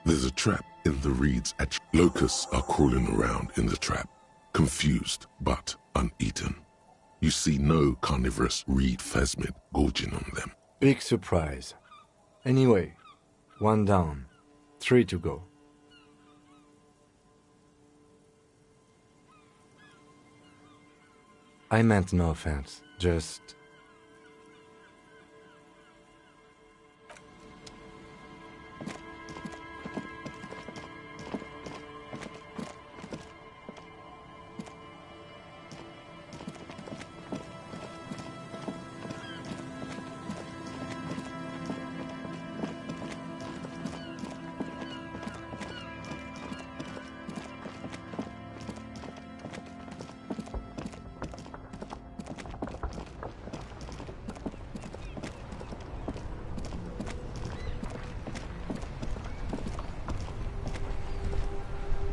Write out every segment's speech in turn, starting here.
There's a trap in the reeds. Locusts are crawling around in the trap, confused but uneaten. You see no carnivorous reed phasmid gorging on them. Big surprise. Anyway, 1 down, 3 to go. I meant no offense, just...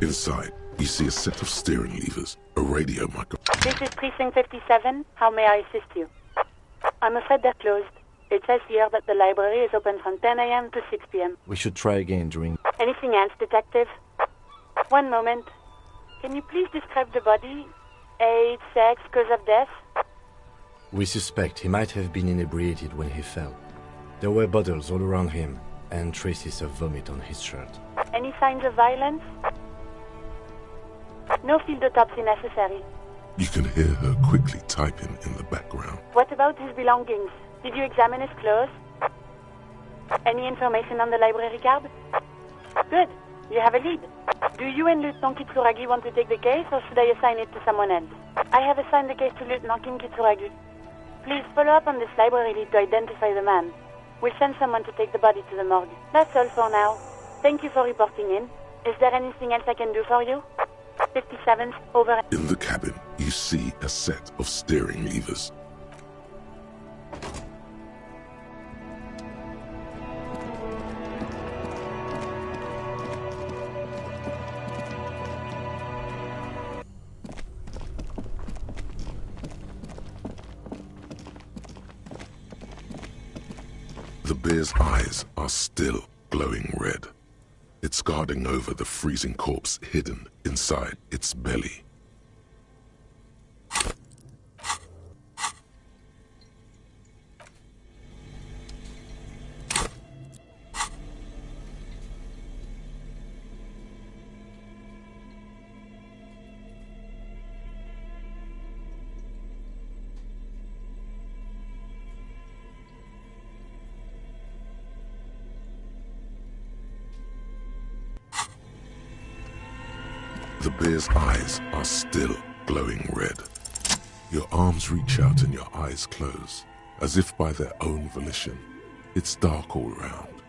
Inside, you see a set of steering levers, a radio microphone. This is Precinct 57. How may I assist you? I'm afraid they're closed. It says here that the library is open from 10 a.m. to 6 p.m. We should try again during... Anything else, Detective? One moment. Can you please describe the body? Age, sex, cause of death? We suspect he might have been inebriated when he fell. There were bottles all around him, and traces of vomit on his shirt. Any signs of violence? No field autopsy necessary. You can hear her quickly typing in the background. What about his belongings? Did you examine his clothes? Any information on the library card? Good. You have a lead. Do you and Lieutenant Kitsuragi want to take the case, or should I assign it to someone else? I have assigned the case to Lieutenant Kim Kitsuragi. Please follow up on this library lead to identify the man. We'll send someone to take the body to the morgue. That's all for now. Thank you for reporting in. Is there anything else I can do for you? 57, over. In the cabin, you see a set of steering levers. The bear's eyes are still glowing red. It's guarding over the freezing corpse hidden inside its belly. The bear's eyes are still glowing red. Your arms reach out and your eyes close, as if by their own volition. It's dark all around.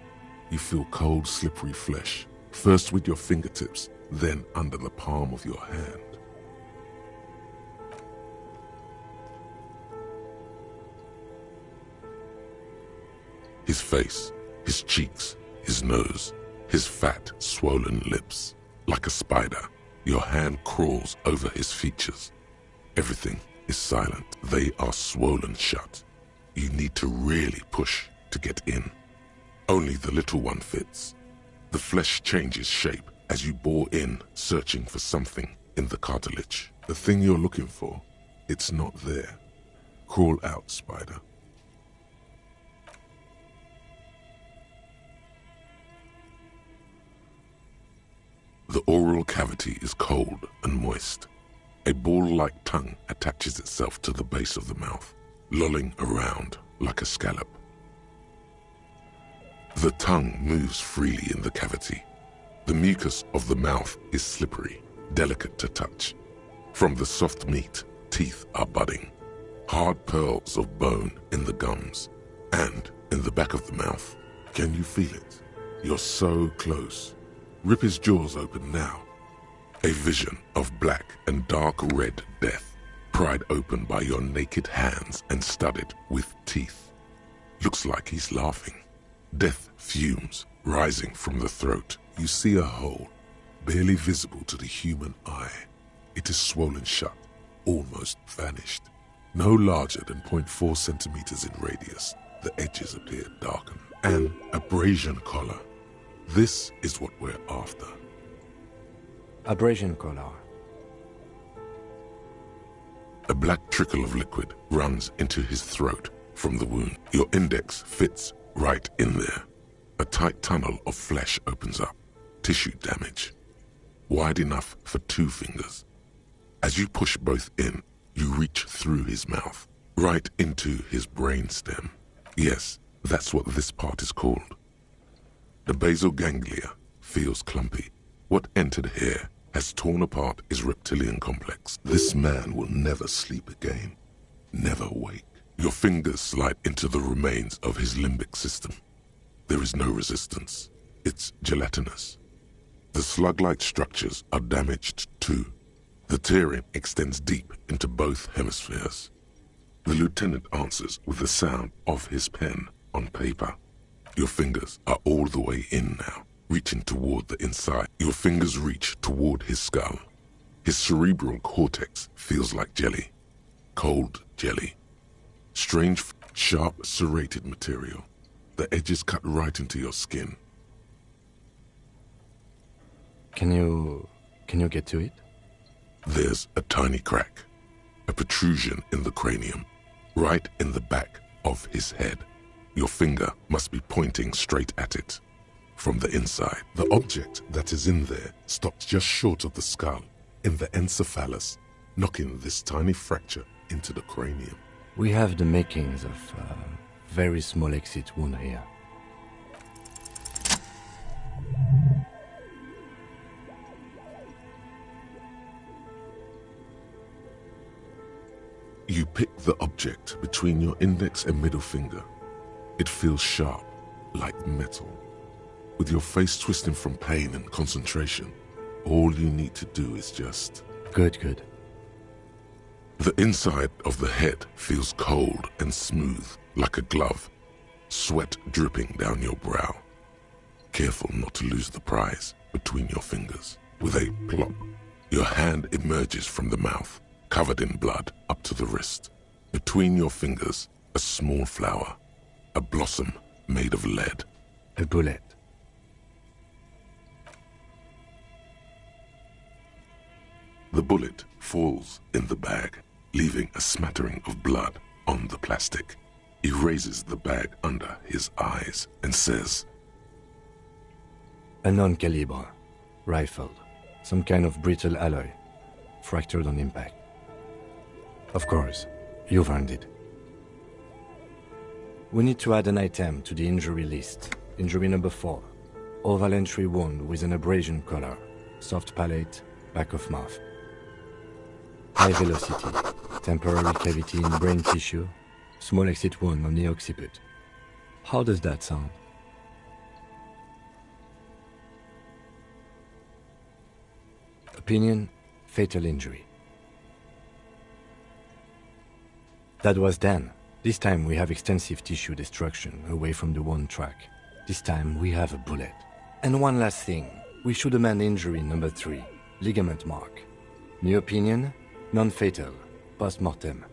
You feel cold, slippery flesh, first with your fingertips, then under the palm of your hand. His face, his cheeks, his nose, his fat, swollen lips, like a spider. Your hand crawls over his features. Everything is silent. They are swollen shut. You need to really push to get in. Only the little one fits. The flesh changes shape as you bore in, searching for something in the cartilage. The thing you're looking for, it's not there. Crawl out, spider. The oral cavity is cold and moist. A ball-like tongue attaches itself to the base of the mouth, lolling around like a scallop. The tongue moves freely in the cavity. The mucus of the mouth is slippery, delicate to touch. From the soft meat, teeth are budding. Hard pearls of bone in the gums and in the back of the mouth. Can you feel it? You're so close. Rip his jaws open now. A vision of black and dark red death, pried open by your naked hands and studded with teeth. Looks like he's laughing. Death fumes rising from the throat. You see a hole, barely visible to the human eye. It is swollen shut, almost vanished. No larger than 0.4 centimeters in radius, the edges appear darkened. An abrasion collar. This is what we're after. Abrasion collar. A black trickle of liquid runs into his throat from the wound. Your index fits right in there. A tight tunnel of flesh opens up. Tissue damage. Wide enough for 2 fingers. As you push both in, you reach through his mouth, right into his brainstem. Yes, that's what this part is called. The basal ganglia feels clumpy. What entered here has torn apart his reptilian complex. This man will never sleep again. Never wake. Your fingers slide into the remains of his limbic system. There is no resistance. It's gelatinous. The slug-like structures are damaged too. The tearing extends deep into both hemispheres. The lieutenant answers with the sound of his pen on paper. Your fingers are all the way in now, reaching toward the inside. Your fingers reach toward his skull. His cerebral cortex feels like jelly. Cold jelly. Strange, sharp, serrated material. The edges cut right into your skin. Can you get to it? There's a tiny crack. A protrusion in the cranium. Right in the back of his head. Your finger must be pointing straight at it. From the inside, the object that is in there stops just short of the skull, in the encephalus, knocking this tiny fracture into the cranium. We have the makings of a very small exit wound here. You pick the object between your index and middle finger. It feels sharp, like metal. With your face twisting from pain and concentration, all you need to do is just... Good. The inside of the head feels cold and smooth, like a glove. Sweat dripping down your brow. Careful not to lose the prize between your fingers. With a plop, your hand emerges from the mouth, covered in blood up to the wrist. Between your fingers, a small flower, a blossom made of lead. A bullet. The bullet falls in the bag, leaving a smattering of blood on the plastic. He raises the bag under his eyes and says, A non-calibre. Rifled. Some kind of brittle alloy. Fractured on impact. Of course, you've earned it. We need to add an item to the injury list. Injury number 4. Oval entry wound with an abrasion collar. Soft palate, back of mouth. High velocity. Temporary cavity in brain tissue. Small exit wound on the occiput. How does that sound? Opinion, fatal injury. That was then. This time we have extensive tissue destruction away from the wound track. This time we have a bullet. And one last thing. We should amend injury number 3. Ligament mark. New opinion, non-fatal. Post-mortem.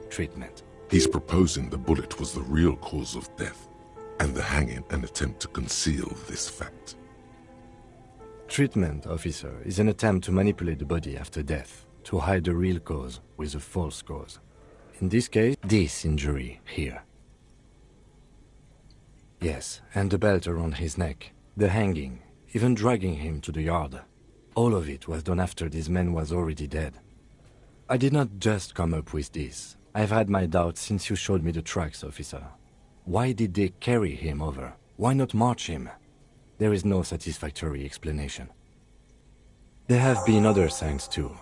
Treatment. He's proposing the bullet was the real cause of death, and the hanging an attempt to conceal this fact. Treatment, officer, is an attempt to manipulate the body after death, to hide the real cause with a false cause. In this case, this injury here. Yes, and the belt around his neck, the hanging, even dragging him to the yard. All of it was done after this man was already dead. I did not just come up with this. I've had my doubts since you showed me the tracks, officer. Why did they carry him over? Why not march him? There is no satisfactory explanation. There have been other signs too.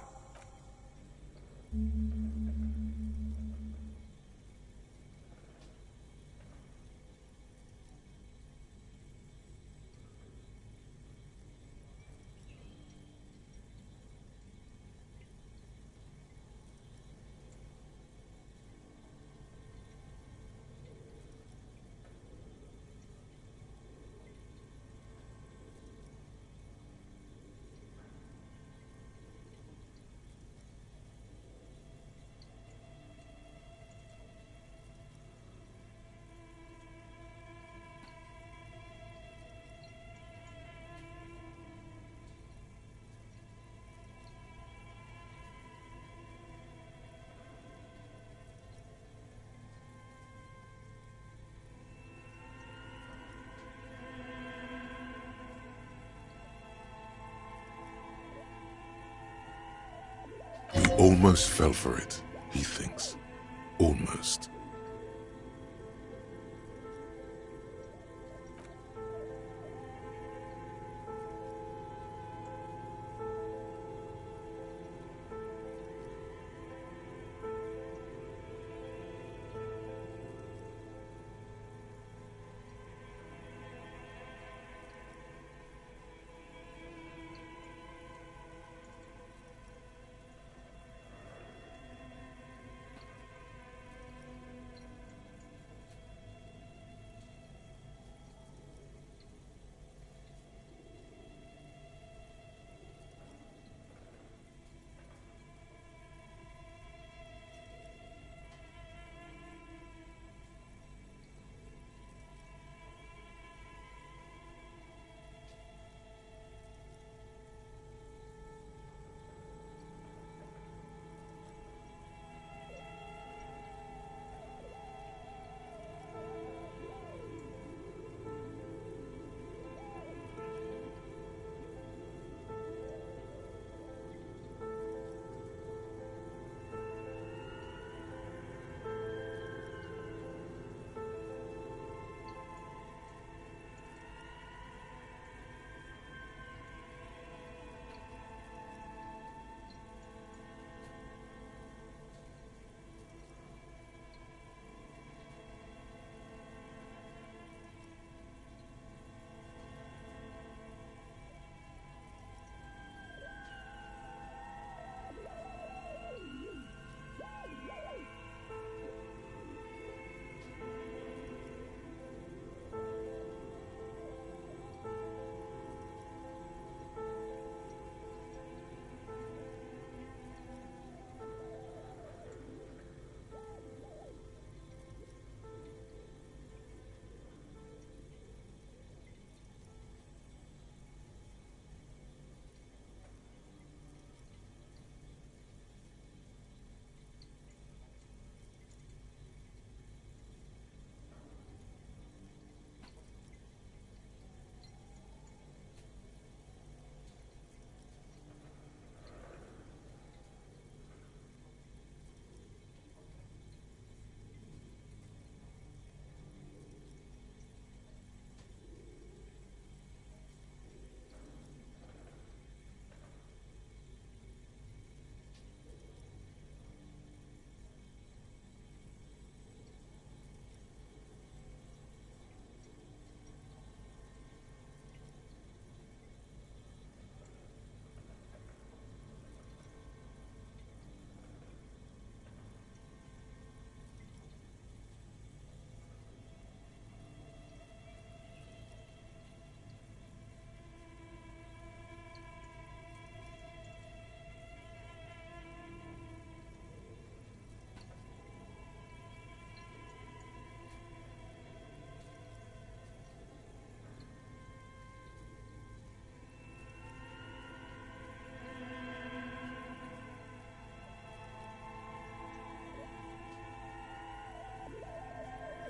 Almost fell for it, he thinks. Almost.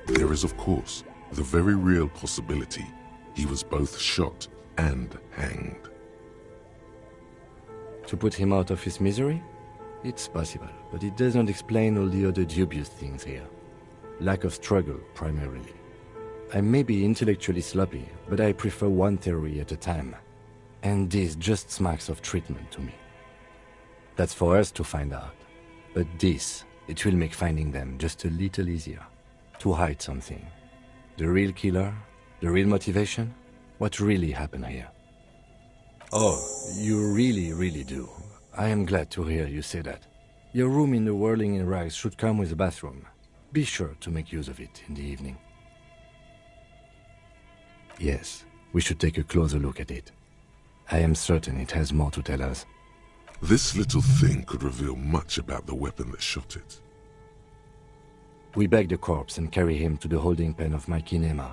There is, of course, the very real possibility he was both shot and hanged. To put him out of his misery? It's possible, but it doesn't explain all the other dubious things here. Lack of struggle, primarily. I may be intellectually sloppy, but I prefer one theory at a time. And this just smacks of treatment to me. That's for us to find out. But this, it will make finding them just a little easier. To hide something. The real killer? The real motivation? What really happened here? Oh, you really do. I am glad to hear you say that. Your room in the Whirling in Rags should come with a bathroom. Be sure to make use of it in the evening. Yes, we should take a closer look at it. I am certain it has more to tell us. This little thing could reveal much about the weapon that shot it. We bag the corpse and carry him to the holding pen of my kinema.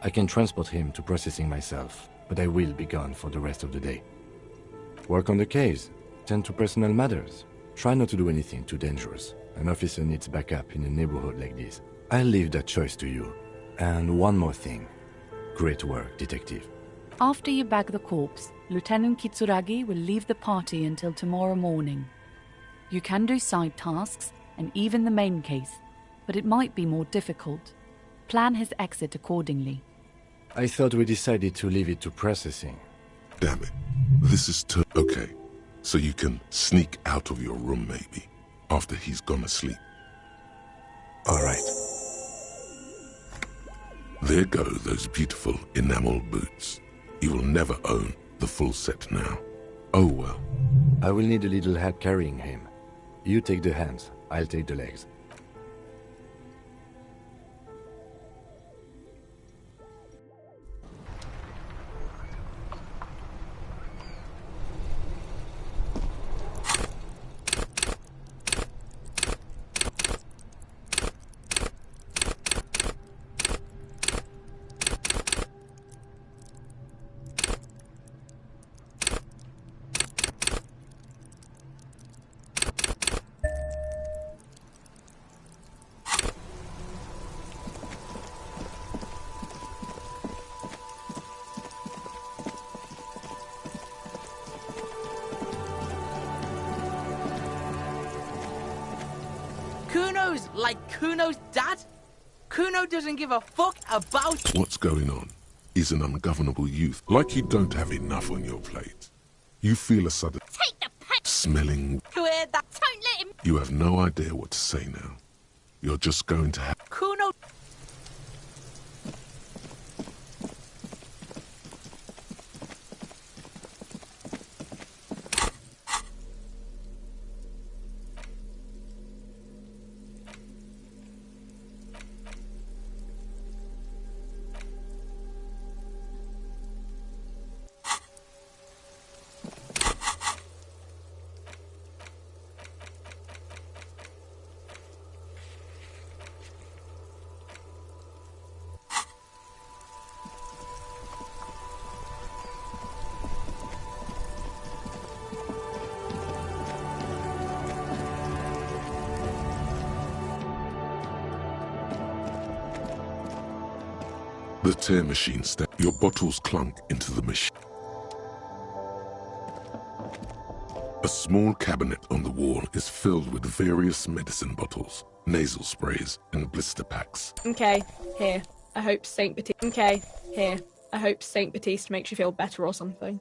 I can transport him to processing myself, but I will be gone for the rest of the day. Work on the case, tend to personal matters. Try not to do anything too dangerous. An officer needs backup in a neighborhood like this. I'll leave that choice to you. And one more thing. Great work, Detective. After you bag the corpse, Lieutenant Kitsuragi will leave the party until tomorrow morning. You can do side tasks, and even the main case, but it might be more difficult. Plan his exit accordingly. I thought we decided to leave it to processing. Damn it. This is okay. So you can sneak out of your room maybe, after he's gone asleep. Alright. There go those beautiful enamel boots. You will never own the full set now. Oh well. I will need a little help carrying him. You take the hands, I'll take the legs. Kuno's like Kuno's dad? Kuno doesn't give a fuck about... What's going on? He's an ungovernable youth, like you don't have enough on your plate. You feel a sudden... Take the pack! Smelling... You hear that? Don't let him... You have no idea what to say now. You're just going to have... Kuno... The tear machine step. Your bottles clunk into the machine. A small cabinet on the wall is filled with various medicine bottles, nasal sprays, and blister packs. Okay, here. I hope Saint Baptiste. Okay, here. I hope Saint Baptiste makes you feel better or something.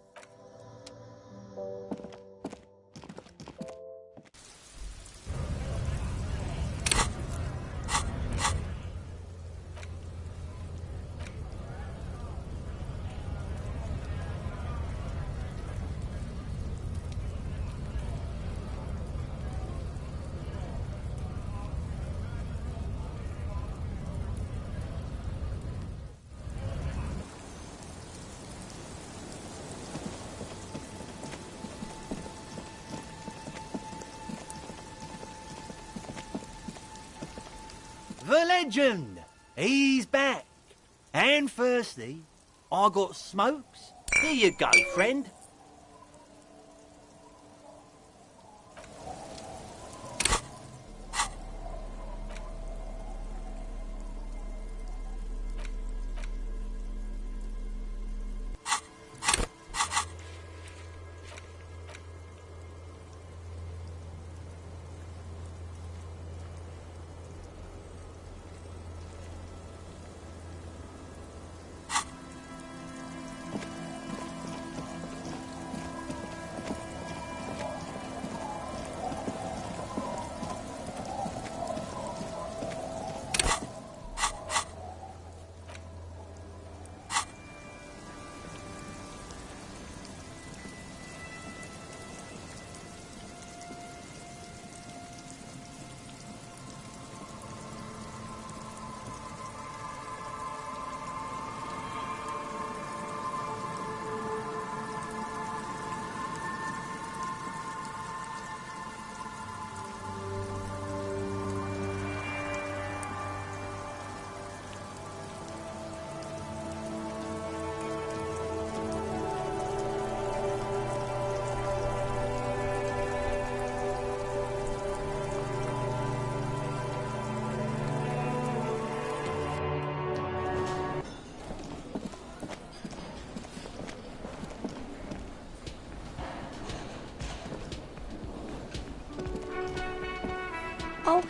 The legend! He's back. And thirsty. I got smokes. Here you go, friend.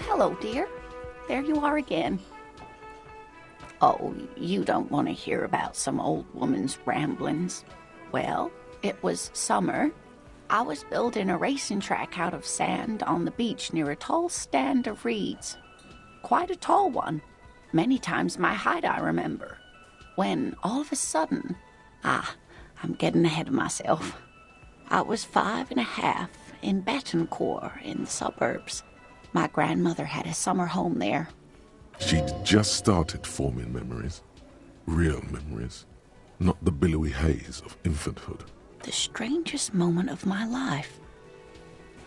hello, dear. There you are again. Oh, you don't want to hear about some old woman's ramblings. Well, it was summer. I was building a racing track out of sand on the beach near a tall stand of reeds. Quite a tall one. Many times my height, I remember. When, all of a sudden... I'm getting ahead of myself. I was 5.5 in Betancourt in the suburbs. My grandmother had a summer home there. She'd just started forming memories. Real memories. Not the billowy haze of infanthood. The strangest moment of my life.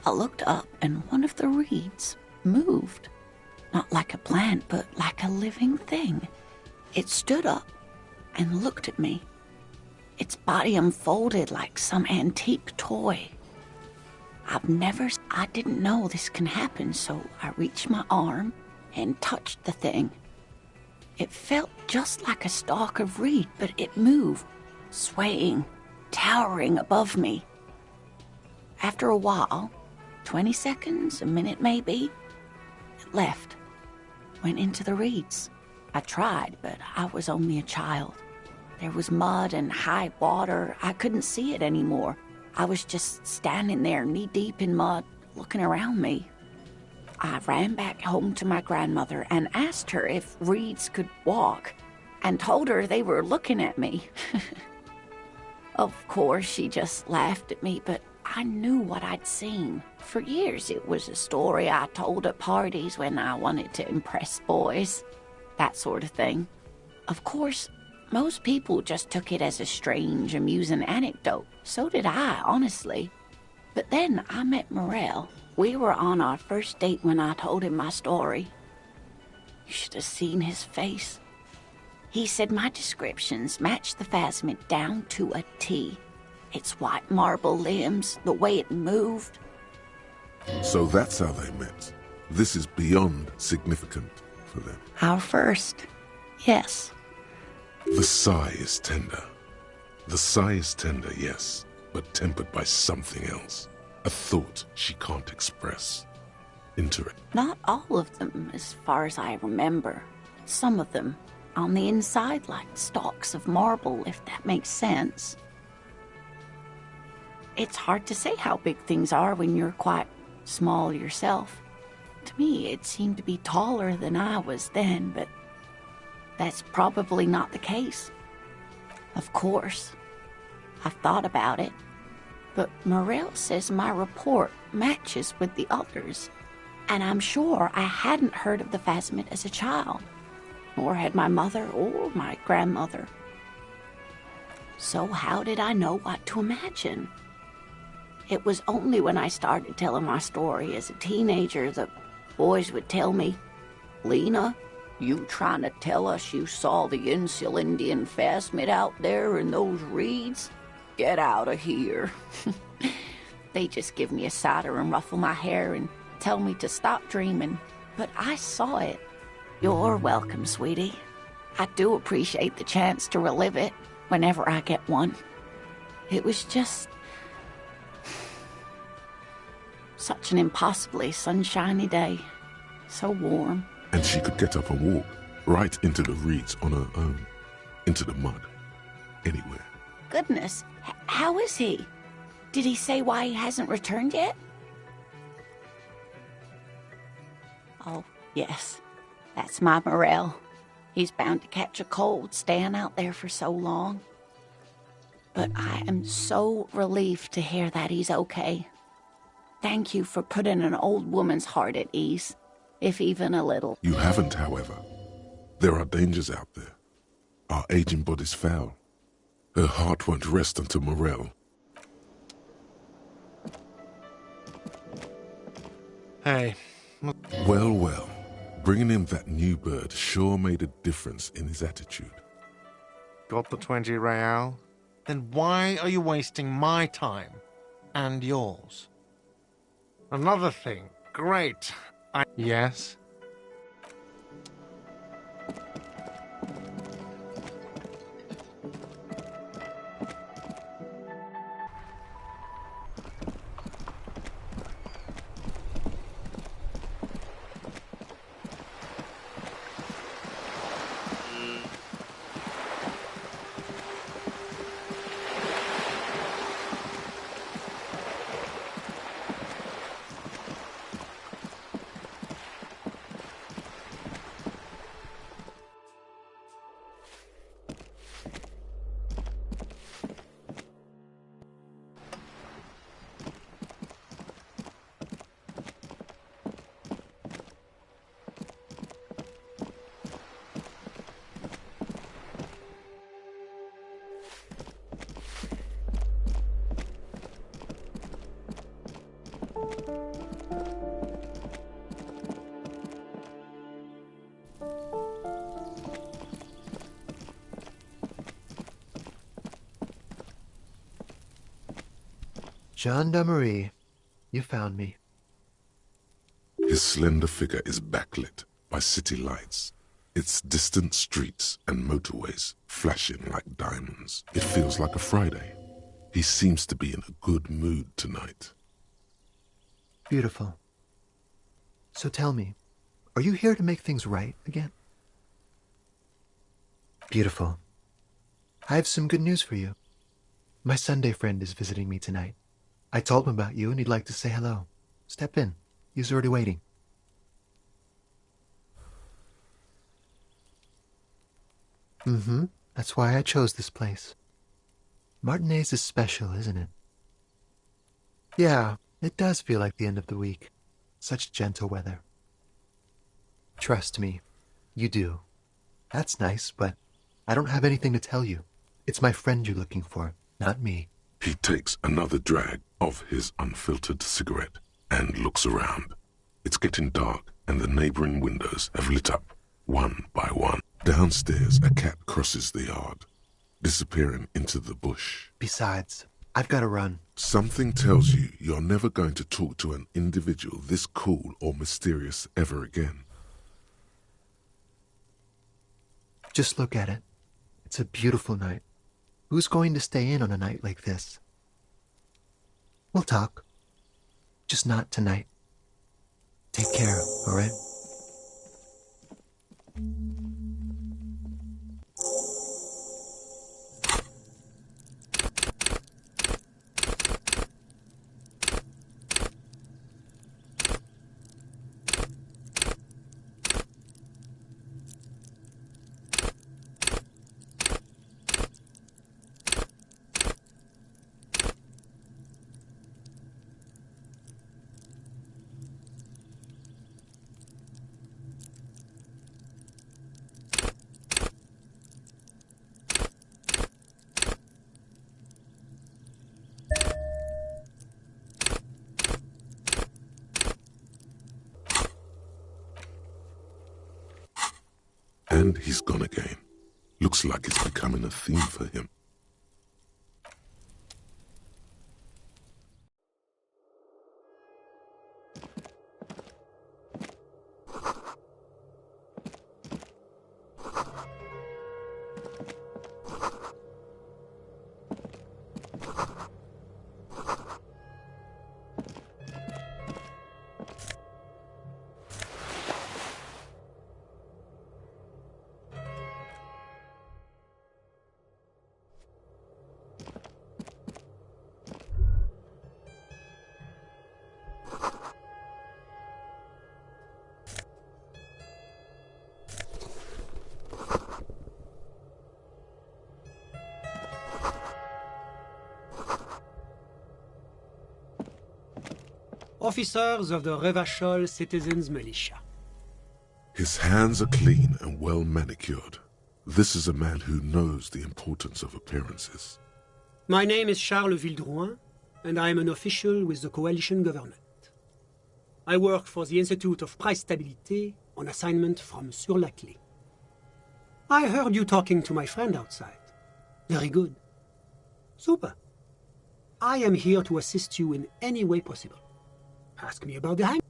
I looked up and one of the reeds moved. Not like a plant, but like a living thing. It stood up and looked at me. Its body unfolded like some antique toy. I didn't know this can happen, so I reached my arm and touched the thing. It felt just like a stalk of reed, but it moved, swaying, towering above me. After a while, 20 seconds, a minute maybe, it left, went into the reeds. I tried, but I was only a child. There was mud and high water. I couldn't see it anymore. I was just standing there knee-deep in mud, looking around me. I ran back home to my grandmother and asked her if reeds could walk, and told her they were looking at me. Of course, she just laughed at me, but I knew what I'd seen. For years, it was a story I told at parties when I wanted to impress boys. That sort of thing. Of course, most people just took it as a strange, amusing anecdote. So did I, honestly. But then I met Morel. We were on our first date when I told him my story. You should have seen his face. He said my descriptions matched the phasmid down to a T. Its white marble limbs, the way it moved. So that's how they met. This is beyond significant for them. Our first, yes. The sigh is tender. The sigh is tender, yes, but tempered by something else. A thought she can't express. Not all of them, as far as I remember. Some of them, on the inside like stalks of marble, if that makes sense. It's hard to say how big things are when you're quite small yourself. To me, it seemed to be taller than I was then, but that's probably not the case. Of course, I've thought about it, but Morel says my report matches with the others, and I'm sure I hadn't heard of the phasmid as a child, nor had my mother or my grandmother. So how did I know what to imagine? It was only when I started telling my story as a teenager that boys would tell me, "Lena, you trying to tell us you saw the Insulindian phasmid out there in those reeds? Get out of here." They just give me a cider and ruffle my hair and tell me to stop dreaming. But I saw it. You're welcome, sweetie. I do appreciate the chance to relive it whenever I get one. It was just such an impossibly sunshiny day. So warm. And she could get up and walk right into the reeds on her own. Into the mud. Anywhere. Goodness, how is he? Did he say why he hasn't returned yet? Oh, yes. That's my Morel. He's bound to catch a cold staying out there for so long. But I am so relieved to hear that he's okay. Thank you for putting an old woman's heart at ease, if even a little. You haven't, however. There are dangers out there. Our aging body's foul. Her heart won't rest until Morel. Hey. Well, well. Bringing in that new bird sure made a difference in his attitude. Got the 20 real? Then why are you wasting my time and yours? Another thing. Great. Yes? Gendarmerie. You found me. His slender figure is backlit by city lights, its distant streets and motorways flashing like diamonds. It feels like a Friday. He seems to be in a good mood tonight. Beautiful. So tell me, are you here to make things right again? Beautiful. I have some good news for you. My Sunday friend is visiting me tonight. I told him about you and he'd like to say hello. Step in. He's already waiting. That's why I chose this place. Martinez is special, isn't it? Yeah, it does feel like the end of the week. Such gentle weather. Trust me, you do. That's nice, but I don't have anything to tell you. It's my friend you're looking for, not me. He takes another drag of his unfiltered cigarette and looks around. It's getting dark and the neighboring windows have lit up, one by one. Downstairs, a cat crosses the yard, disappearing into the bush. Besides, I've got to run. Something tells you you're never going to talk to an individual this cool or mysterious ever again. Just look at it. It's a beautiful night. Who's going to stay in on a night like this? We'll talk. Just not tonight. Take care, all right? And he's gone again. Looks like it's becoming a theme for him. Officers of the Revachol Citizens Militia. His hands are clean and well manicured. This is a man who knows the importance of appearances. My name is Charles Vildrouin, and I am an official with the coalition government. I work for the Institute of Price Stabilité on assignment from Sur-la-Clé. I heard you talking to my friend outside. Very good. Super. I am here to assist you in any way possible. Ask me about the hang.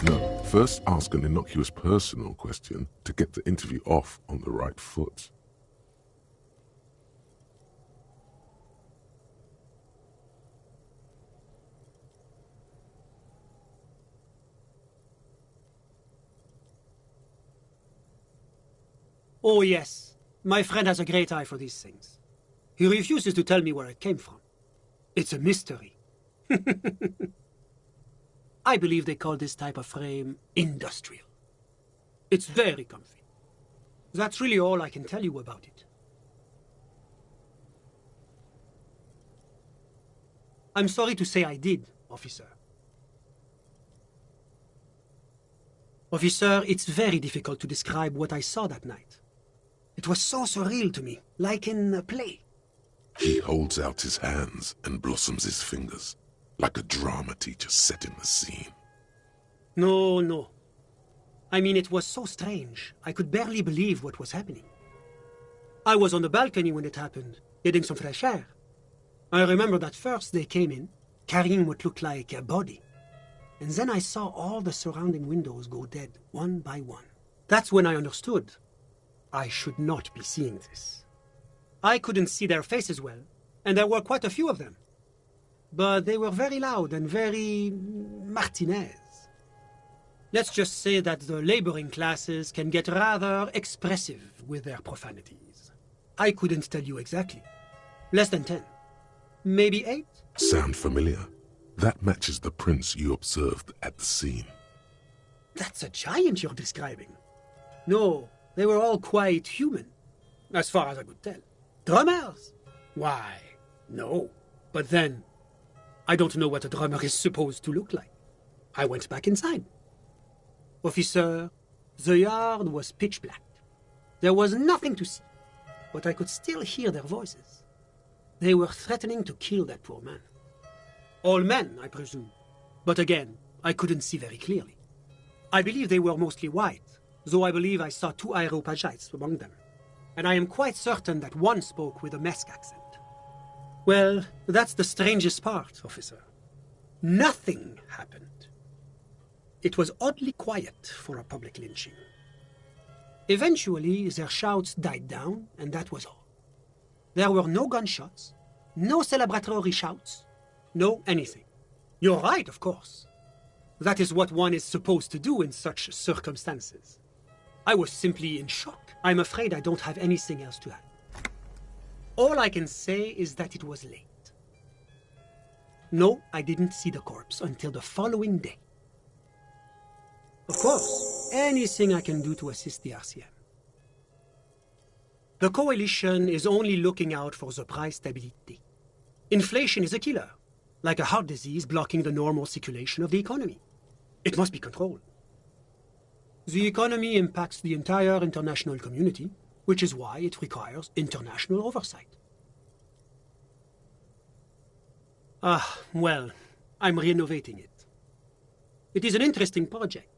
No, first ask an innocuous personal question to get the interview off on the right foot. Oh, yes. My friend has a great eye for these things. He refuses to tell me where it came from. It's a mystery. I believe they call this type of frame industrial. It's very comfy. That's really all I can tell you about it. I'm sorry to say I did, officer. Officer, it's very difficult to describe what I saw that night. It was so surreal to me, like in a play. He holds out his hands and blossoms his fingers, like a drama teacher setting the scene. No. I mean, it was so strange. I could barely believe what was happening. I was on the balcony when it happened, getting some fresh air. I remember that first they came in, carrying what looked like a body. And then I saw all the surrounding windows go dead, one by one. That's when I understood. I should not be seeing this. I couldn't see their faces well, and there were quite a few of them. But they were very loud and very Martinez. Let's just say that the laboring classes can get rather expressive with their profanities. I couldn't tell you exactly. Less than 10. Maybe 8? Sound familiar? That matches the prints you observed at the scene. That's a giant you're describing. No, they were all quite human, as far as I could tell. Drummers? Why, no. But then, I don't know what a drummer is supposed to look like. I went back inside. Officer, the yard was pitch black. There was nothing to see, but I could still hear their voices. They were threatening to kill that poor man. All men, I presume. But again, I couldn't see very clearly. I believe they were mostly white, though I believe I saw 2 Areopagites among them. And I am quite certain that one spoke with a Mesk accent. Well, that's the strangest part, officer. Nothing happened. It was oddly quiet for a public lynching. Eventually, their shouts died down, and that was all. There were no gunshots, no celebratory shouts, no anything. You're right, of course. That is what one is supposed to do in such circumstances. I was simply in shock. I'm afraid I don't have anything else to add. All I can say is that it was late. No, I didn't see the corpse until the following day. Of course, anything I can do to assist the RCM. The Coalition is only looking out for the price stability. Inflation is a killer, like a heart disease blocking the normal circulation of the economy. It must be controlled. The economy impacts the entire international community, which is why it requires international oversight. Well, I'm renovating it. It is an interesting project.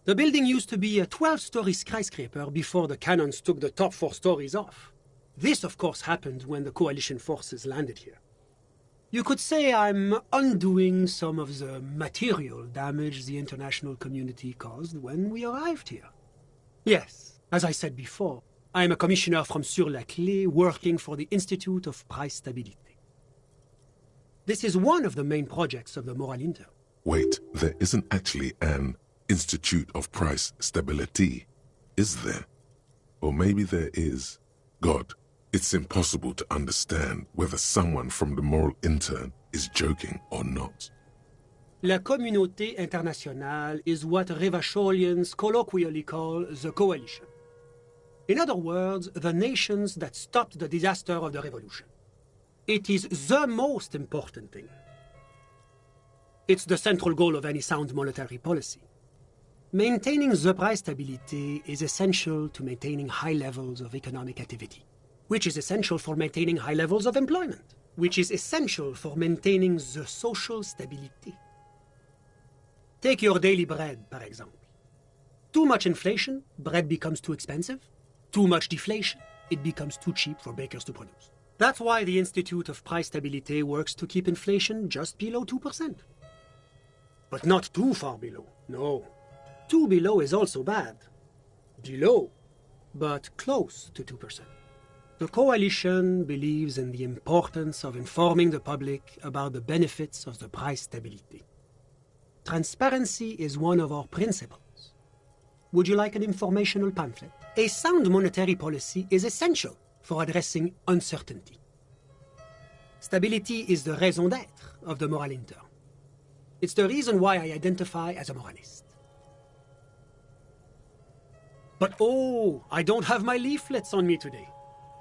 The building used to be a 12-story skyscraper before the cannons took the top 4 stories off. This, of course, happened when the Coalition forces landed here. You could say I'm undoing some of the material damage the international community caused when we arrived here. Yes, as I said before, I am a commissioner from Sur-la-Clé working for the Institute of Price Stability. This is one of the main projects of the Moral Inter. Wait, there isn't actually an Institute of Price Stability, is there? Or maybe there is. God, it's impossible to understand whether someone from the Moral Intern is joking or not. La Communauté Internationale is what Revacholians colloquially call the Coalition. In other words, the nations that stopped the disaster of the revolution. It is the most important thing. It's the central goal of any sound monetary policy. Maintaining the price stability is essential to maintaining high levels of economic activity, which is essential for maintaining high levels of employment, which is essential for maintaining the social stability. Take your daily bread, for example. Too much inflation, bread becomes too expensive. Too much deflation, it becomes too cheap for bakers to produce. That's why the Institute of Price Stability works to keep inflation just below 2%. But not too far below, no. Too below is also bad. Below, but close to 2%. The Coalition believes in the importance of informing the public about the benefits of the price stability. Transparency is one of our principles. Would you like an informational pamphlet? A sound monetary policy is essential for addressing uncertainty. Stability is the raison d'être of the moral intern. It's the reason why I identify as a moralist. But oh, I don't have my leaflets on me today.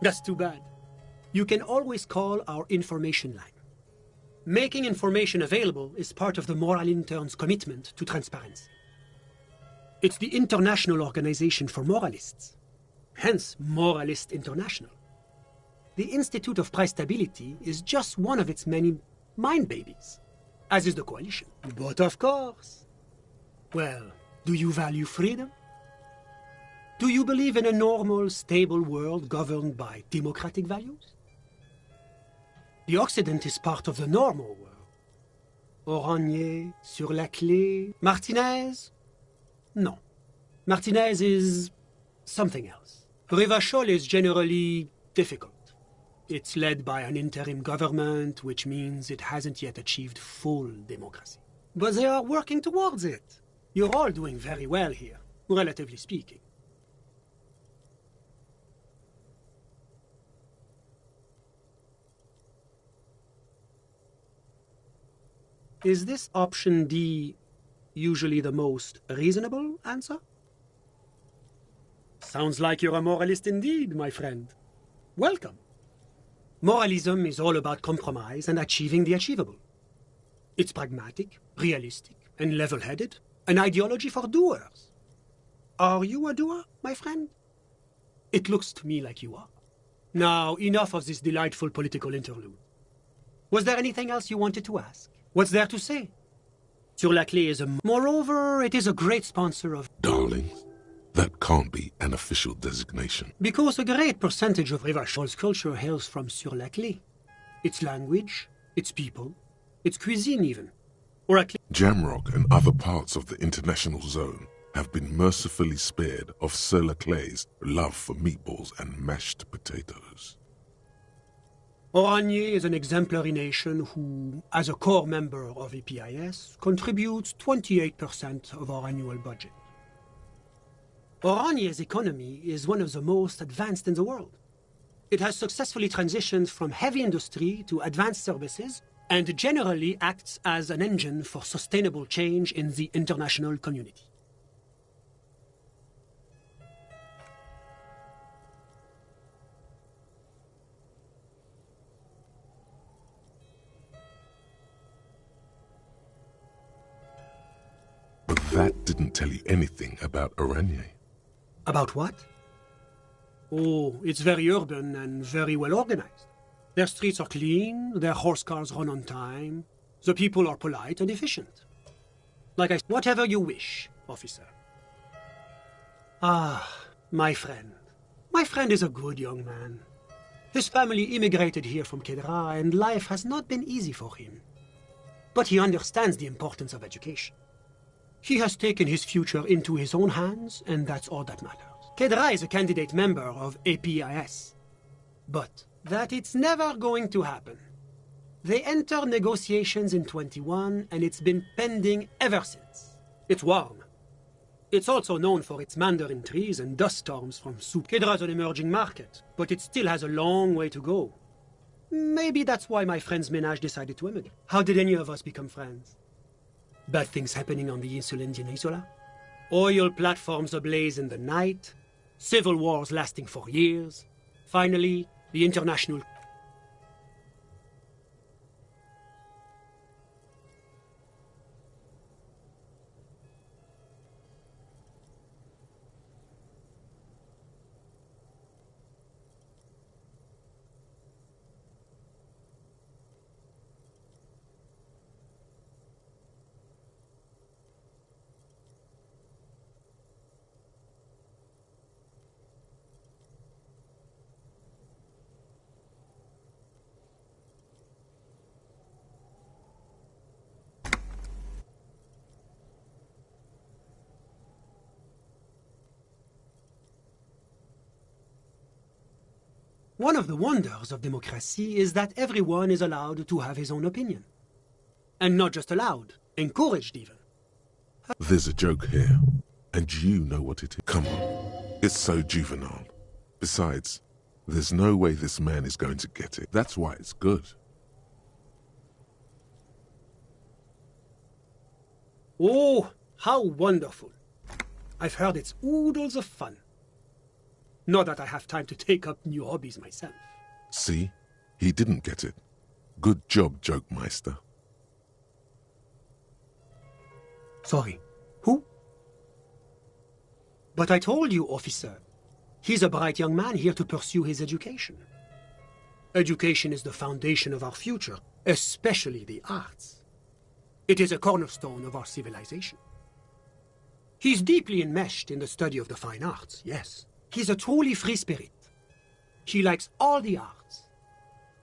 That's too bad. You can always call our information line. Making information available is part of the moral intern's commitment to transparency. It's the International Organization for Moralists, hence Moralist International. The Institute of Price Stability is just one of its many mind babies, as is the Coalition. But of course, well, do you value freedom? Do you believe in a normal, stable world governed by democratic values? The Occident is part of the normal world. Oranje, Sur-la-Clé, Martinez? No. Martinez is something else. Rivachol is generally difficult. It's led by an interim government, which means it hasn't yet achieved full democracy. But they are working towards it. You're all doing very well here, relatively speaking. Is this option D usually the most reasonable answer? Sounds like you're a moralist indeed, my friend. Welcome. Moralism is all about compromise and achieving the achievable. It's pragmatic, realistic, and level-headed, an ideology for doers. Are you a doer, my friend? It looks to me like you are. Now, enough of this delightful political interlude. Was there anything else you wanted to ask? What's there to say? Sur-la-Clé is Moreover, it is a great sponsor of... Darling, that can't be an official designation. Because a great percentage of Rivachol's culture hails from Sur-la-Clé. Its language, its people, its cuisine even. Jamrock and other parts of the international zone have been mercifully spared of Sur-la-Clé's love for meatballs and mashed potatoes. Oranje is an exemplary nation who, as a core member of APIS, contributes 28% of our annual budget. Oranje's economy is one of the most advanced in the world. It has successfully transitioned from heavy industry to advanced services and generally acts as an engine for sustainable change in the international community. But that didn't tell you anything about Oranje. About what? Oh, it's very urban and very well organized. Their streets are clean, their horse cars run on time, the people are polite and efficient. Like I said, whatever you wish, officer. Ah, my friend. My friend is a good young man. His family immigrated here from Kedra, and life has not been easy for him. But he understands the importance of education. He has taken his future into his own hands, and that's all that matters. Kedra is a candidate member of APIS. But that it's never going to happen. They entered negotiations in 21, and it's been pending ever since. It's warm. It's also known for its mandarin trees and dust storms from soup. Kedra is an emerging market, but it still has a long way to go. Maybe that's why my friend's menage decided to immigrate. How did any of us become friends? Bad things happening on the Insulindian Peninsula? Oil platforms ablaze in the night? Civil wars lasting for years? Finally, the international... One of the wonders of democracy is that everyone is allowed to have his own opinion. And not just allowed, encouraged even. There's a joke here, and you know what it is. Come on. It's so juvenile. Besides, there's no way this man is going to get it. That's why it's good. Oh, how wonderful. I've heard it's oodles of fun. Not that I have time to take up new hobbies myself. See? He didn't get it. Good job, Jokemeister. Sorry. Who? But I told you, officer. He's a bright young man here to pursue his education. Education is the foundation of our future, especially the arts. It is a cornerstone of our civilization. He's deeply enmeshed in the study of the fine arts, yes. He's a truly free spirit. He likes all the arts.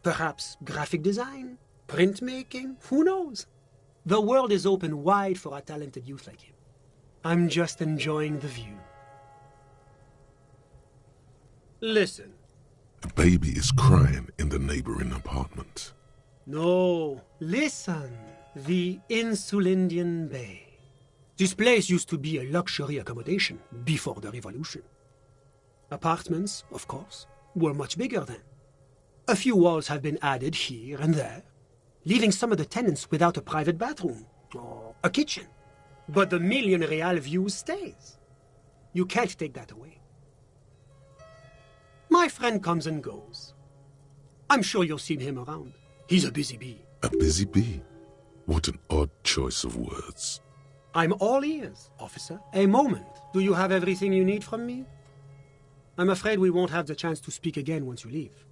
Perhaps graphic design, printmaking, who knows? The world is open wide for a talented youth like him. I'm just enjoying the view. Listen. A baby is crying in the neighboring apartment. No, listen. The Insulindian Bay. This place used to be a luxury accommodation before the revolution. Apartments, of course, were much bigger then. A few walls have been added here and there, leaving some of the tenants without a private bathroom or a kitchen. But the million real view stays. You can't take that away. My friend comes and goes. I'm sure you'll see him around. He's a busy bee. A busy bee? What an odd choice of words. I'm all ears, officer. A moment. Do you have everything you need from me? I'm afraid we won't have the chance to speak again once you leave.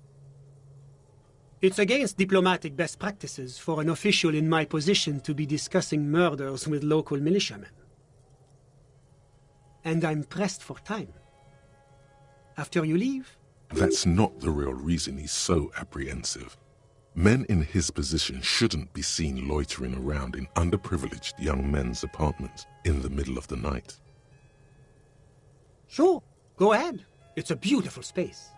It's against diplomatic best practices for an official in my position to be discussing murders with local militiamen. And I'm pressed for time. After you leave... That's not the real reason he's so apprehensive. Men in his position shouldn't be seen loitering around in underprivileged young men's apartments in the middle of the night. Sure, go ahead. It's a beautiful space.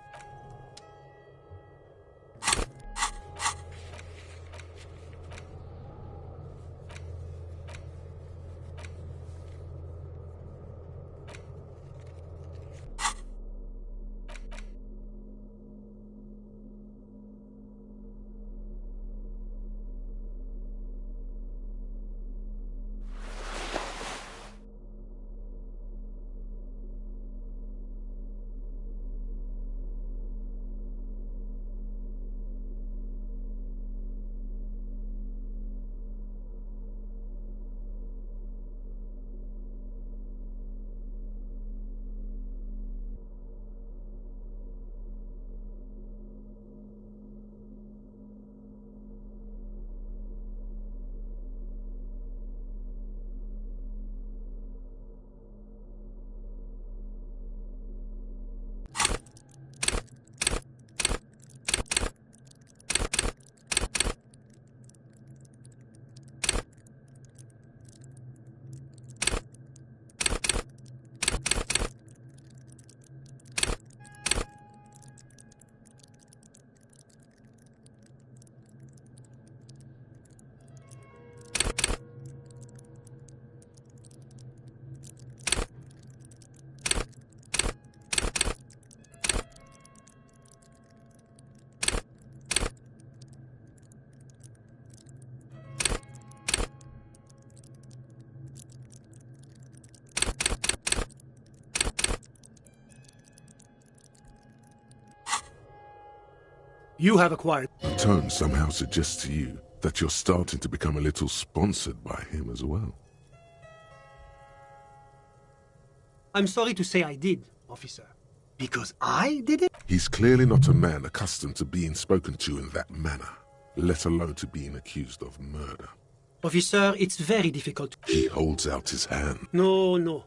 You have acquired... The tone somehow suggests to you that you're starting to become a little sponsored by him as well. I'm sorry to say I did, officer. Because I did it? He's clearly not a man accustomed to being spoken to in that manner, let alone to being accused of murder. Officer, it's very difficult. He holds out his hand. No.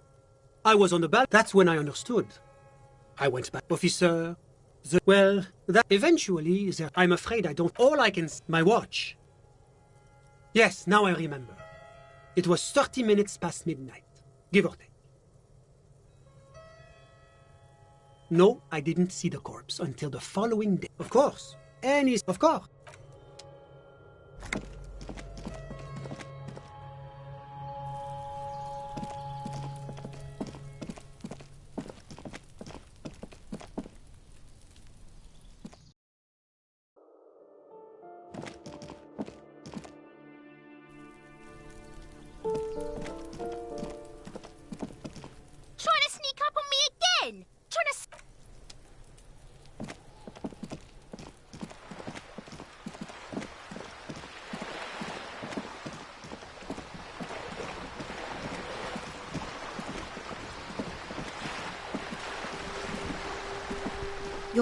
I was on the ball. That's when I understood. I went back. Officer... Well, that eventually, I'm afraid I don't... All I can... My watch. Yes, now I remember. It was 30 minutes past midnight, give or take. No, I didn't see the corpse until the following day. Of course. Of course.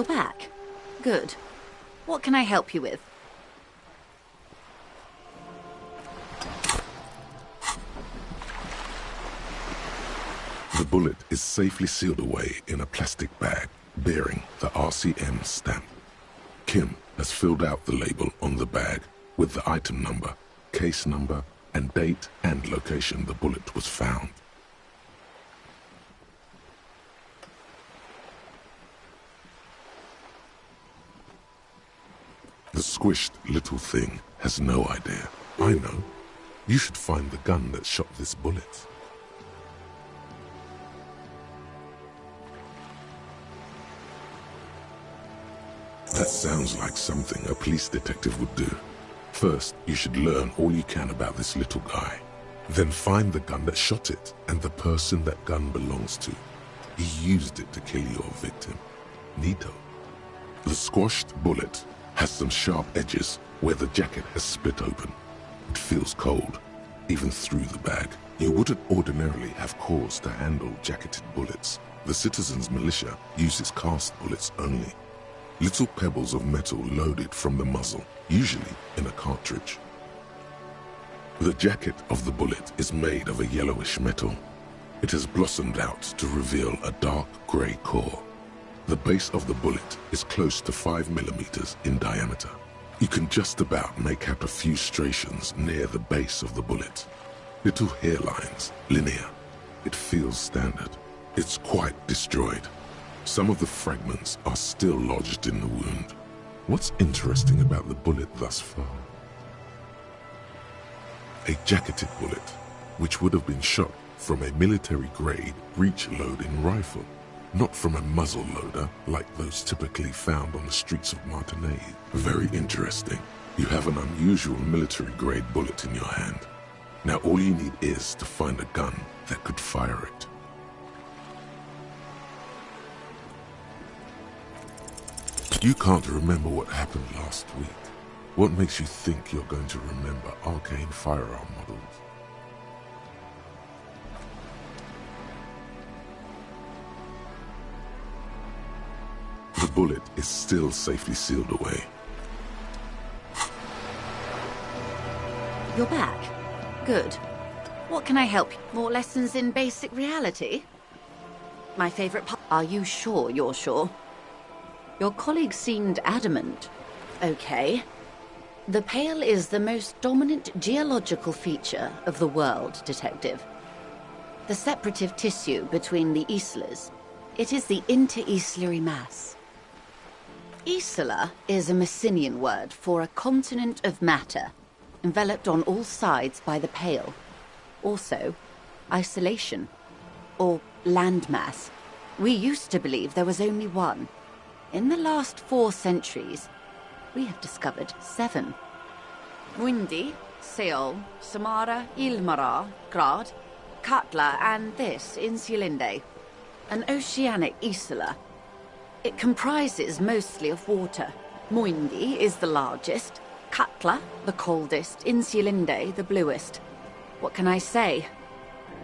You're back. Good. What can I help you with? The bullet is safely sealed away in a plastic bag bearing the RCM stamp. Kim has filled out the label on the bag with the item number, case number, and date and location the bullet was found. The squished little thing has no idea. I know. You should find the gun that shot this bullet. That sounds like something a police detective would do. First, you should learn all you can about this little guy. Then find the gun that shot it and the person that gun belongs to. He used it to kill your victim. Neato. The squashed bullet has some sharp edges where the jacket has split open. It feels cold, even through the bag. You wouldn't ordinarily have cause to handle jacketed bullets. The Citizens Militia uses cast bullets only. Little pebbles of metal loaded from the muzzle, usually in a cartridge. The jacket of the bullet is made of a yellowish metal. It has blossomed out to reveal a dark grey core. The base of the bullet is close to 5 millimeters in diameter. You can just about make out a few striations near the base of the bullet. Little hairlines, linear. It feels standard. It's quite destroyed. Some of the fragments are still lodged in the wound. What's interesting about the bullet thus far? A jacketed bullet, which would have been shot from a military-grade breech-loading rifle, not from a muzzle loader like those typically found on the streets of Martinaise. Very interesting. You have an unusual military-grade bullet in your hand. Now all you need is to find a gun that could fire it. You can't remember what happened last week. What makes you think you're going to remember arcane firearm models? The bullet is still safely sealed away. You're back. Good. What can I help you? More lessons in basic reality? My favorite part. Are you sure you're sure? Your colleague seemed adamant. Okay. The Pale is the most dominant geological feature of the world, Detective. The separative tissue between the islas. It is the inter-islary mass. Isla is a Messinian word for a continent of matter, enveloped on all sides by the Pale. Also, isolation, or landmass. We used to believe there was only one. In the last 4 centuries, we have discovered 7. Muindi, Seol, Samara, Ilmara, Grad, Katla, and this, Insulinde. An oceanic isla. It comprises mostly of water. Muindi is the largest, Katla the coldest, Insulinde the bluest. What can I say?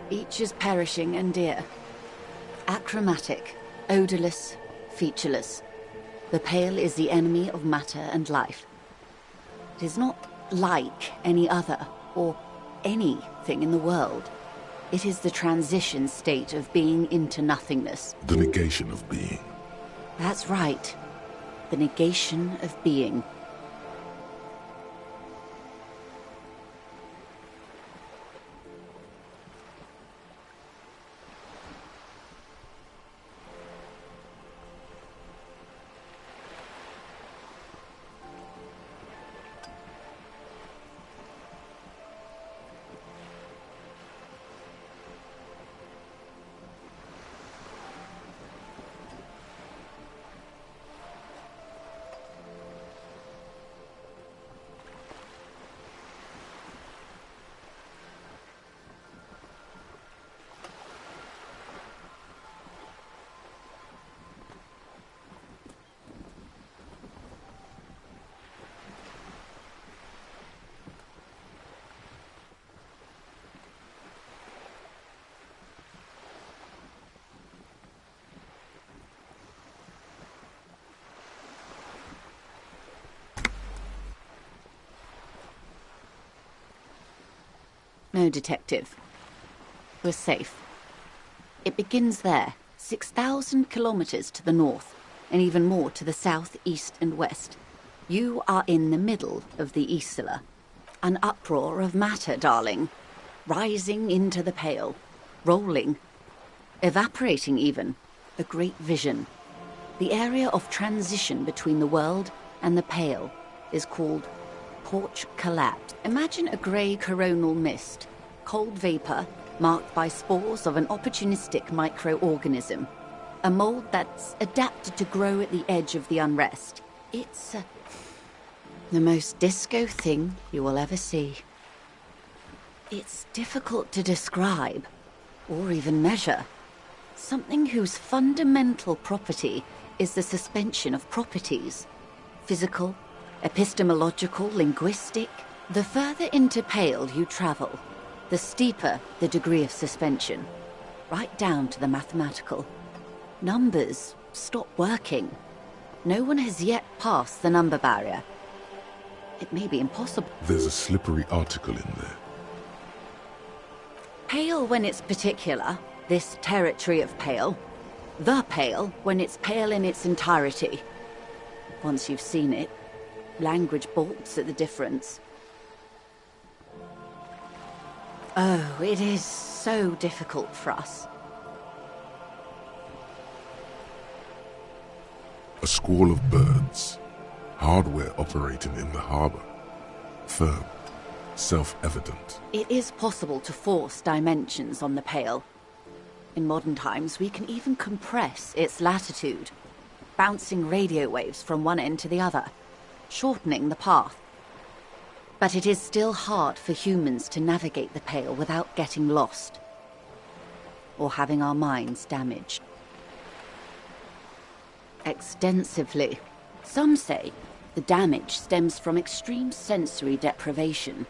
Each is perishing and dear. Achromatic, odorless, featureless. The Pale is the enemy of matter and life. It is not like any other, or anything in the world. It is the transition state of being into nothingness. The negation of being. That's right. The negation of being. No, Detective. We're safe. It begins there, 6,000 kilometers to the north, and even more to the south, east, and west. You are in the middle of the Isla. An uproar of matter, darling. Rising into the Pale. Rolling. Evaporating even. A great vision. The area of transition between the world and the Pale is called Porch Collapse. Imagine a grey coronal mist. Cold vapor marked by spores of an opportunistic microorganism. A mold that's adapted to grow at the edge of the unrest. It's the most disco thing you will ever see. It's difficult to describe, or even measure. Something whose fundamental property is the suspension of properties. Physical, epistemological, linguistic. The further into Pale you travel, the steeper the degree of suspension, right down to the mathematical. Numbers stop working. No one has yet passed the number barrier. It may be impossible. There's a slippery article in there. Pale when it's particular, this territory of Pale. The Pale when it's pale in its entirety. Once you've seen it, language balks at the difference. Oh, it is so difficult for us. A squall of birds. Hardware operating in the harbor. Firm. Self-evident. It is possible to force dimensions on the Pale. In modern times, we can even compress its latitude, bouncing radio waves from one end to the other, shortening the path. But it is still hard for humans to navigate the Pale without getting lost, or having our minds damaged. Extensively. Some say the damage stems from extreme sensory deprivation.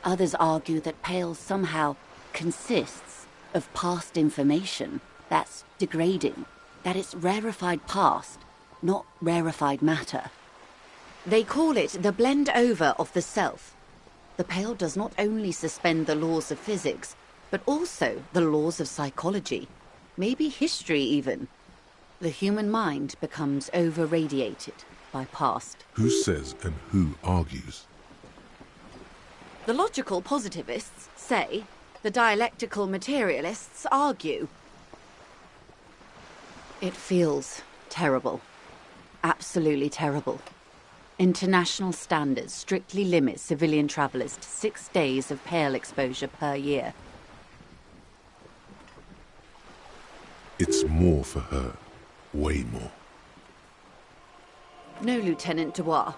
Others argue that Pale somehow consists of past information that's degrading, that it's rarefied past, not rarefied matter. They call it the blend over of the self. The Pale does not only suspend the laws of physics, but also the laws of psychology, maybe history even. The human mind becomes over-radiated by past. Who says and who argues? The logical positivists say, the dialectical materialists argue. It feels terrible. Absolutely terrible. International standards strictly limit civilian travelers to 6 days of Pale exposure per year. It's more for her. Way more. No, Lieutenant Dubois.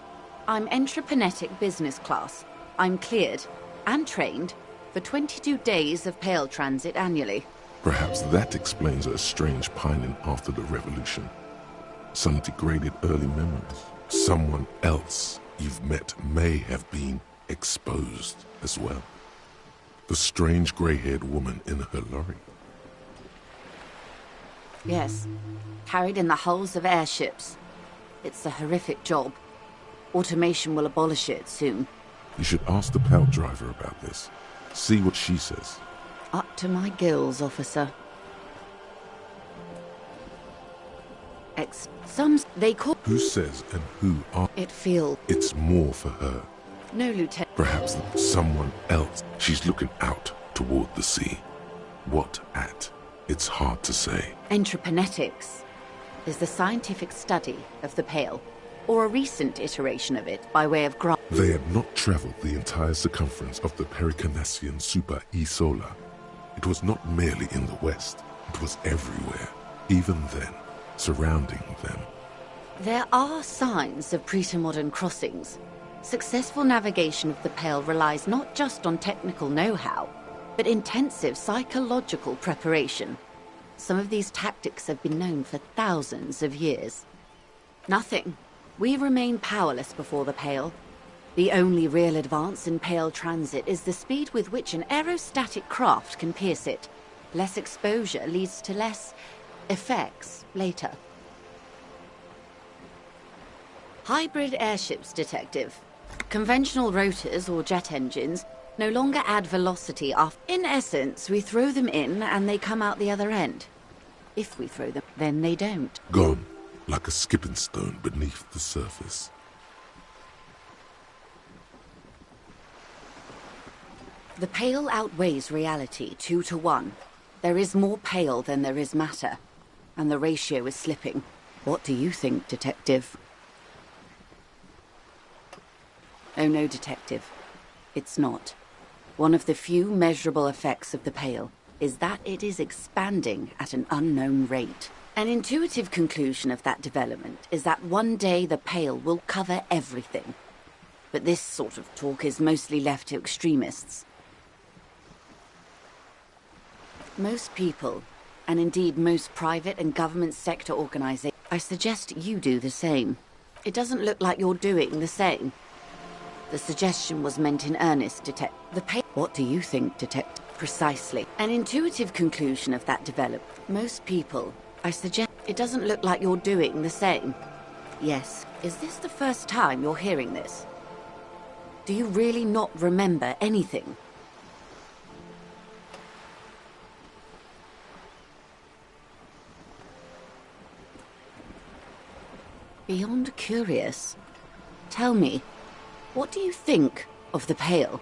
I'm entreprenetic business class. I'm cleared and trained for 22 days of Pale transit annually. Perhaps that explains her strange pining after the revolution. Some degraded early memories. Someone else you've met may have been exposed as well. The strange grey-haired woman in her lorry. Yes, carried in the hulls of airships. It's a horrific job. Automation will abolish it soon. You should ask the PAL driver about this. See what she says. Up to my gills, officer. They call... Who says and who are... It feels... It's more for her. No, Lieutenant... Perhaps someone else. She's looking out toward the sea. What at? It's hard to say. Entreprenetics is the scientific study of the Pale, or a recent iteration of it by way of graph. They had not traveled the entire circumference of the Pericarnassian Super E-Solar. It was not merely in the west, it was everywhere, even then, surrounding them. There are signs of pre-modern crossings. Successful navigation of the Pale relies not just on technical know-how, but intensive psychological preparation. Some of these tactics have been known for thousands of years. Nothing. We remain powerless before the Pale. The only real advance in Pale transit is the speed with which an aerostatic craft can pierce it. Less exposure leads to less effects later. Hybrid airships, Detective. Conventional rotors or jet engines no longer add velocity off. In essence, we throw them in and they come out the other end. If we throw them, then they don't. Gone, like a skipping stone beneath the surface. The pale outweighs reality 2 to 1. There is more pale than there is matter, and the ratio is slipping. What do you think, Detective? Oh no, Detective. It's not. One of the few measurable effects of the pale is that it is expanding at an unknown rate. An intuitive conclusion of that development is that one day the pale will cover everything. But this sort of talk is mostly left to extremists. Most people, and indeed most private and government sector organizations, I suggest you do the same. It doesn't look like you're doing the same. The suggestion was meant in earnest, What do you think, Detective? Precisely. An intuitive conclusion of that development. Most people, I suggest, it doesn't look like you're doing the same. Yes. Is this the first time you're hearing this? Do you really not remember anything? Beyond curious. Tell me, what do you think of the pale?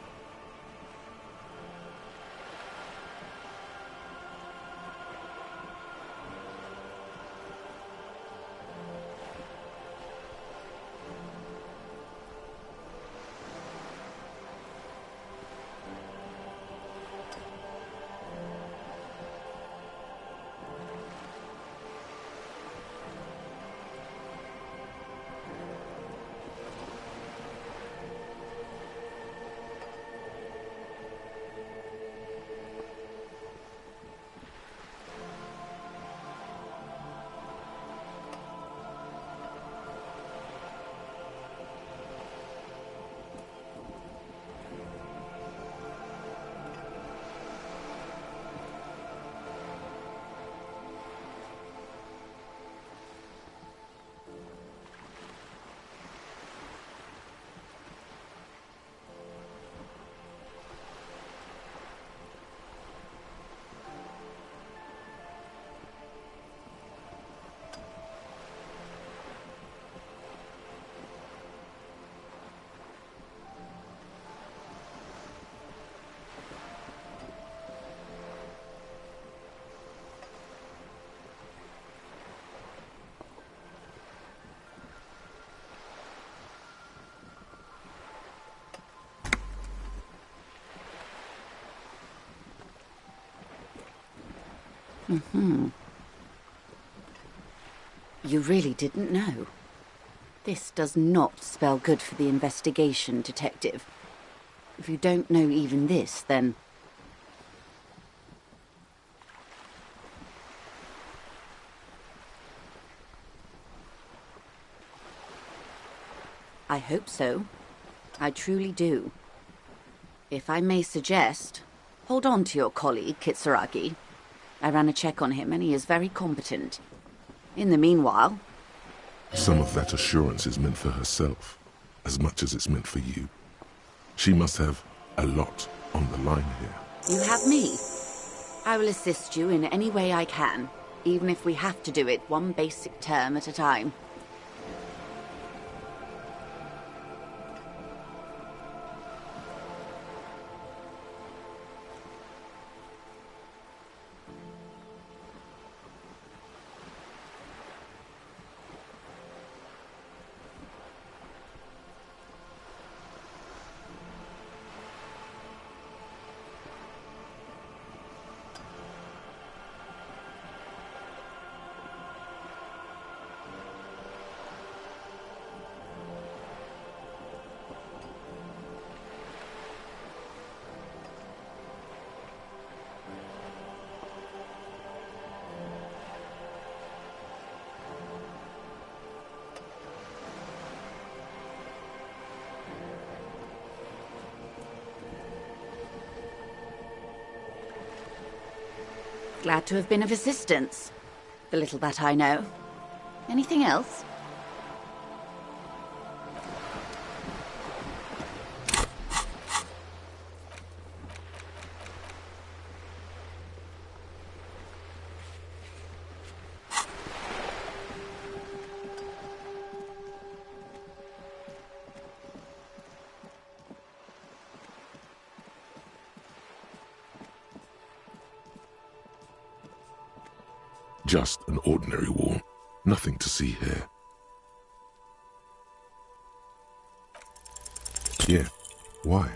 You really didn't know. This does not spell good for the investigation, Detective. If you don't know even this, then... I hope so. I truly do. If I may suggest, hold on to your colleague, Kitsuragi. I ran a check on him and he is very competent. In the meanwhile... Some of that assurance is meant for herself, as much as it's meant for you. She must have a lot on the line here. You have me. I will assist you in any way I can, even if we have to do it one basic term at a time. Glad to have been of assistance. The little that I know. Anything else? Just an ordinary wall. Nothing to see here. Yeah, why?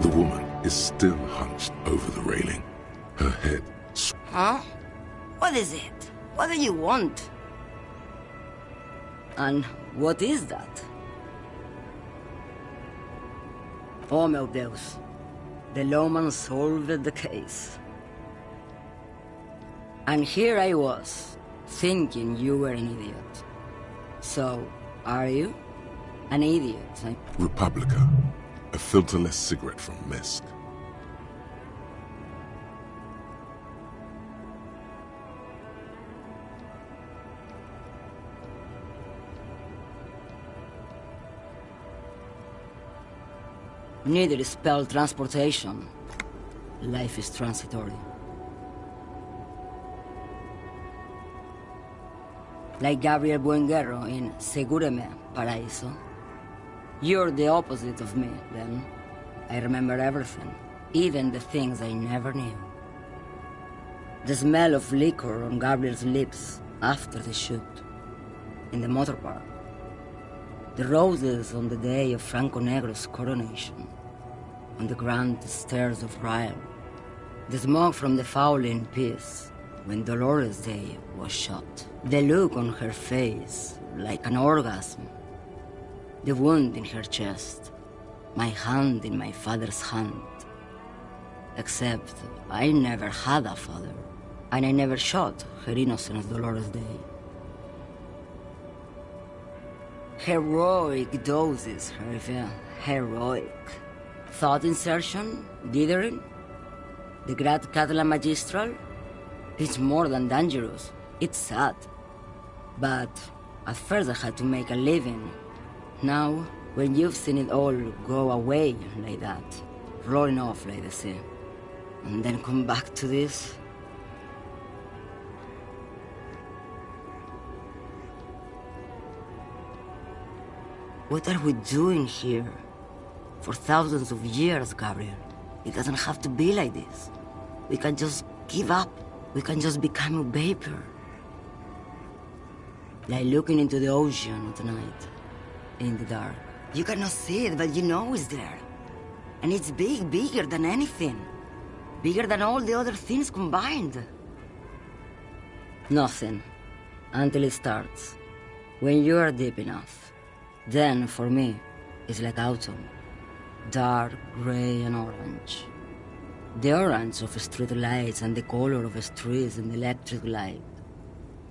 The woman is still hunched over the railing. Her head... Huh? What is it? What do you want? And what is that? Oh, meu Deus. The lawman solved the case. And here I was, thinking you were an idiot. So, are you? An idiot? Republica. A filterless cigarette from Mesk. Neither is spelled transportation. Life is transitory. Like Gabriel Buenguerro in Segúreme, Paraíso. You're the opposite of me, then. I remember everything, even the things I never knew. The smell of liquor on Gabriel's lips after the shoot, in the motor park. The roses on the day of Franco Negro's coronation, on the grand stairs of Ryle. The smoke from the Fowling piece, when Dolores Day was shot. The look on her face, like an orgasm. The wound in her chest, my hand in my father's hand. Except I never had a father, and I never shot her innocent Dolores Day. Heroic doses, Hervé, heroic. Thought insertion, dithering. The Grad Catalan Magistral. It's more than dangerous, it's sad. But at first I had to make a living. Now, when you've seen it all go away like that, rolling off like the sea, and then come back to this... What are we doing here? For thousands of years, Gabriel. It doesn't have to be like this. We can just give up. We can just become a vapor. Like looking into the ocean at night. In the dark. You cannot see it, but you know it's there. And it's big, bigger than anything. Bigger than all the other things combined. Nothing. Until it starts. When you are deep enough. Then, for me, it's like autumn. Dark, grey and orange. The orange of street lights and the color of streets in the electric light.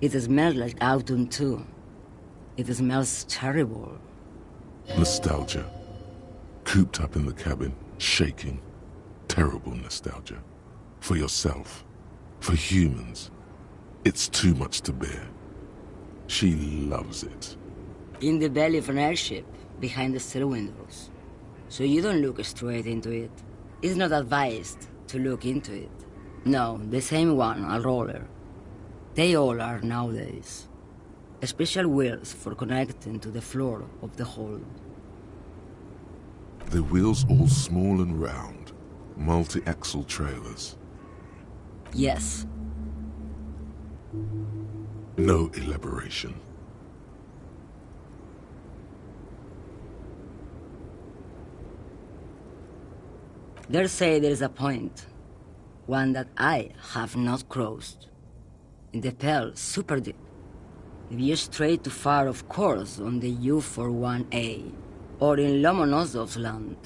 It smells like autumn too. It smells terrible. Nostalgia. Cooped up in the cabin, shaking. Terrible nostalgia. For yourself. For humans. It's too much to bear. She loves it. In the belly of an airship, behind the cell windows. So you don't look straight into it. It's not advised to look into it. No, the same one, a roller. They all are nowadays. Special wheels for connecting to the floor of the hold. The wheels all small and round. Multi-axle trailers. Yes, No elaboration. They say there's a point, one that I have not crossed. In the Pale, super deep. If you stray too far, of course, on the U41A, or in Lomonosov's land,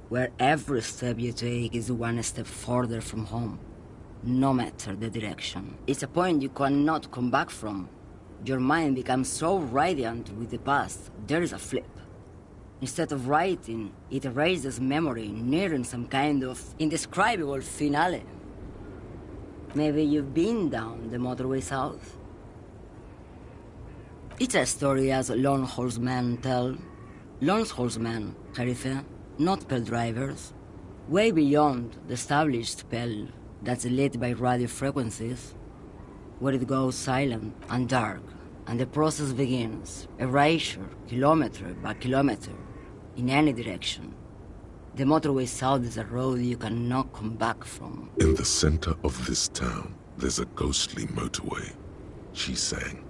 where every step you take is one step further from home, no matter the direction. It's a point you cannot come back from. Your mind becomes so radiant with the past, there is a flip. Instead of writing, it erases memory, nearing some kind of indescribable finale. Maybe you've been down the motorway south. It's a story as lone horsemen tell. Lone horsemen, Jerife, not Pale drivers. Way beyond the established Pale that's lit by radio frequencies, where it goes silent and dark, and the process begins, erasure, kilometer by kilometer, in any direction. The motorway south is a road you cannot come back from. In the center of this town, there's a ghostly motorway, she sang.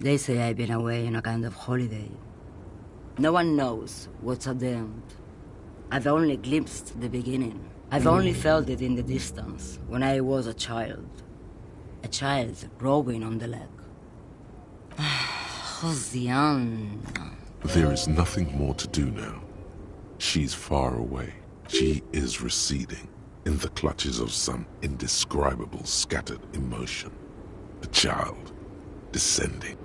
They say I've been away on a kind of holiday. No one knows what's at the end. I've only glimpsed the beginning. I've only felt it in the distance, when I was a child. A child growing on the leg. Josiane. There is nothing more to do now. She's far away. She is receding, in the clutches of some indescribable scattered emotion. A child, descending.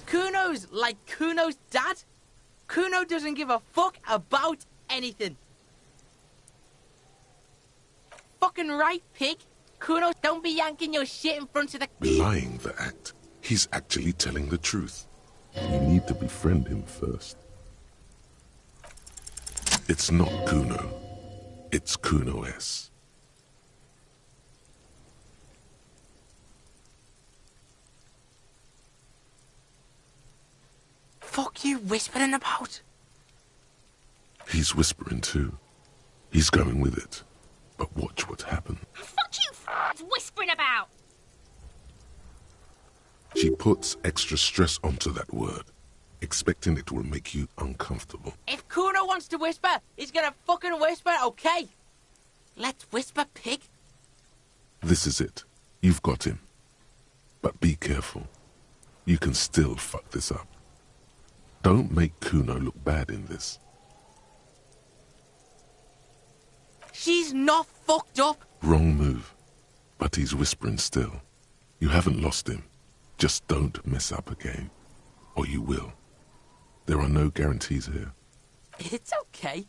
Kuno's like Kuno's dad. Kuno doesn't give a fuck about anything. Fucking right, pig. Kuno, don't be yanking your shit in front of the... Belying the act. He's actually telling the truth. We need to befriend him first. It's not Kuno. It's Kuno S. fuck you whispering about? He's whispering too. He's going with it. But watch what happens. Fuck you whispering about? She puts extra stress onto that word, expecting it will make you uncomfortable. If Kuno wants to whisper, he's gonna fucking whisper, okay? Let's whisper, pig. This is it. You've got him. But be careful. You can still fuck this up. Don't make Kuno look bad in this. She's not fucked up. Wrong move. But he's whispering still. You haven't lost him. Just don't mess up again. Or you will. There are no guarantees here. It's okay.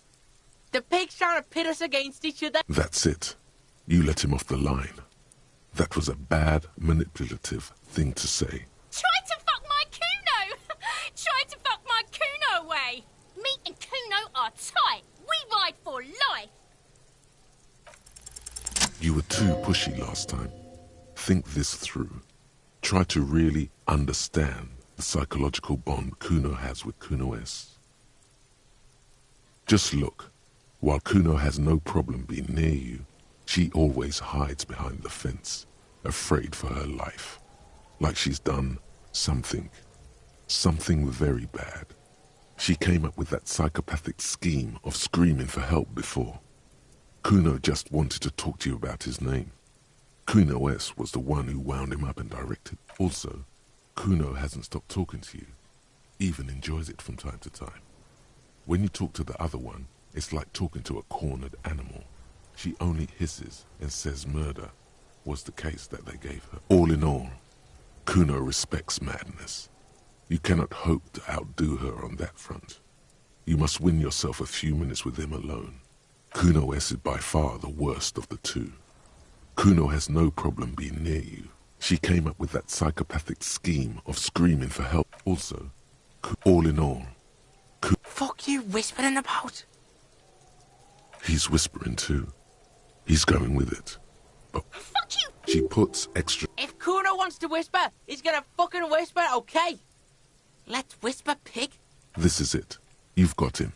The pig's trying to pit us against each other. That's it. You let him off the line. That was a bad, manipulative thing to say. Try to fuck my Kuno! Try to fuck my Kuno away! Me and Kuno are tight. We ride for life. You were too pushy last time. Think this through. Try to really understand the psychological bond Kuno has with Kuno S. Just look. While Kuno has no problem being near you, she always hides behind the fence, afraid for her life. Like she's done something very bad. She came up with that psychopathic scheme of screaming for help before. Kuno just wanted to talk to you about his name. Kuno S was the one who wound him up and directed. Also, Kuno hasn't stopped talking to you, even enjoys it from time to time. When you talk to the other one, it's like talking to a cornered animal. She only hisses and says murder was the case that they gave her. All in all, Kuno respects madness. You cannot hope to outdo her on that front. You must win yourself a few minutes with him alone. Kuno S is by far the worst of the two. Kuno has no problem being near you. She came up with that psychopathic scheme of screaming for help. Also, all in all, Fuck you whispering about? He's whispering too. He's going with it. But fuck you! She puts extra... If Kuno wants to whisper, he's gonna fucking whisper, okay? Let's whisper, pig. This is it. You've got him.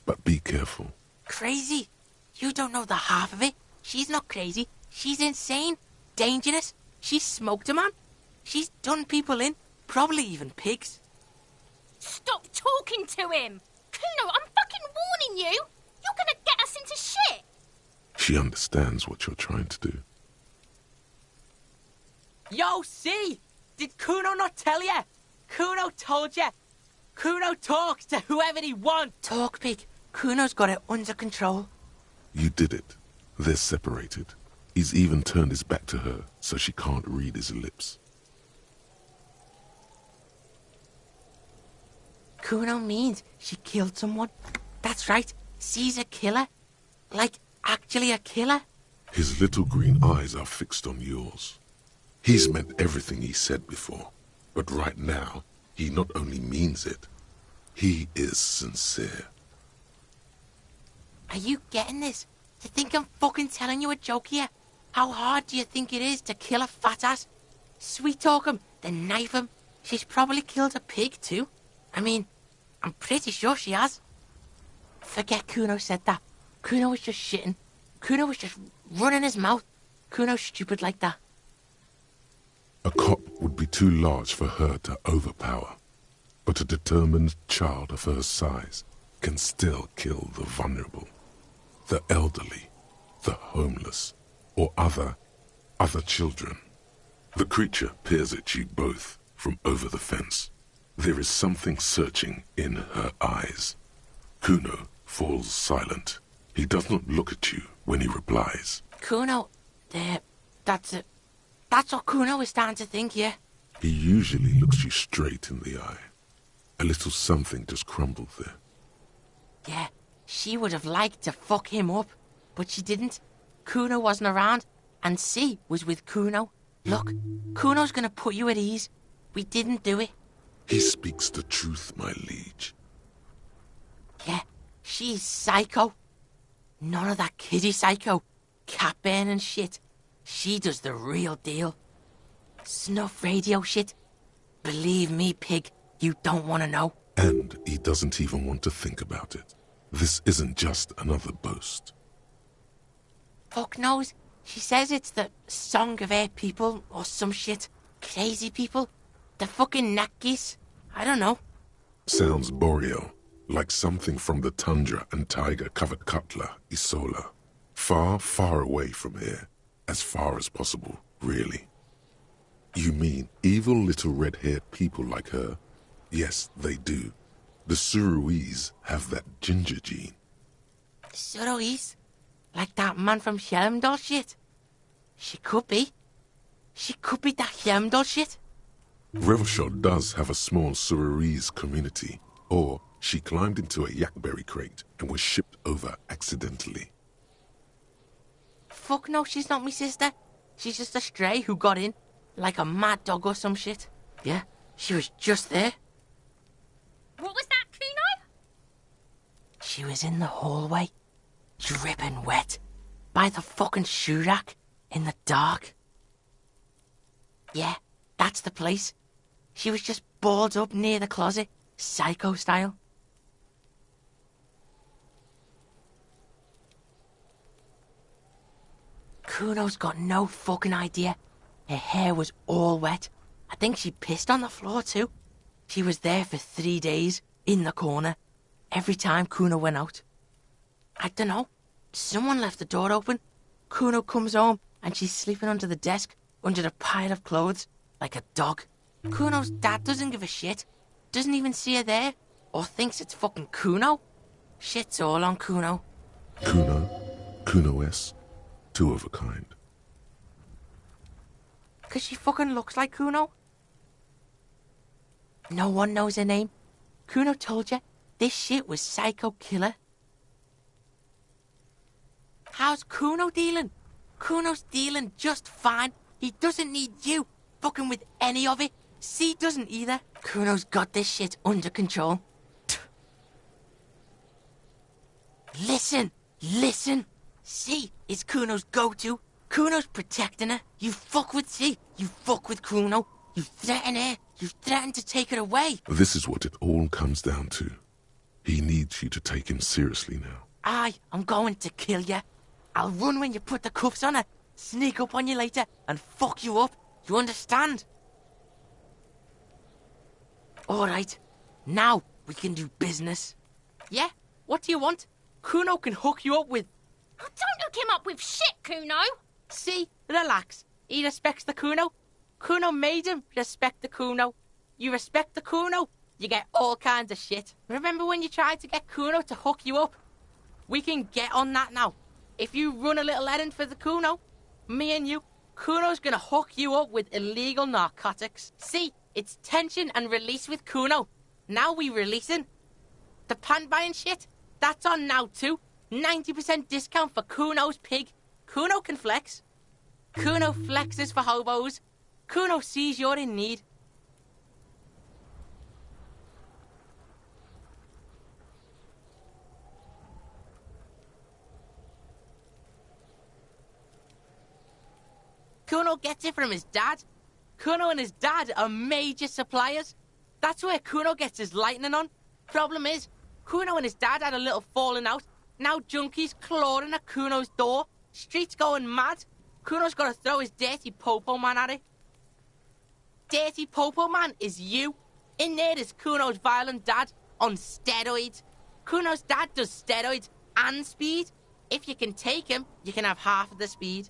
But be careful. Crazy? You don't know the half of it. She's not crazy. She's insane. Dangerous. She's smoked a man. She's done people in. Probably even pigs. Stop talking to him! Kuno, I'm fucking warning you! You're gonna get us into shit! She understands what you're trying to do. Yo, see? Did Kuno not tell you? Kuno told you. Kuno talks to whoever he wants. Talk, pig. Kuno's got it under control. You did it. They're separated. He's even turned his back to her, so she can't read his lips. Kuno means she killed someone. That's right. She's a killer. Like, actually a killer. His little green eyes are fixed on yours. He's meant everything he said before, but right now, he not only means it, he is sincere. Are you getting this? You think I'm fucking telling you a joke here? How hard do you think it is to kill a fat ass? Sweet talk him, then knife him. She's probably killed a pig too. I mean, I'm pretty sure she has. Forget Kuno said that. Kuno was just shitting. Kuno was just running his mouth. Kuno's stupid like that. A cop would be too large for her to overpower, but a determined child of her size can still kill the vulnerable, the elderly, the homeless, or other children. The creature peers at you both from over the fence. There is something searching in her eyes. Kuno falls silent. He does not look at you when he replies. Kuno, that's it. That's what Kuno is starting to think, yeah? He usually looks you straight in the eye. A little something just crumbled there. Yeah, she would have liked to fuck him up, but she didn't. Kuno wasn't around, and C was with Kuno. Look, Kuno's gonna put you at ease. We didn't do it. He speaks the truth, my liege. Yeah, she's psycho. None of that kiddie psycho. Cat burning shit. She does the real deal. Snuff radio shit. Believe me, pig, You don't want to know. And he doesn't even want to think about it. This isn't just another boast. Fuck knows. She says it's the Song of Air people or some shit. Crazy people. The fucking Nakis. I don't know. Sounds boreal, like something from the tundra and tiger-covered Cutler, Isola. Far, far away from here. As far as possible, really. You mean evil little red-haired people like her? Yes, they do. The Suruese have that ginger gene. Suruese? Like that man from Helmdall shit? She could be. She could be that Helmdall shit. Revachol does have a small Suruese community, or she climbed into a yakberry crate and was shipped over accidentally. Fuck no, she's not me sister. She's just a stray who got in, like a mad dog or some shit. Yeah, she was just there. What was that, Kuno? She was in the hallway, dripping wet, by the fucking shoe rack, in the dark. Yeah, that's the place. She was just balled up near the closet, psycho style. Kuno's got no fucking idea. Her hair was all wet. I think she pissed on the floor too. She was there for 3 days, in the corner, every time Kuno went out. I dunno. Someone left the door open. Kuno comes home and she's sleeping under the desk, under a pile of clothes, like a dog. Kuno's dad doesn't give a shit. Doesn't even see her there, or thinks it's fucking Kuno. Shit's all on Kuno. Kuno S. Two of a kind. 'Cause she fucking looks like Kuno. No one knows her name. Kuno told you this shit was Psycho Killer. How's Kuno dealing? Kuno's dealing just fine. He doesn't need you fucking with any of it. C doesn't either. Kuno's got this shit under control. Listen. C is Kuno's go-to. Kuno's protecting her. You fuck with C, you fuck with Kuno. You threaten her. You threaten to take her away. This is what it all comes down to. He needs you to take him seriously now. I'm going to kill you. I'll run when you put the cuffs on her, sneak up on you later, and fuck you up. You understand? Alright, now we can do business. Yeah? What do you want? Kuno can hook you up with... Oh, don't hook him up with shit, Kuno. See? Relax. He respects the Kuno. Kuno made him respect the Kuno. You respect the Kuno, you get all kinds of shit. Remember when you tried to get Kuno to hook you up? We can get on that now. If you run a little errand for the Kuno, me and you, Kuno's gonna hook you up with illegal narcotics. See, it's tension and release with Kuno. Now we releasing. The pan buying shit, that's on now too. 90% discount for Kuno's pig. Kuno can flex. Kuno flexes for hobos. Kuno sees you're in need. Kuno gets it from his dad. Kuno and his dad are major suppliers. That's where Kuno gets his lightning on. Problem is, Kuno and his dad had a little falling out. Now junkies clawing at Kuno's door. Streets going mad. Kuno's got to throw his dirty popo man at it. Dirty popo man is you. In there is Kuno's violent dad on steroids. Kuno's dad does steroids and speed. If you can take him, you can have half of the speed.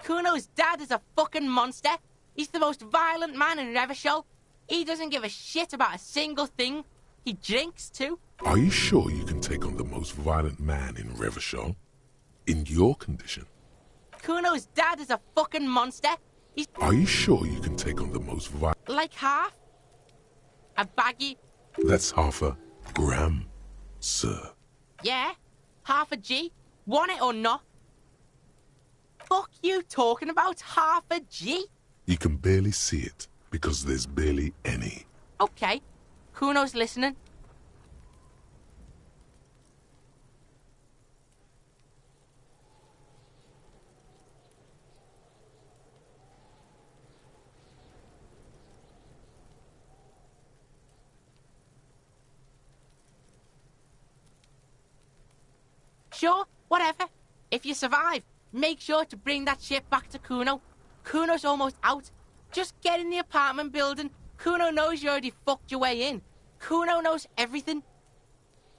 Kuno's dad is a fucking monster. He's the most violent man in Revachol. He doesn't give a shit about a single thing. He drinks too. Are you sure you can take on the most violent man in Revachol? In your condition? Kuno's dad is a fucking monster. He's... Are you sure you can take on the most violent... Like half? A baggie? That's half a gram, sir. Yeah, half a G. Want it or not? Fuck you talking about half a G? You can barely see it, because there's barely any. Okay, Kuno's listening. Sure, whatever. If you survive, make sure to bring that shit back to Kuno. Kuno's almost out. Just get in the apartment building. Kuno knows you already fucked your way in. Kuno knows everything.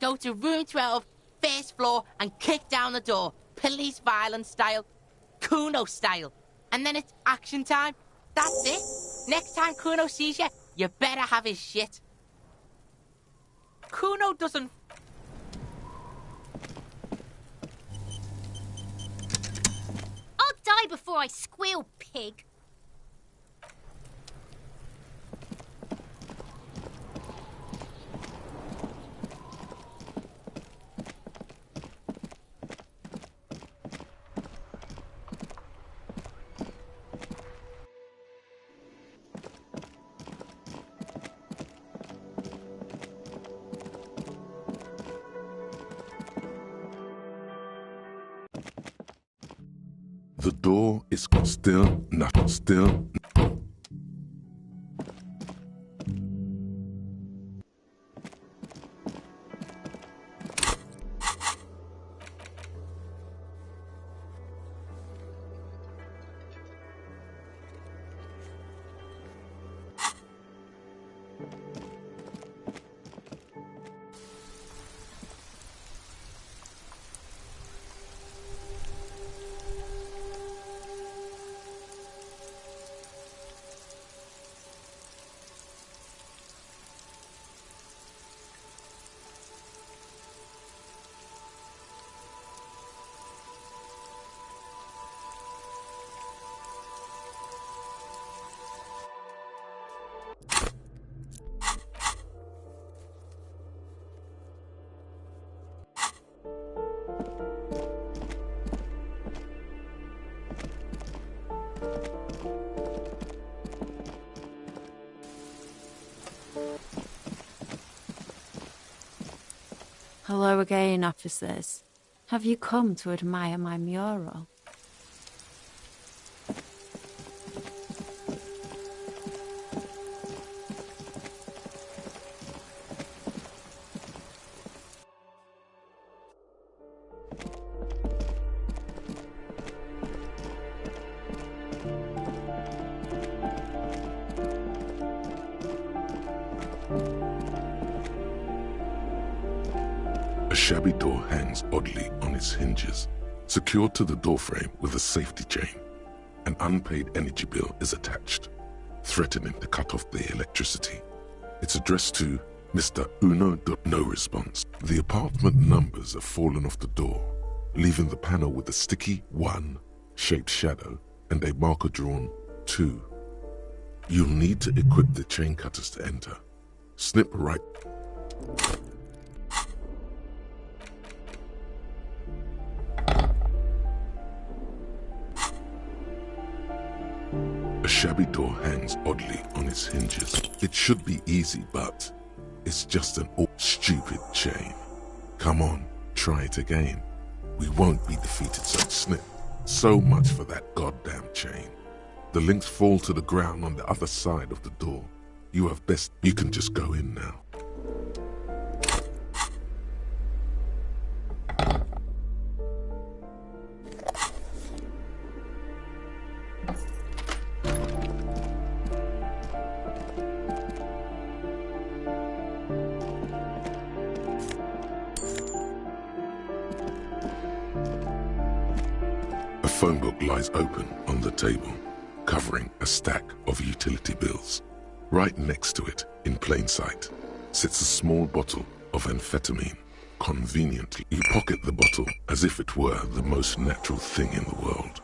Go to room 12, first floor, and kick down the door. Police violence style. Kuno style. And then it's action time. That's it. Next time Kuno sees you, you better have his shit. Kuno doesn't... I'll die before I squeal, pig. The door is still not still. Hello again, officers. Have you come to admire my mural? A shabby door hangs oddly on its hinges, secured to the doorframe with a safety chain. An unpaid energy bill is attached, threatening to cut off the electricity. It's addressed to Mr. Uno. No response. The apartment numbers have fallen off the door, leaving the panel with a sticky 1 shaped shadow and a marker drawn 2. You'll need to equip the chain cutters to enter. Snip right. A shabby door hangs oddly on its hinges. It should be easy, but it's just an stupid chain. Come on, try it again. We won't be defeated, so snip. So much for that goddamn chain. The links fall to the ground on the other side of the door. You can just go in now. A phone book lies open on the table, covering a stack of utility bills. Right next to it, in plain sight, sits a small bottle of amphetamine. Conveniently, you pocket the bottle as if it were the most natural thing in the world.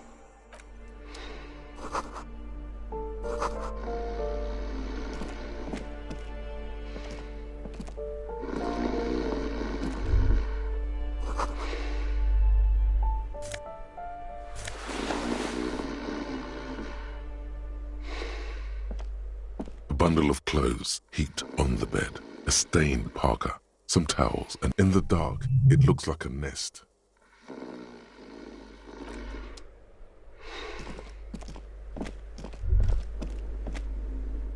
A bundle of clothes heaped on the bed, a stained parka, some towels, and in the dark, it looks like a nest.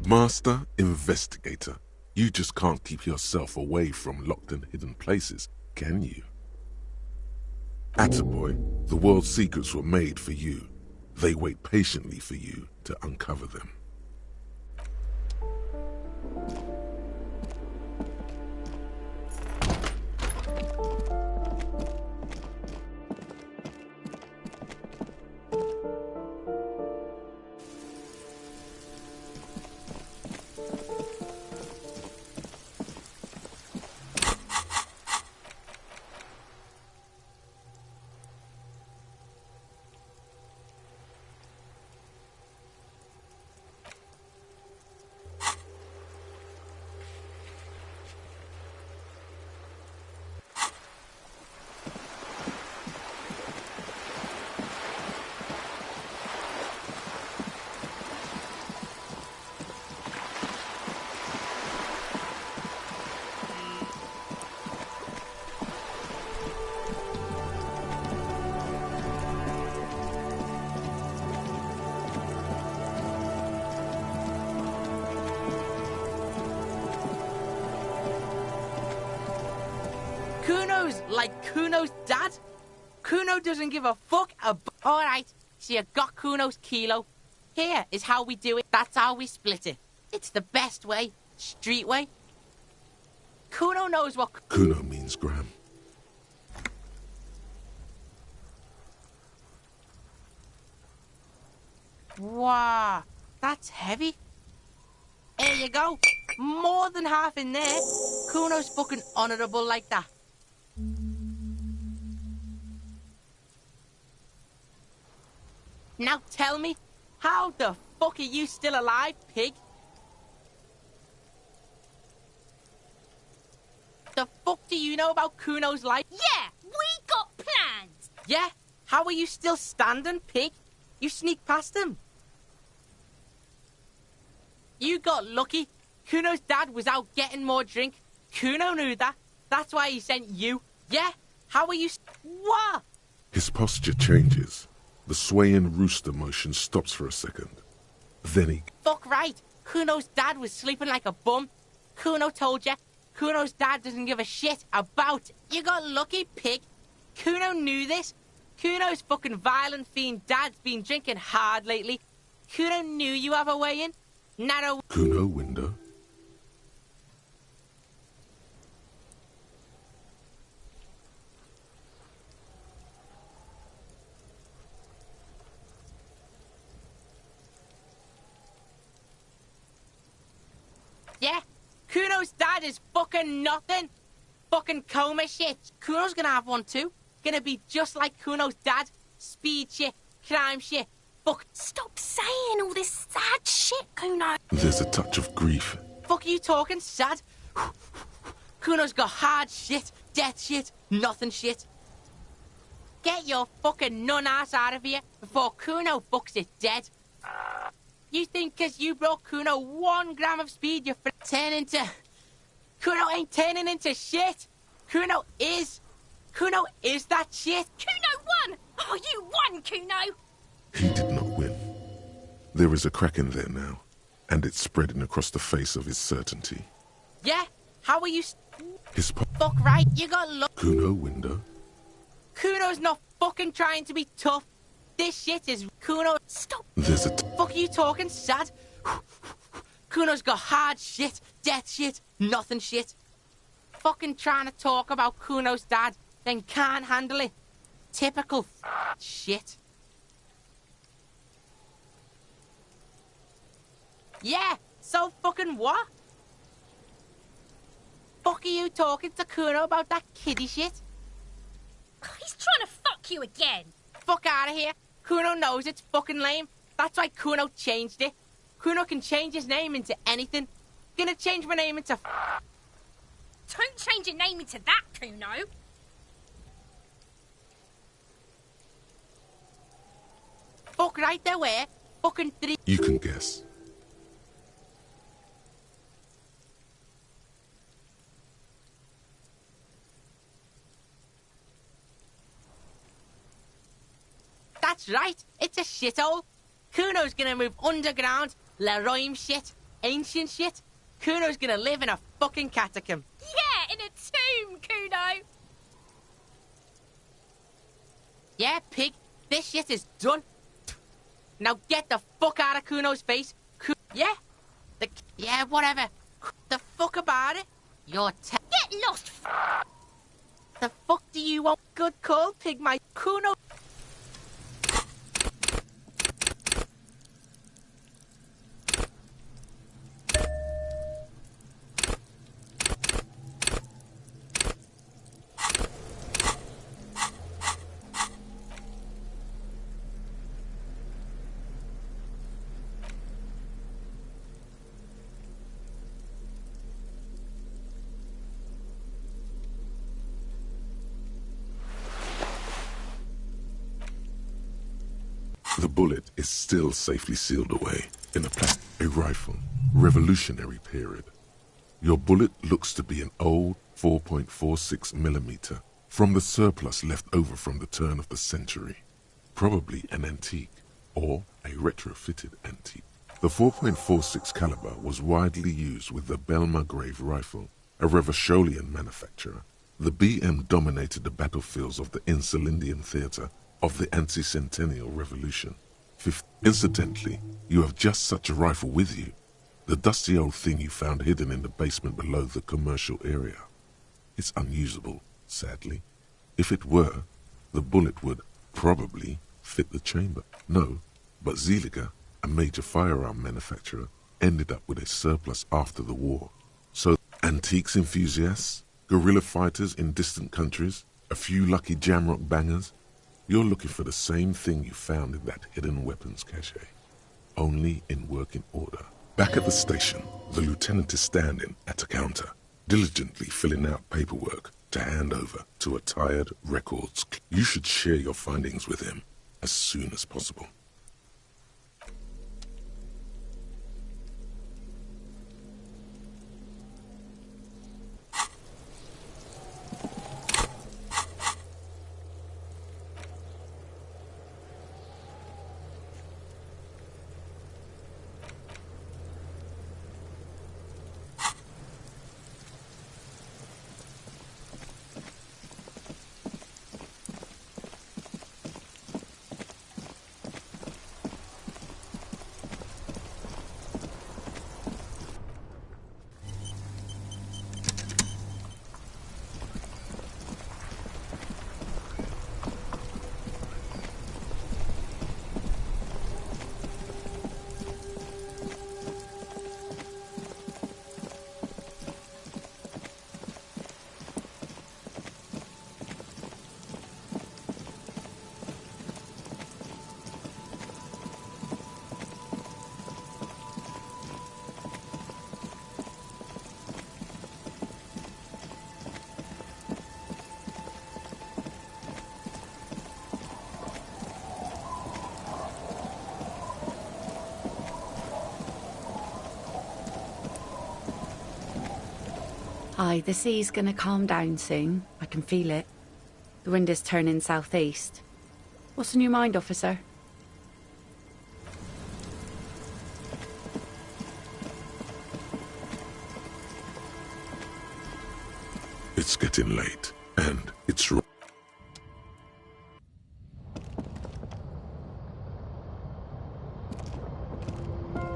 Master Investigator, you just can't keep yourself away from locked and hidden places, can you? Attaboy, the world's secrets were made for you. They wait patiently for you to uncover them. Kuno's like Kuno's dad? Kuno doesn't give a fuck about... Alright, so you got Kuno's kilo. Here is how we do it. That's how we split it. It's the best way. Street way. Kuno knows what... Kuno means gram. Wow, that's heavy. Here you go. More than half in there. Kuno's fucking honourable like that. Now tell me, how the fuck are you still alive, pig? The fuck do you know about Kuno's life? Yeah, we got plans. Yeah? How are you still standing, pig? You sneaked past him. You got lucky. Kuno's dad was out getting more drink. Kuno knew that. That's why he sent you. Yeah? How are you... What? His posture changes. The swaying rooster motion stops for a second. Then he... Fuck right. Kuno's dad was sleeping like a bum. Kuno told you. Kuno's dad doesn't give a shit about... You got lucky, pig. Kuno knew this. Kuno's fucking violent fiend dad's been drinking hard lately. Kuno knew you have a way in. Narrow... Kuno window. Yeah? Kuno's dad is fucking nothing. Fucking coma shit. Kuno's gonna have one too. Gonna be just like Kuno's dad. Speed shit. Crime shit. Fuck. Stop saying all this sad shit, Kuno. There's a touch of grief. Fuck you talking sad? Kuno's got hard shit. Death shit. Nothing shit. Get your fucking nun ass out of here before Kuno fucks it dead. You think 'cause you brought Kuno 1 gram of speed, you turn into... Kuno ain't turning into shit. Kuno is that shit. Kuno won! Oh, you won, Kuno! He did not win. There is a crack in there now, and it's spreading across the face of his certainty. Yeah? How are you... His Fuck right, you got luck. Kuno window. Kuno's not fucking trying to be tough. This shit is Kuno. Stop. There's a... Fuck you talking sad? Kuno's got hard shit, death shit, nothing shit. Fucking trying to talk about Kuno's dad, then can't handle it. Typical shit. Yeah, so fucking what? Fuck are you talking to Kuno about that kiddie shit? He's trying to fuck you again. Fuck out of here. Kuno knows it's fucking lame. That's why Kuno changed it. Kuno can change his name into anything. Gonna change my name into... Don't change your name into that, Kuno. Fuck right there, where? Fucking 3... You can guess. That's right, it's a shithole. Kuno's gonna move underground, Leroy shit, ancient shit. Kuno's gonna live in a fucking catacomb. Yeah, in a tomb, Kuno. Yeah, pig, this shit is done. Now get the fuck out of Kuno's face. Yeah? Yeah, whatever. The fuck about it? You're Get lost! The fuck do you want? Good call, pig, my Kuno. The bullet is still safely sealed away in a rifle. Revolutionary period. Your bullet looks to be an old 4.46mm from the surplus left over from the turn of the century. Probably an antique or a retrofitted antique. The 4.46 caliber was widely used with the Belmargrave rifle, a Revacholian manufacturer. The BM dominated the battlefields of the Insulindian theater of the anti-centennial revolution. Incidentally, you have just such a rifle with you, the dusty old thing you found hidden in the basement below the commercial area. It's unusable, sadly. If it were, the bullet would probably fit the chamber. No, but Zeliger, a major firearm manufacturer, ended up with a surplus after the war. So, antiques enthusiasts, guerrilla fighters in distant countries, a few lucky jamrock bangers, you're looking for the same thing you found in that hidden weapons cache, only in working order. Back at the station, the lieutenant is standing at a counter, diligently filling out paperwork to hand over to a tired records. You should share your findings with him as soon as possible. Aye, the sea's gonna calm down soon. I can feel it. The wind is turning southeast. What's on your mind, officer? It's getting late, and it's wrong.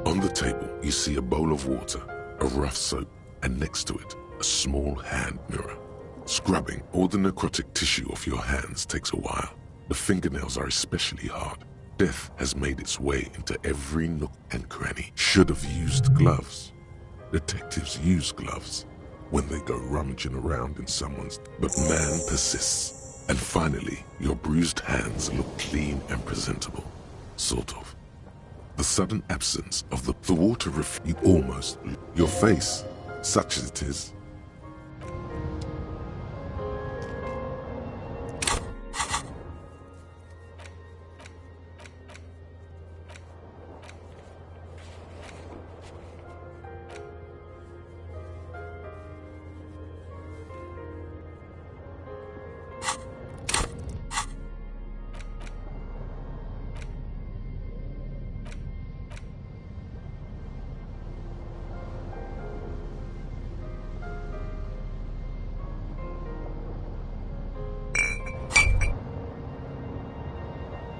On the table, you see a bowl of water, a rough soap, and next to it, a small hand mirror. Scrubbing all the necrotic tissue off your hands takes a while. The fingernails are especially hard. Death has made its way into every nook and cranny. Should have used gloves. Detectives use gloves when they go rummaging around in someone's... But man persists. And finally, your bruised hands look clean and presentable. Sort of. The sudden absence of the water you almost... Your face, such as it is,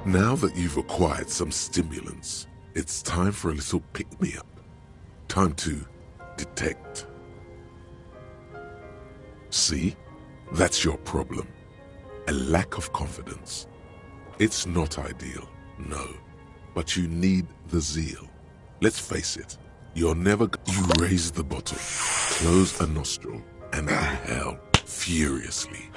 Now that you've acquired some stimulants, it's time for a little pick-me-up. Time to detect. See? That's your problem. A lack of confidence. It's not ideal, no. But you need the zeal. Let's face it, you're never... You raise the bottle, close a nostril, and inhale furiously.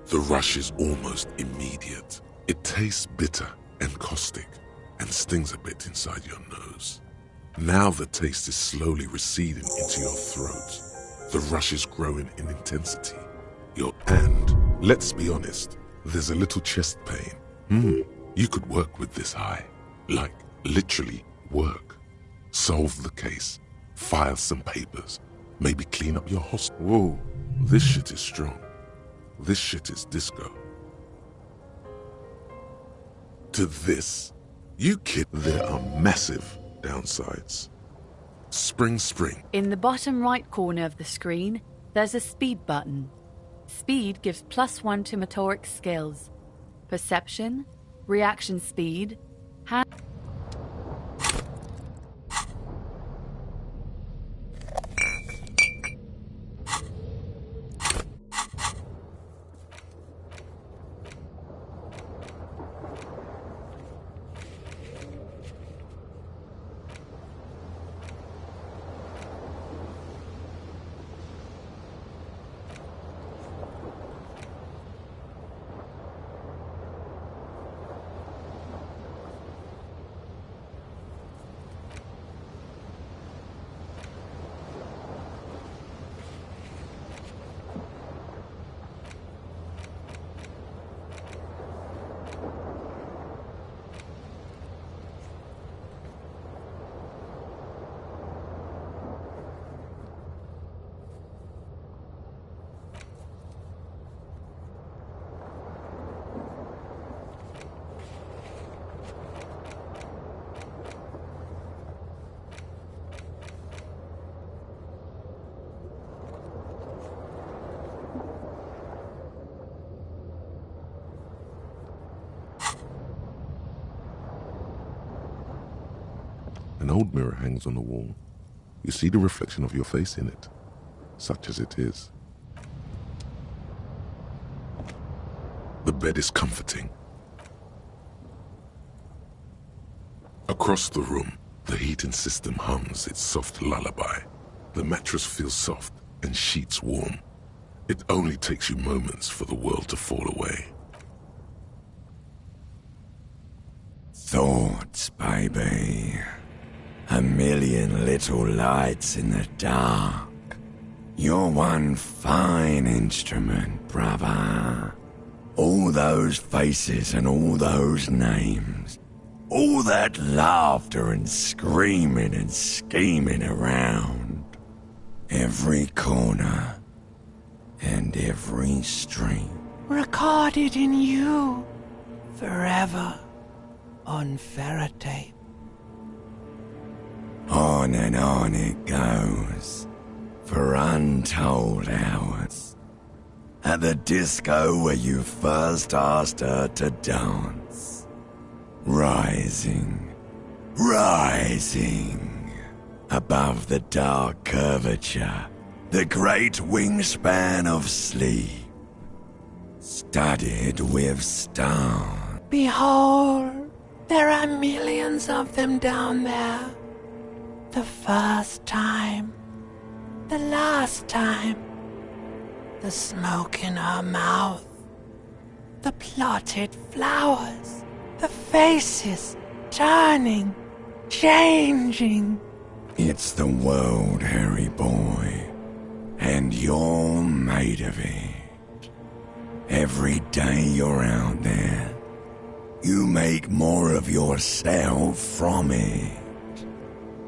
The rush is almost immediate. It tastes bitter and caustic and stings a bit inside your nose. Now the taste is slowly receding into your throat. The rush is growing in intensity. And, let's be honest, there's a little chest pain. You could work with this high. Like, literally work. Solve the case. File some papers. Maybe clean up your hostel. Whoa, this shit is strong. This shit is disco. To this, you kid, there are massive downsides. Spring. In the bottom right corner of the screen, there's a speed button. Speed gives +1 to motoric skills. Perception, reaction speed, hand... An old mirror hangs on the wall. You see the reflection of your face in it, such as it is. The bed is comforting. Across the room, the heating system hums its soft lullaby. The mattress feels soft and sheets warm. It only takes you moments for the world to fall away. Thoughts, baby. A million little lights in the dark. You're one fine instrument, brother. All those faces and all those names. All that laughter and screaming and scheming around. Every corner and every street. Recorded in you. Forever. On ferrotape. On and on it goes, for untold hours. At the disco where you first asked her to dance. Rising, above the dark curvature, the great wingspan of sleep, studded with stars. Behold, there are millions of them down there. The first time, the last time, the smoke in her mouth, the plotted flowers, the faces turning, changing. It's the world, Harry boy, and you're made of it. Every day you're out there, you make more of yourself from it.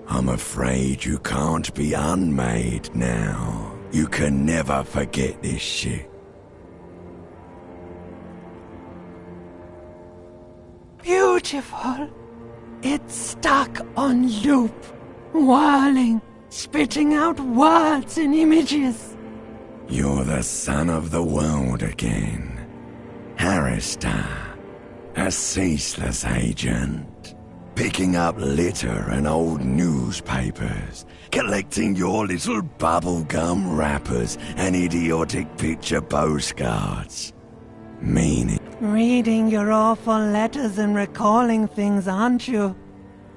I'm afraid you can't be unmade now. You can never forget this shit. Beautiful. It's stuck on loop, whirling, spitting out words and images. You're the son of the world again, Harrister. A ceaseless agent. Picking up litter and old newspapers. Collecting your little bubblegum wrappers and idiotic picture postcards. Meaning. Reading your awful letters and recalling things, aren't you?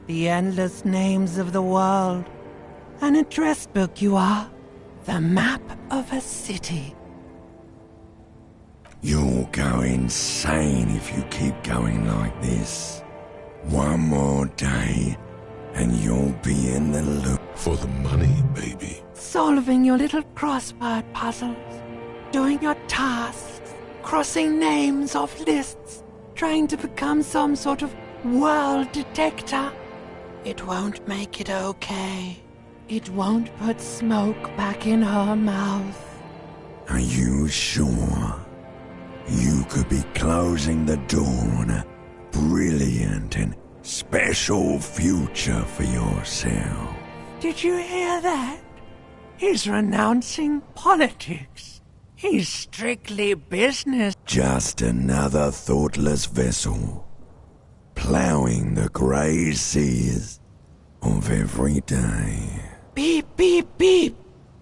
The endless names of the world. An address book you are. The map of a city. You'll go insane if you keep going like this. One more day, and you'll be in the loop. For the money, baby. Solving your little crossword puzzles. Doing your tasks. Crossing names off lists. Trying to become some sort of world detector. It won't make it okay. It won't put smoke back in her mouth. Are you sure? You could be closing the door on a brilliant and special future for yourself. Did you hear that? He's renouncing politics. He's strictly business. Just another thoughtless vessel, ploughing the grey seas of every day. Beep, beep, beep.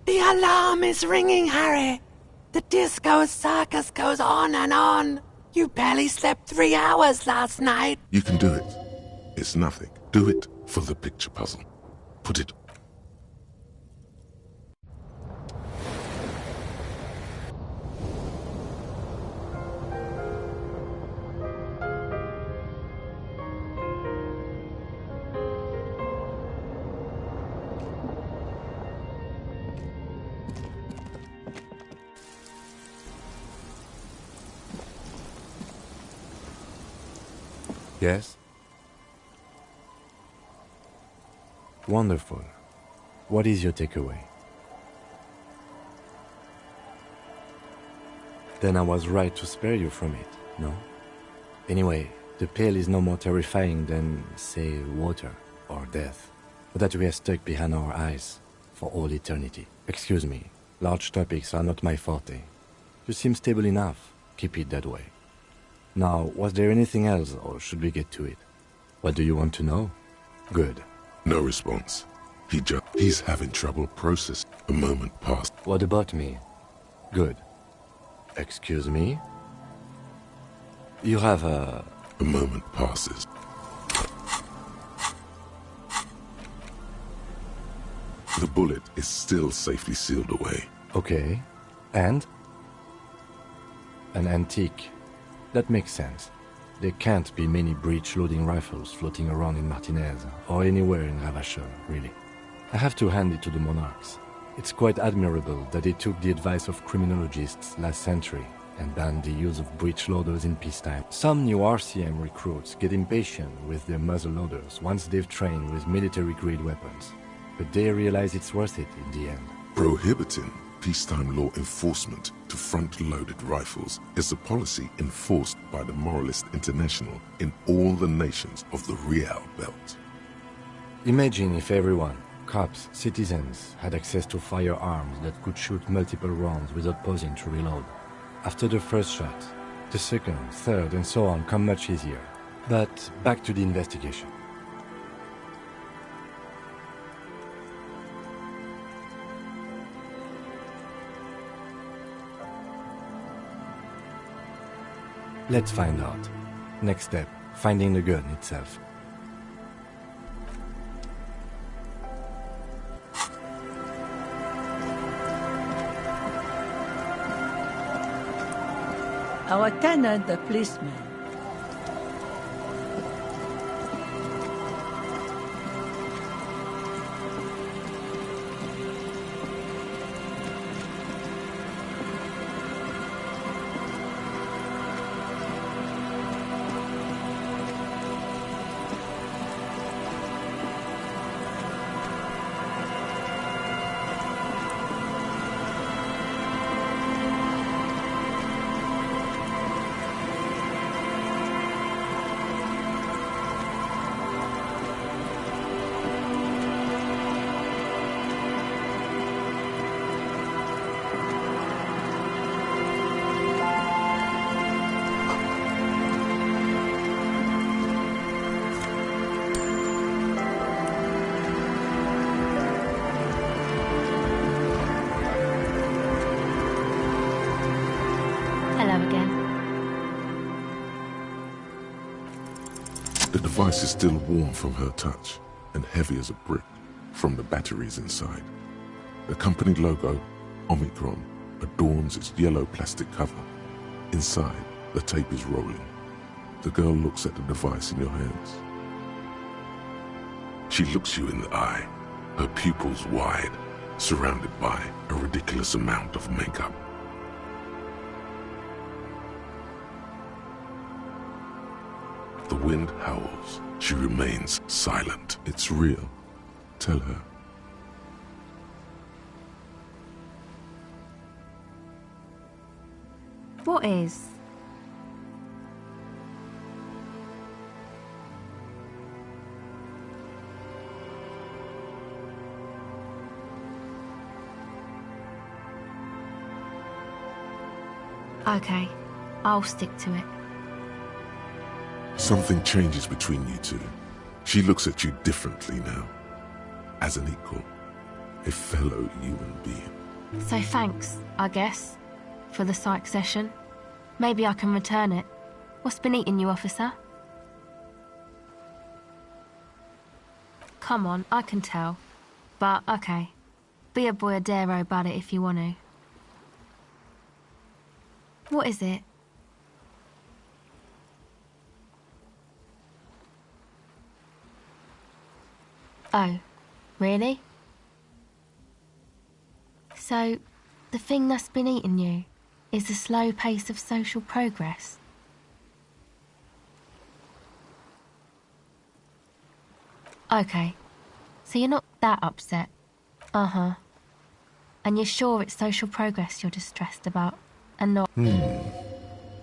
The alarm is ringing, Harry. The disco circus goes on and on. You barely slept 3 hours last night. You can do it. It's nothing. Do it for the picture puzzle. Put it. Yes? Wonderful. What is your takeaway? Then I was right to spare you from it, no? Anyway, the pill is no more terrifying than, say, water or death, or that we are stuck behind our eyes for all eternity. Excuse me, large topics are not my forte. You seem stable enough. Keep it that way. Now, was there anything else, or should we get to it? What do you want to know? Good. No response. He's having trouble processing. A moment passed. What about me? Good. Excuse me? You have a... A moment passes. The bullet is still safely sealed away. Okay. And? An antique. That makes sense. There can't be many breech-loading rifles floating around in Martinez, or anywhere in Ravachol, really. I have to hand it to the monarchs. It's quite admirable that they took the advice of criminologists last century and banned the use of breech-loaders in peacetime. Some new RCM recruits get impatient with their muzzle-loaders once they've trained with military-grade weapons, but they realize it's worth it in the end. Prohibiting peacetime law enforcement to front-loaded rifles is a policy enforced by the Moralist International in all the nations of the Real Belt. Imagine if everyone, cops, citizens, had access to firearms that could shoot multiple rounds without pausing to reload. After the first shot, the second, third, and so on come much easier. But back to the investigation. Let's find out. Next step, finding the gun itself. Our tenant, the policeman. device is still warm from her touch and heavy as a brick from the batteries inside. The company logo, Omicron, adorns its yellow plastic cover. Inside, the tape is rolling. The girl looks at the device in your hands. She looks you in the eye, her pupils wide, surrounded by a ridiculous amount of makeup. The wind howls. She remains silent. It's real. Tell her. What is? Okay, I'll stick to it. Something changes between you two. She looks at you differently now. As an equal. A fellow human being. So thanks, I guess, for the psych session. Maybe I can return it. What's been eating you, officer? Come on, I can tell. But, okay. Be a boyadero about it if you want to. What is it? Oh, really? So, the thing that's been eating you is the slow pace of social progress? Okay, so you're not that upset. Uh-huh. And you're sure it's social progress you're distressed about, and not...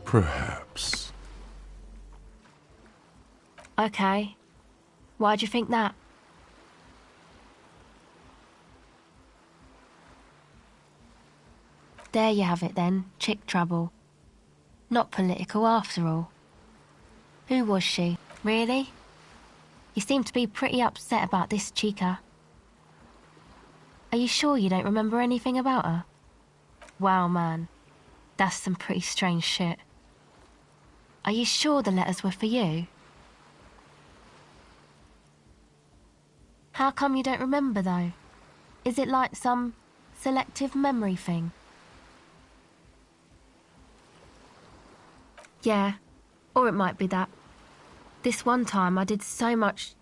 Perhaps. Okay. Why do you think that? There you have it then, chick trouble. Not political after all. Who was she, really? You seem to be pretty upset about this chica. Are you sure you don't remember anything about her? Wow, man. That's some pretty strange shit. Are you sure the letters were for you? How come you don't remember, though? Is it like some selective memory thing? Yeah, or it might be that. This one time I did so much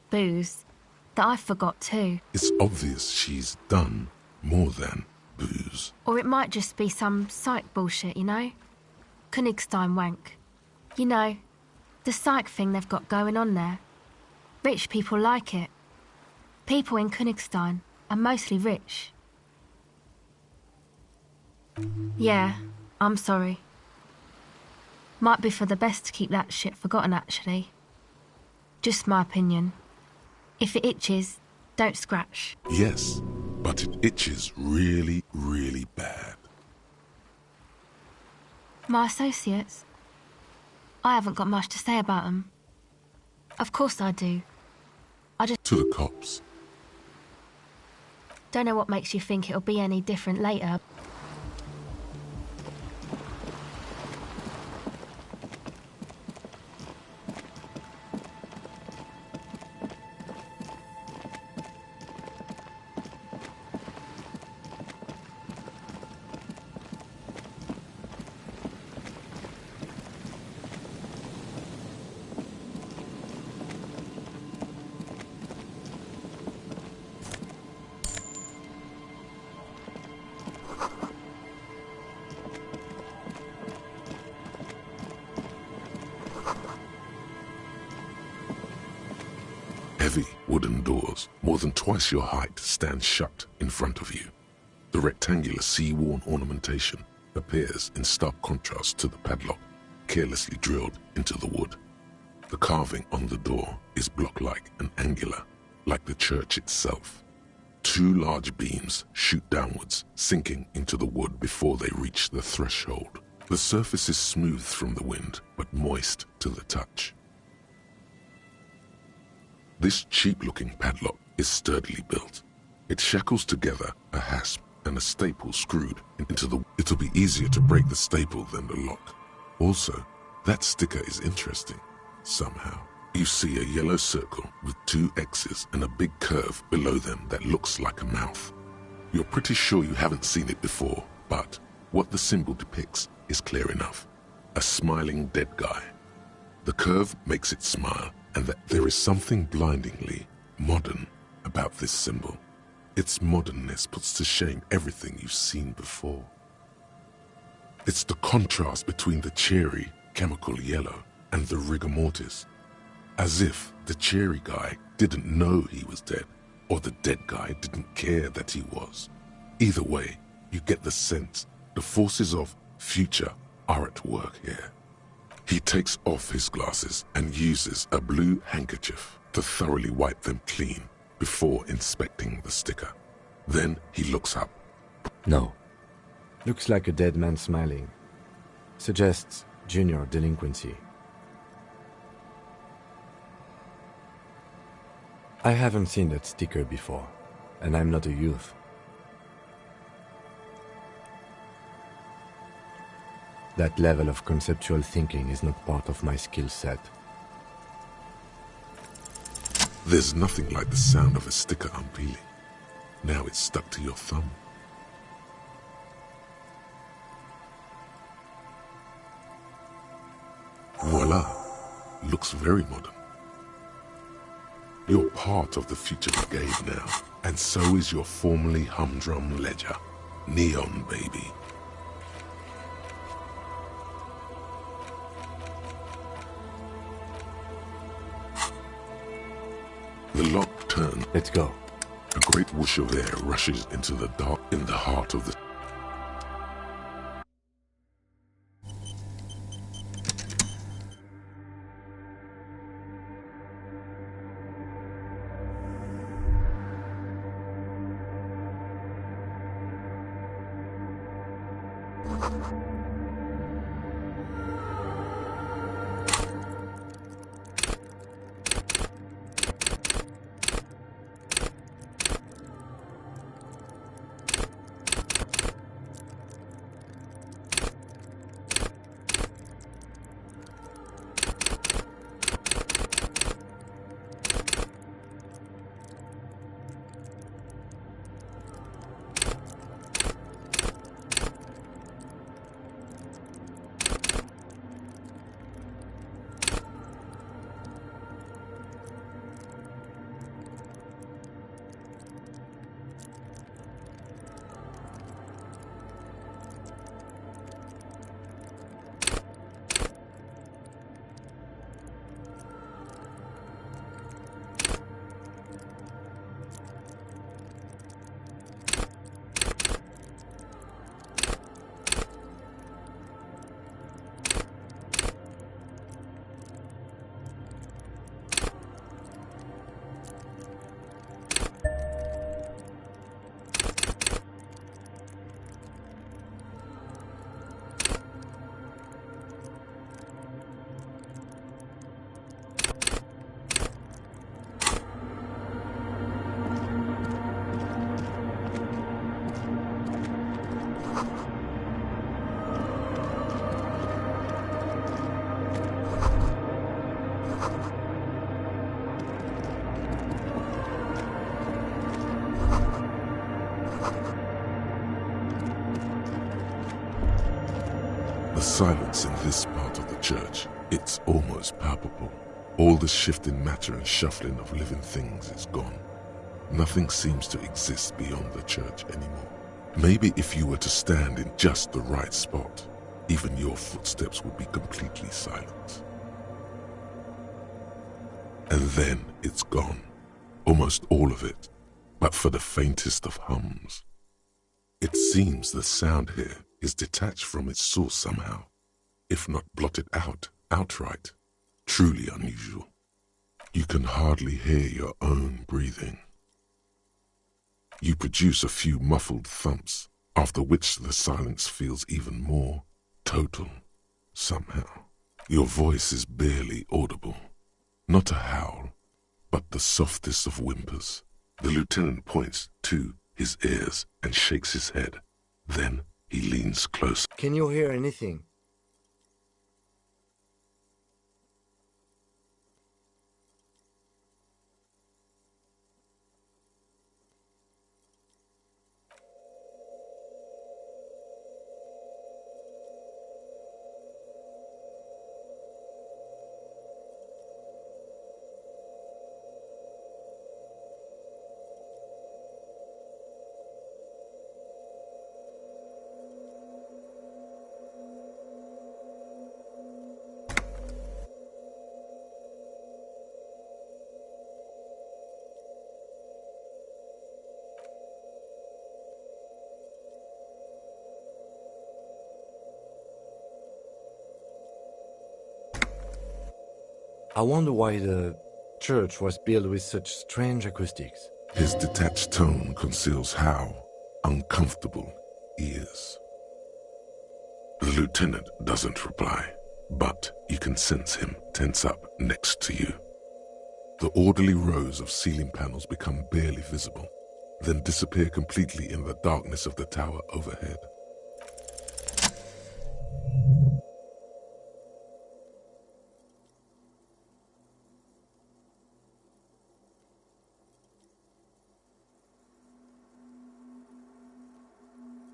booze that I forgot too. It's obvious she's done more than booze. Or it might just be some psych bullshit, you know? Königstein wank. You know, the psych thing they've got going on there. Rich people like it. People in Königstein are mostly rich. Yeah, I'm sorry. Might be for the best to keep that shit forgotten, actually. Just my opinion. If it itches, don't scratch. Yes, but it itches really, really bad. My associates? I haven't got much to say about them. Of course I do. I just... To the cops. Don't know what makes you think it'll be any different later. Heavy wooden doors, more than twice your height, stand shut in front of you. The rectangular sea-worn ornamentation appears in stark contrast to the padlock, carelessly drilled into the wood. The carving on the door is block-like and angular, like the church itself. Two large beams shoot downwards, sinking into the wood before they reach the threshold. The surface is smooth from the wind, but moist to the touch. This cheap-looking padlock is sturdily built. It shackles together a hasp and a staple screwed into the... It'll be easier to break the staple than the lock. Also, that sticker is interesting, somehow. You see a yellow circle with 2 X's and a big curve below them that looks like a mouth. You're pretty sure you haven't seen it before, but what the symbol depicts is clear enough. A smiling dead guy. The curve makes it smile, and that there is something blindingly modern about this symbol. Its modernness puts to shame everything you've seen before. It's the contrast between the cheery, chemical yellow and the rigor mortis. As if the cheery guy didn't know he was dead, or the dead guy didn't care that he was. Either way, you get the sense the forces of future are at work here. He takes off his glasses and uses a blue handkerchief to thoroughly wipe them clean before inspecting the sticker. Then he looks up. No. Looks like a dead man smiling. Suggests junior delinquency. I haven't seen that sticker before, and I'm not a youth. That level of conceptual thinking is not part of my skill set. There's nothing like the sound of a sticker unpeeling. Now it's stuck to your thumb. Voila! Looks very modern. You're part of the future brigade now, and so is your formerly humdrum ledger. Neon, baby. The lock turns. Let's go. A great whoosh of air rushes into the dark in the heart of the... The silence in this part of the church, it's almost palpable. All the shifting matter and shuffling of living things is gone. Nothing seems to exist beyond the church anymore. Maybe if you were to stand in just the right spot, even your footsteps would be completely silent. And then it's gone. Almost all of it, but for the faintest of hums. It seems the sound here is detached from its source somehow, if not blotted out outright. Truly unusual. You can hardly hear your own breathing. You produce a few muffled thumps, after which the silence feels even more total, somehow. Your voice is barely audible. Not a howl, but the softest of whimpers. The lieutenant points to his ears and shakes his head. Then he leans close. Can you hear anything? I wonder why the church was built with such strange acoustics. His detached tone conceals how uncomfortable he is. The lieutenant doesn't reply, but you can sense him tense up next to you. The orderly rows of ceiling panels become barely visible, then disappear completely in the darkness of the tower overhead.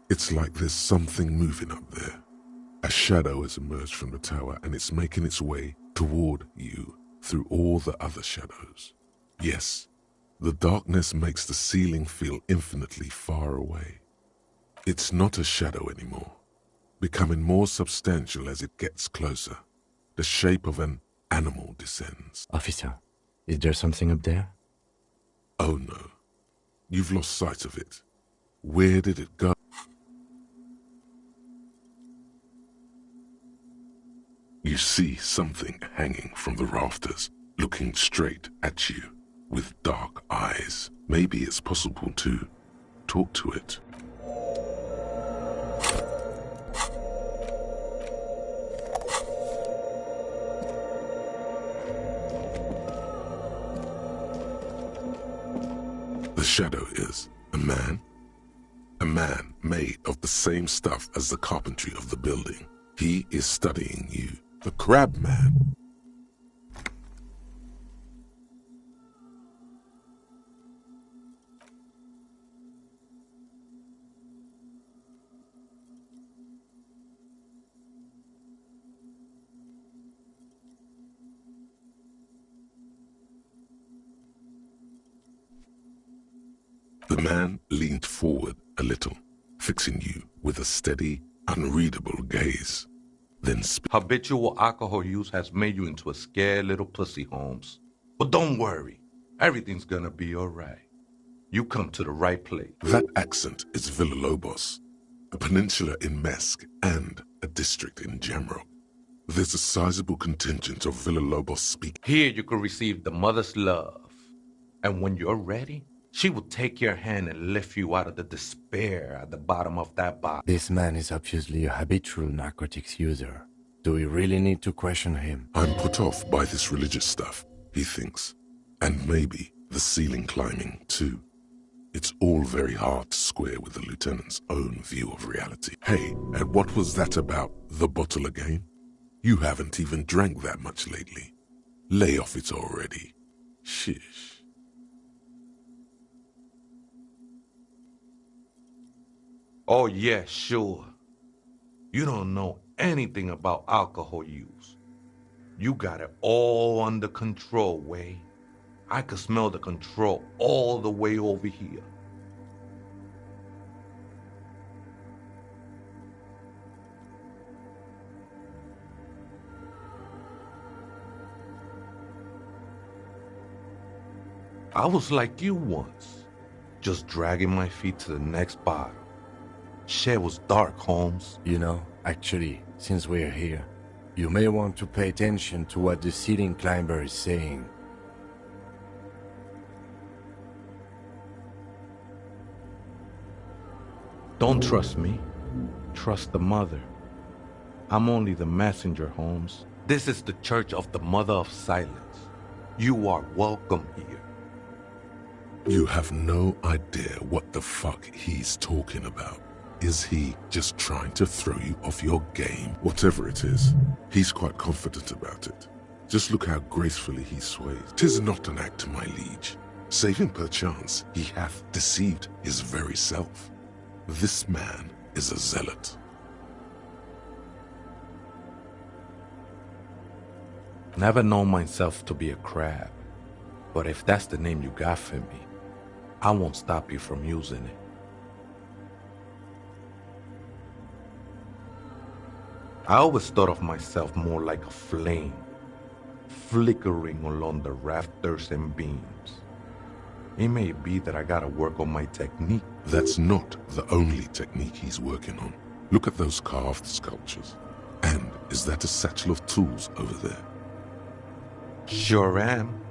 It's like there's something moving up there. A shadow has emerged from the tower and it's making its way toward you through all the other shadows. Yes, the darkness makes the ceiling feel infinitely far away. It's not a shadow anymore, becoming more substantial as it gets closer. The shape of an animal descends. Officer, is there something up there? Oh no, you've lost sight of it. Where did it go? You see something hanging from the rafters, looking straight at you with dark eyes. Maybe it's possible to talk to it. The shadow is a man made of the same stuff as the carpentry of the building. He is studying you. The Crab Man. The man leaned forward a little, fixing you with a steady, unreadable gaze. Then habitual alcohol use has made you into a scared little pussy, Holmes. But don't worry, everything's gonna be alright. You come to the right place. That accent is Villalobos, a peninsula in Mesk and a district in Jamrock. There's a sizable contingent of Villalobos speak. Here you can receive the mother's love. And when you're ready, she will take your hand and lift you out of the despair at the bottom of that box. This man is obviously a habitual narcotics user. Do we really need to question him? I'm put off by this religious stuff, he thinks. And maybe the ceiling climbing, too. It's all very hard to square with the lieutenant's own view of reality. Hey, and what was that about the bottle again? You haven't even drank that much lately. Lay off it already. Shish. Oh yeah, sure. You don't know anything about alcohol use. You got it all under control, Way. I could smell the control all the way over here. I was like you once, just dragging my feet to the next bottle. Shit was dark, Holmes. You know, actually, since we're here, you may want to pay attention to what the ceiling climber is saying. Don't trust me. Trust the mother. I'm only the messenger, Holmes. This is the Church of the Mother of Silence. You are welcome here. You have no idea what the fuck he's talking about. Is he just trying to throw you off your game? Whatever it is, he's quite confident about it. Just look how gracefully he sways. 'Tis not an act, my liege. Save him perchance, he hath deceived his very self. This man is a zealot. Never known myself to be a crab, but if that's the name you got for me, I won't stop you from using it. I always thought of myself more like a flame, flickering along the rafters and beams. It may be that I gotta work on my technique. That's not the only technique he's working on. Look at those carved sculptures. And is that a satchel of tools over there? Sure am.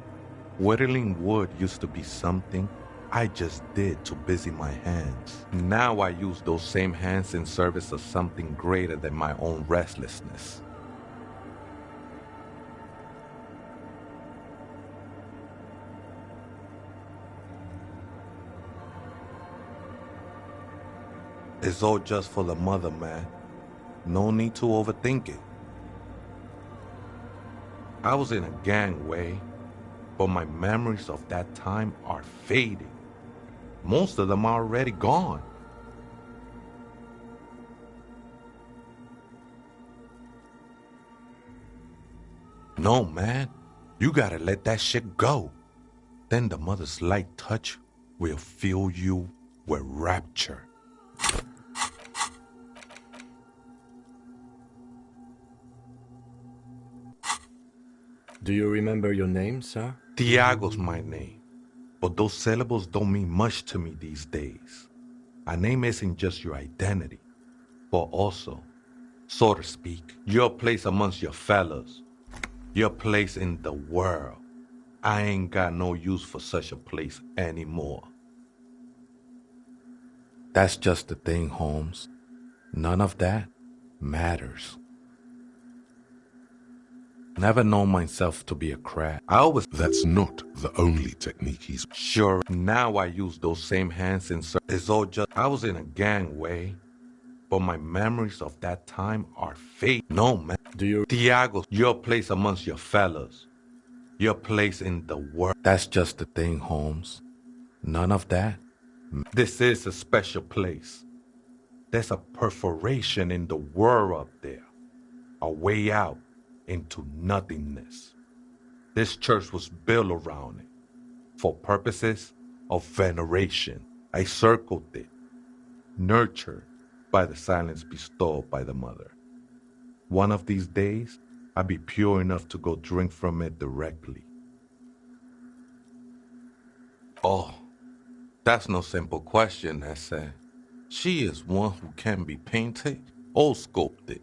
Whittling wood used to be something I just did to busy my hands. Now I use those same hands in service of something greater than my own restlessness. It's all just for the mother, man. No need to overthink it. I was in a gangway, but my memories of that time are fading. Most of them are already gone. No, man. You gotta let that shit go. Then the mother's light touch will fill you with rapture. Do you remember your name, sir? Tiago's my name, but those syllables don't mean much to me these days. A name isn't just your identity, but also, so to speak, your place amongst your fellows, your place in the world. I ain't got no use for such a place anymore. That's just the thing, Holmes. None of that matters. Never known myself to be a crab. That's not the only technique he's... Sure, now I use those same hands in... It's all just... I was in a gangway, but my memories of that time are fake. No, man. Do you... Tiago, your place amongst your fellas. Your place in the world. That's just the thing, Holmes. None of that. This is a special place. There's a perforation in the world up there. A way out into nothingness. This church was built around it for purposes of veneration. I circled it, nurtured by the silence bestowed by the mother. One of these days, I'll be pure enough to go drink from it directly. Oh, that's no simple question, Ese. She is one who can be painted or sculpted.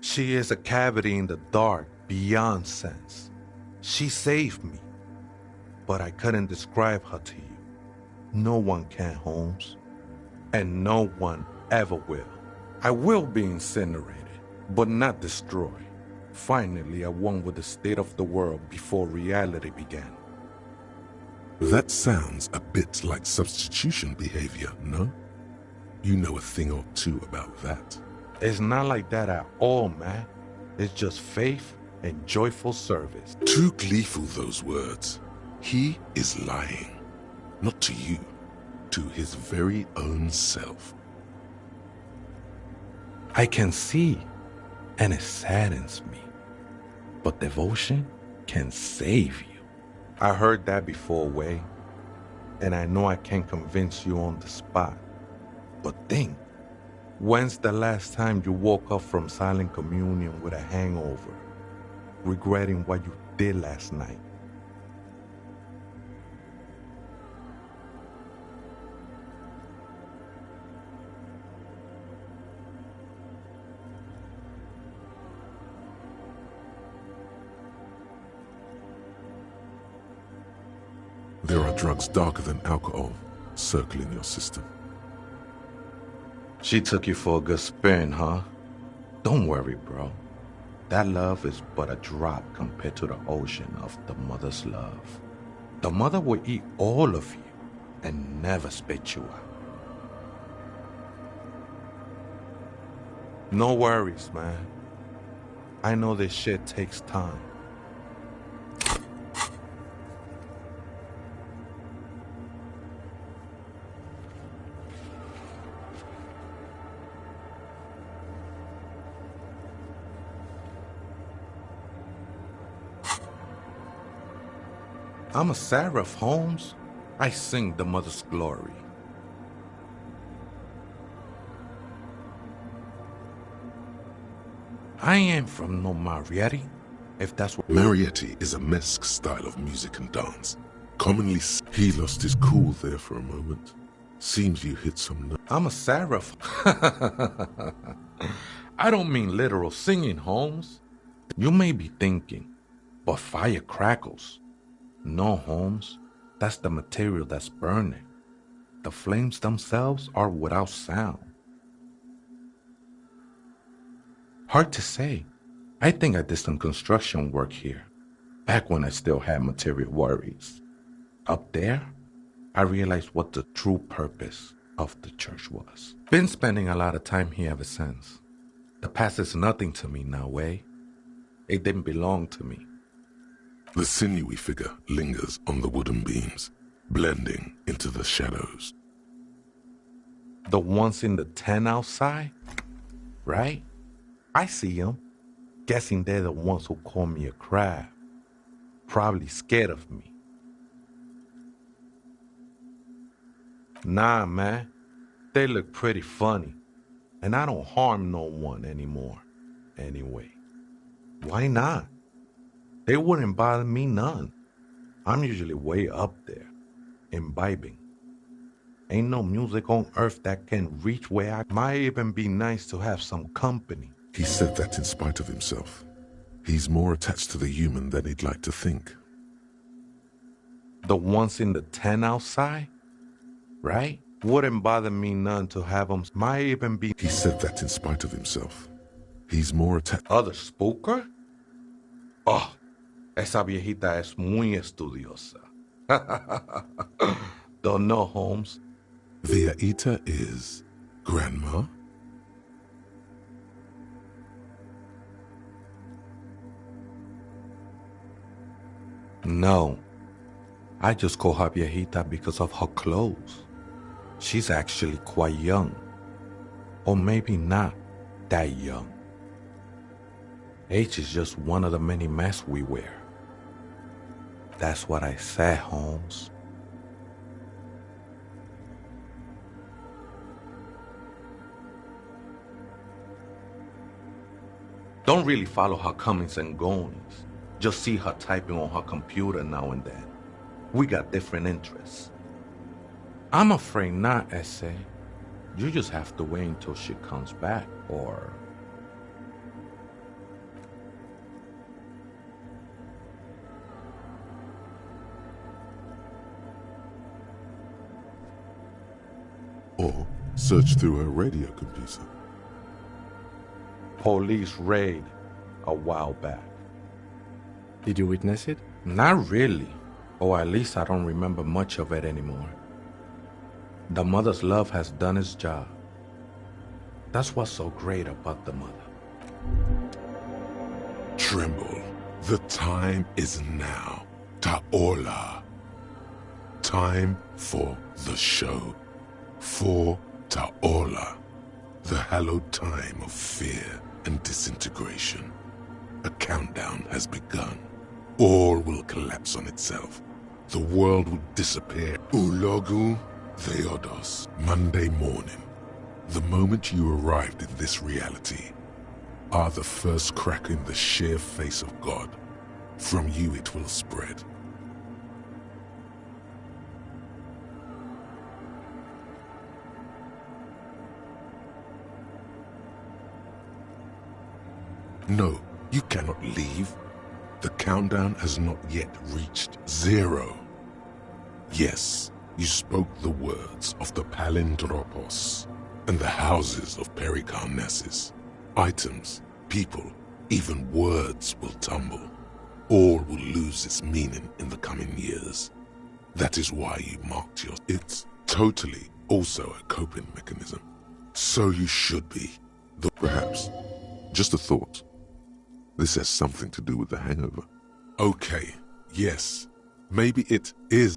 She is a cavity in the dark beyond sense. She saved me, but I couldn't describe her to you. No one can, Holmes, and no one ever will. I will be incinerated, but not destroyed. Finally, I won with the state of the world before reality began. That sounds a bit like substitution behavior, no? You know a thing or two about that. It's not like that at all, man. It's just faith and joyful service. Too gleeful, those words. He is lying. Not to you, to his very own self. I can see, and it saddens me. But devotion can save you. I heard that before, Way, and I know I can't convince you on the spot. But think, when's the last time you woke up from silent communion with a hangover, regretting what you did last night? There are drugs darker than alcohol circling your system. She took you for a good spin, huh? Don't worry, bro. That love is but a drop compared to the ocean of the mother's love. The mother will eat all of you and never spit you out. No worries, man. I know this shit takes time. I'm a seraph, Holmes. I sing the mother's glory. I ain't from no Marietti, if that's what... Marietti is a mesque style of music and dance. Commonly, he lost his cool there for a moment. Seems you hit some... I'm a seraph. I don't mean literal singing, Holmes. You may be thinking, but fire crackles. No, Holmes. That's the material that's burning. The flames themselves are without sound. Hard to say. I think I did some construction work here, back when I still had material worries. Up there, I realized what the true purpose of the church was. Been spending a lot of time here ever since. The past is nothing to me now, eh? It didn't belong to me. The sinewy figure lingers on the wooden beams, blending into the shadows. The ones in the tent outside? Right? I see them. Guessing they're the ones who call me a crab. Probably scared of me. Nah, man. They look pretty funny. And I don't harm no one anymore. Anyway. Why not? They wouldn't bother me none. I'm usually way up there, imbibing. Ain't no music on earth that can reach where I might even be nice to have some company. He said that in spite of himself. He's more attached to the human than he'd like to think. The ones in the tent outside? Right? Wouldn't bother me none to have them. Might even be... He said that in spite of himself. He's more attached... ¿Other spooker? Oh, esa viejita es muy estudiosa. Don't know, Holmes. Viejita is... Grandma? No. I just call her viejita because of her clothes. She's actually quite young. Or maybe not that young. Age is just one of the many masks we wear. That's what I said, Holmes. Don't really follow her comings and goings. Just see her typing on her computer now and then. We got different interests. I'm afraid not, Essay. You just have to wait until she comes back, or... Or search through her radio computer. Police raid a while back. Did you witness it? Not really. Or at least I don't remember much of it anymore. The mother's love has done its job. That's what's so great about the mother. Tremble. The time is now. Ta'ola. Time for the show. For Ta'ola. The hallowed time of fear and disintegration. A countdown has begun. All will collapse on itself. The world will disappear. Ulogu Theodos. Monday morning. The moment you arrived in this reality are the first crack in the sheer face of God. From you it will spread. No, you cannot leave. The countdown has not yet reached 0. Yes, you spoke the words of the Palindropos and the houses of Pericarnassus. Items, people, even words will tumble. All will lose its meaning in the coming years. That is why you marked your... It's totally also a coping mechanism. So you should be. Though perhaps, just a thought. This has something to do with the hangover. Okay, yes, maybe it is.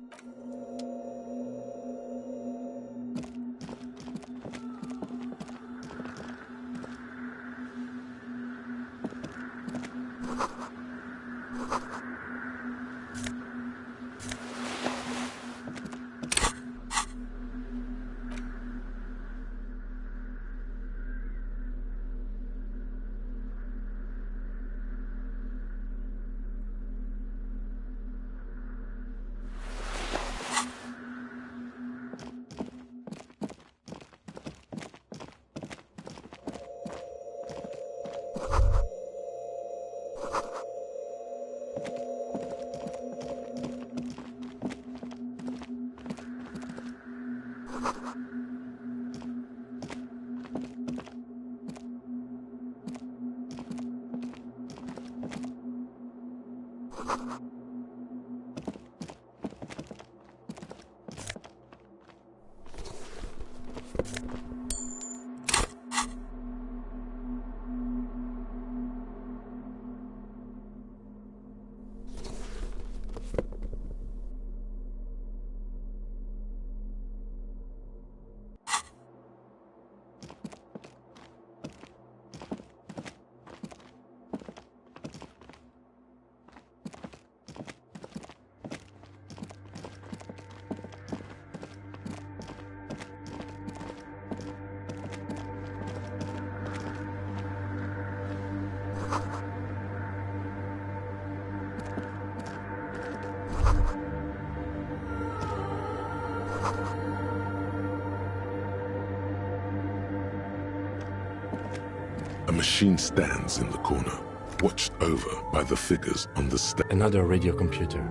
A machine stands in the corner, watched over by the figures on the stage. Another radio computer.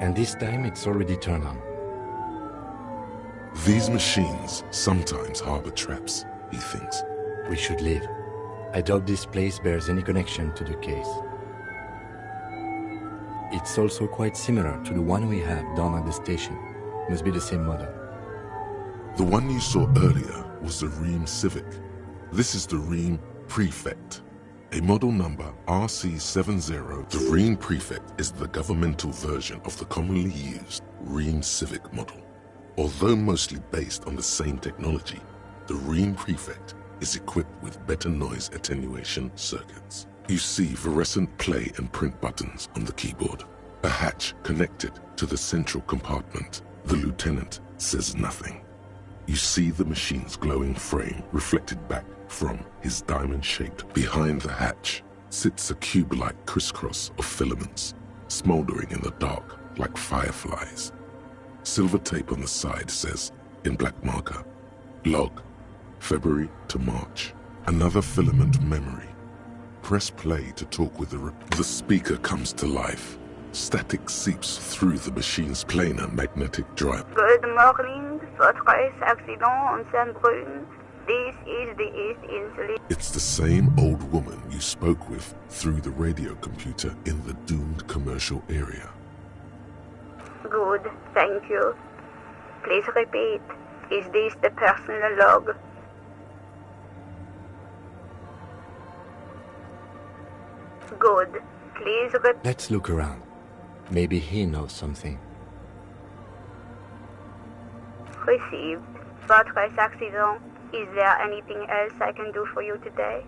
And this time it's already turned on. These machines sometimes harbor traps, he thinks. We should leave. I doubt this place bears any connection to the case. It's also quite similar to the one we have down at the station. Must be the same model. The one you saw earlier was the Ream Civic. This is the Ream Prefect, a model number RC70. The Ream Prefect is the governmental version of the commonly used Ream Civic model. Although mostly based on the same technology, the Ream Prefect is equipped with better noise attenuation circuits. You see fluorescent play and print buttons on the keyboard. A hatch connected to the central compartment. The lieutenant says nothing. You see the machine's glowing frame reflected back from his diamond-shaped. Behind the hatch sits a cube-like crisscross of filaments, smoldering in the dark like fireflies. Silver tape on the side says, in black marker, log, February to March. Another filament memory. Press play to talk with the speaker comes to life. Static seeps through the machine's planar magnetic drive. Good morning, Fortress accident on Saint-Brun. This is the East Insulin. It's the same old woman you spoke with through the radio computer in the doomed commercial area. Good, thank you. Please repeat. Is this the personal log? Good. Please repeat. Let's look around. Maybe he knows something. Received. Fortress accident. Is there anything else I can do for you today?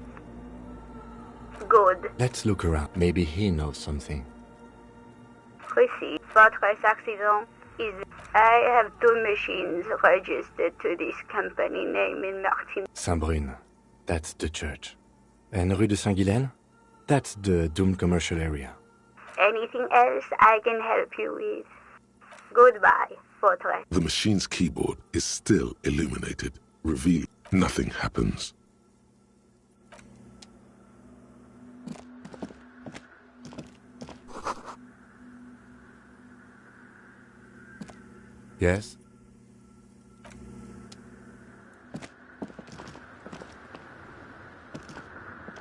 Good. Let's look around. Maybe he knows something. Received. Fortress accident. I have 2 machines registered to this company name in Martin. Saint-Brun. That's the church. And Rue de Saint-Ghilaine? That's the doomed commercial area. Anything else I can help you with? Goodbye, Fortress. The machine's keyboard is still illuminated, revealing nothing happens. Yes?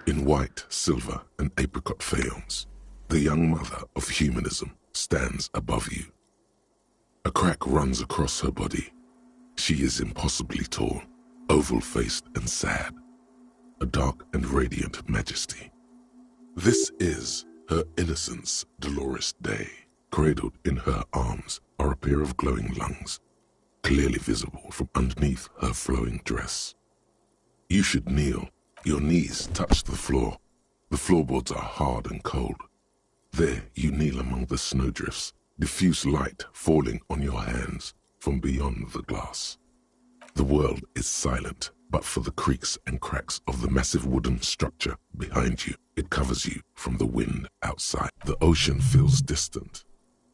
In white, silver, and apricot faience, the young mother of humanism stands above you. A crack runs across her body. She is impossibly tall, oval-faced and sad, a dark and radiant majesty. This is her innocence, Dolores Day. Cradled in her arms are a pair of glowing lungs, clearly visible from underneath her flowing dress. You should kneel. Your knees touch the floor. The floorboards are hard and cold. There you kneel among the snowdrifts, diffuse light falling on your hands from beyond the glass. The world is silent, but for the creaks and cracks of the massive wooden structure behind you. It covers you from the wind outside. The ocean feels distant,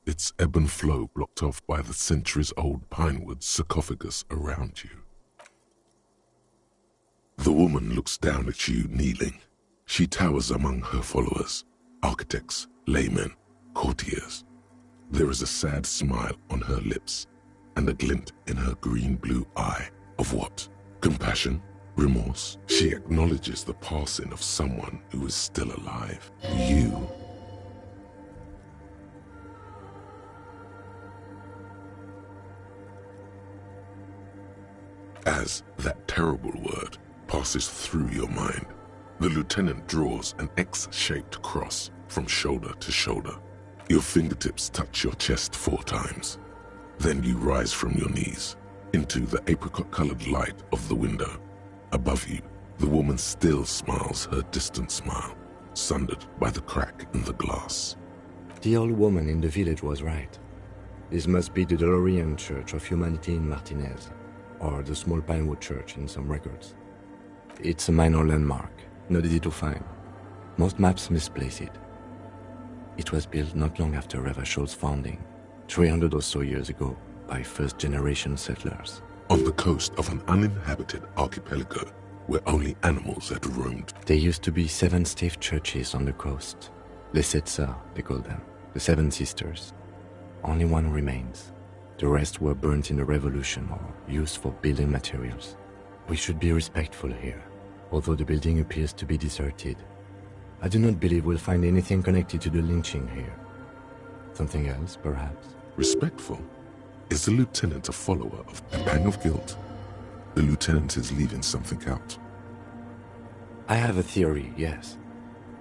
its ebb and flow blocked off by the centuries-old pinewood sarcophagus around you. The woman looks down at you kneeling. She towers among her followers, architects, laymen, courtiers. There is a sad smile on her lips and a glint in her green-blue eye. Of what? Compassion? Remorse? She acknowledges the passing of someone who is still alive. You. As that terrible word passes through your mind, the lieutenant draws an X-shaped cross from shoulder to shoulder. Your fingertips touch your chest 4 times. Then you rise from your knees into the apricot-colored light of the window. Above you, the woman still smiles her distant smile, sundered by the crack in the glass. The old woman in the village was right. This must be the Delorean Church of Humanity in Martinez, or the small Pinewood Church in some records. It's a minor landmark, not easy to find. Most maps misplace it. It was built not long after Revachol's founding, 300 or so years ago, by first-generation settlers. On the coast of an uninhabited archipelago, where only animals had roamed. There used to be 7 stave churches on the coast. Les Sept Sœurs, they call them. The 7 Sisters. Only one remains. The rest were burnt in the revolution or used for building materials. We should be respectful here, although the building appears to be deserted. I do not believe we'll find anything connected to the lynching here. Something else, perhaps? Respectful? Is the lieutenant a follower of a pang of guilt? The lieutenant is leaving something out. I have a theory, yes.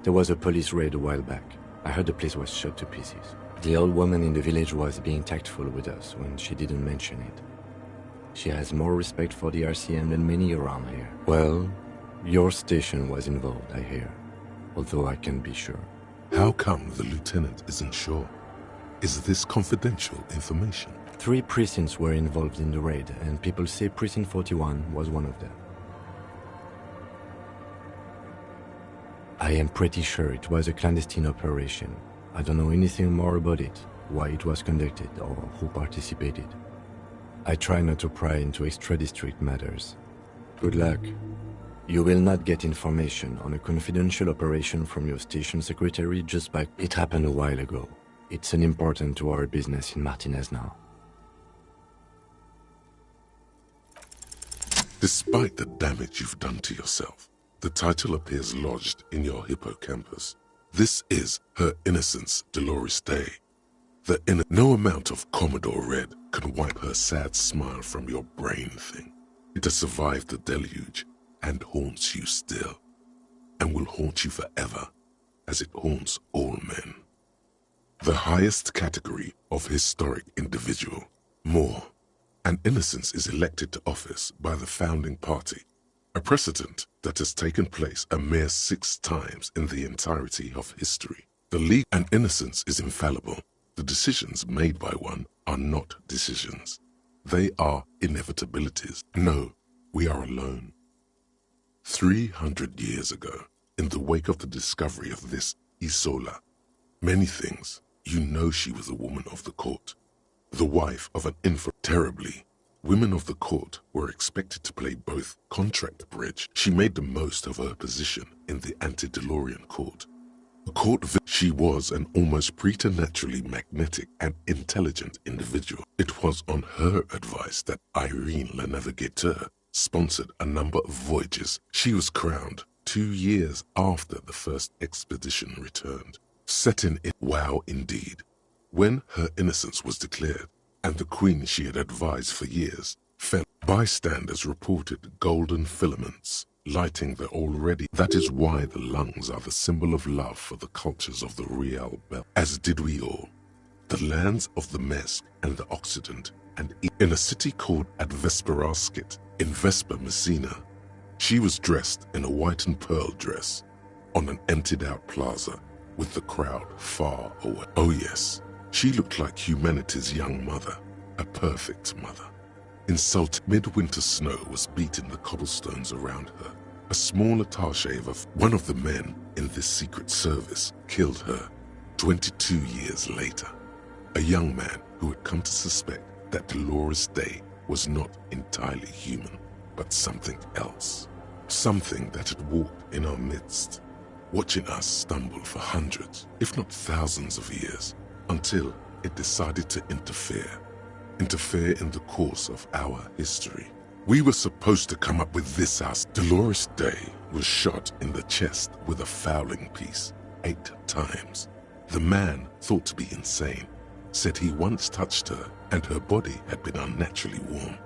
There was a police raid a while back. I heard the place was shot to pieces. The old woman in the village was being tactful with us when she didn't mention it. She has more respect for the RCM than many around here. Well, your station was involved, I hear. Although I can't be sure. How come the lieutenant isn't sure? Is this confidential information? 3 precincts were involved in the raid, and people say Precinct 41 was one of them. I am pretty sure it was a clandestine operation. I don't know anything more about it, why it was conducted, or who participated. I try not to pry into extra-district matters. Good luck. You will not get information on a confidential operation from your station secretary just by it happened a while ago. It's unimportant to our business in Martinez now. Despite the damage you've done to yourself, the title appears lodged in your hippocampus. This is Her Innocence, Dolores Day. No amount of Commodore Red can wipe her sad smile from your brain thing. It has survived the deluge and haunts you still, and will haunt you forever, as it haunts all men. The highest category of historic individual, more. An innocence is elected to office by the founding party, a precedent that has taken place a mere 6 times in the entirety of history. The league and innocence is infallible. The decisions made by one are not decisions. They are inevitabilities. No, we are alone. 300 years ago, in the wake of the discovery of this Isola, many things, you know she was a woman of the court. The wife of an infant. Terribly, women of the court were expected to play both contract bridge. She made the most of her position in the antediluvian court. She was an almost preternaturally magnetic and intelligent individual. It was on her advice that Irene Le Navigateur sponsored a number of voyages. She was crowned 2 years after the first expedition returned. Set in it, wow indeed. When her innocence was declared, and the queen she had advised for years fell, bystanders reported golden filaments lighting the already. That is why the lungs are the symbol of love for the cultures of the Real Belt, as did we all. The lands of the Mesk and the Occident, and in a city called Advesperaskit, in Vesper, Messina, she was dressed in a white and pearl dress on an emptied-out plaza with the crowd far away. Oh yes, she looked like humanity's young mother, a perfect mother. Insulted midwinter snow was beating the cobblestones around her. A small attaché of one of the men in this secret service killed her 22 years later. A young man who had come to suspect that Dolores Day was not entirely human, but something else. Something that had walked in our midst, watching us stumble for hundreds, if not thousands of years, until it decided to interfere in the course of our history. We were supposed to come up with this house. Dolores Day was shot in the chest with a fowling piece 8 times. The man, thought to be insane, said he once touched her and her body had been unnaturally warm,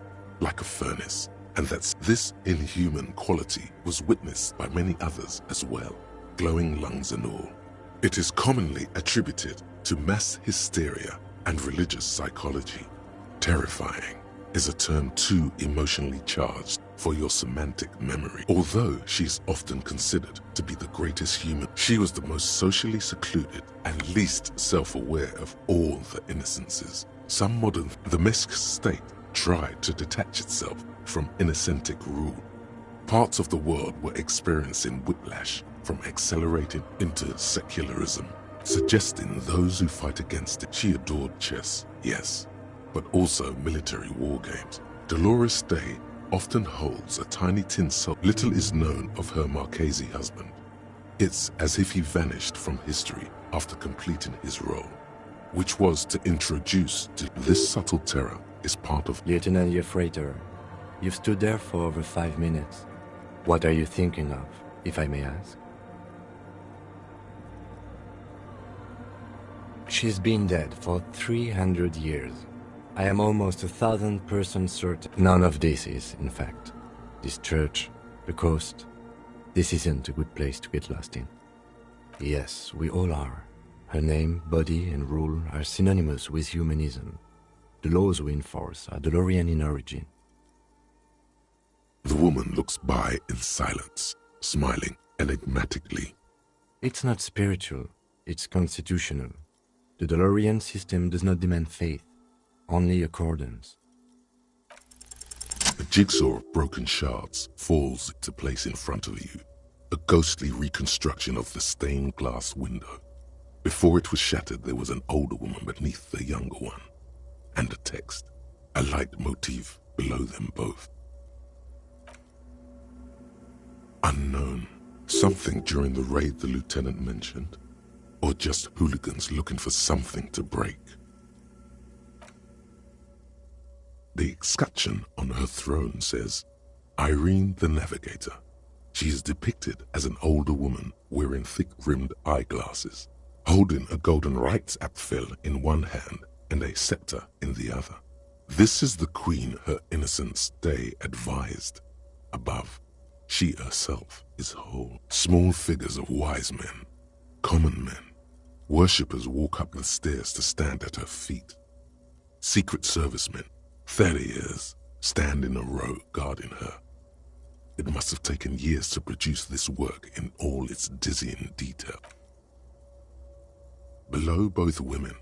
like a furnace, and that this inhuman quality was witnessed by many others as well, glowing lungs and all. It is commonly attributed to mass hysteria and religious psychology. Terrifying is a term too emotionally charged for your semantic memory. Although she's often considered to be the greatest human, she was the most socially secluded and least self-aware of all the innocences. The Mesk state tried to detach itself from innocentic rule. Parts of the world were experiencing whiplash from accelerating into secularism, suggesting those who fight against it. She adored chess, yes, but also military war games. Dolores Day often holds a tiny tin soul. Little is known of her Marchese husband. It's as if he vanished from history after completing his role, which was to introduce to this subtle terror is part of... Lieutenant Yefrater, you've stood there for over 5 minutes. What are you thinking of, if I may ask? She's been dead for 300 years. I am almost 1,000% certain. None of this is, in fact. This church, the coast, this isn't a good place to get lost in. Yes, we all are. Her name, body, and rule are synonymous with humanism. The laws we enforce are Delorian in origin. The woman looks by in silence, smiling enigmatically. It's not spiritual, it's constitutional. The Delorian system does not demand faith, only accordance. A jigsaw of broken shards falls into place in front of you, a ghostly reconstruction of the stained glass window. Before it was shattered, there was an older woman beneath the younger one, and a text, a light motif below them both. Unknown. Something during the raid the lieutenant mentioned, or just hooligans looking for something to break. The escutcheon on her throne says, Irene the Navigator. She is depicted as an older woman wearing thick-rimmed eyeglasses, holding a golden Reichsapfel in one hand and a scepter in the other. This is the queen her innocence day advised. Above, she herself is whole. Small figures of wise men, common men, worshippers walk up the stairs to stand at her feet. Secret servicemen, farriers, stand in a row guarding her. It must have taken years to produce this work in all its dizzying detail. Below both women,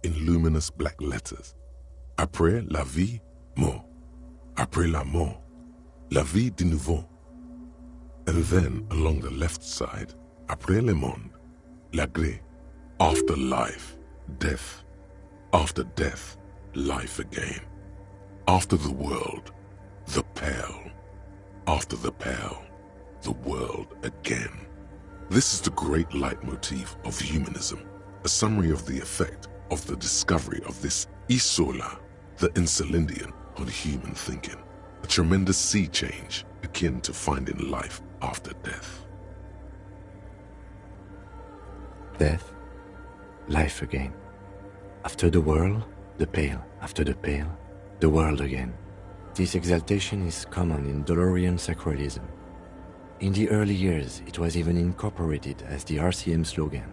in luminous black letters, Après la vie, mort. Après la mort, la vie de nouveau. And then, along the left side, Après le monde, la gré. After life, death. After death, life again. After the world, the pale. After the pale, the world again. This is the great leitmotif of humanism, a summary of the effect of the discovery of this Isola, the Insulindian, on human thinking. A tremendous sea change akin to finding life after death. Death, life again. After the world, the pale. After the pale, the world again. This exaltation is common in Delorian sacralism. In the early years, it was even incorporated as the RCM slogan.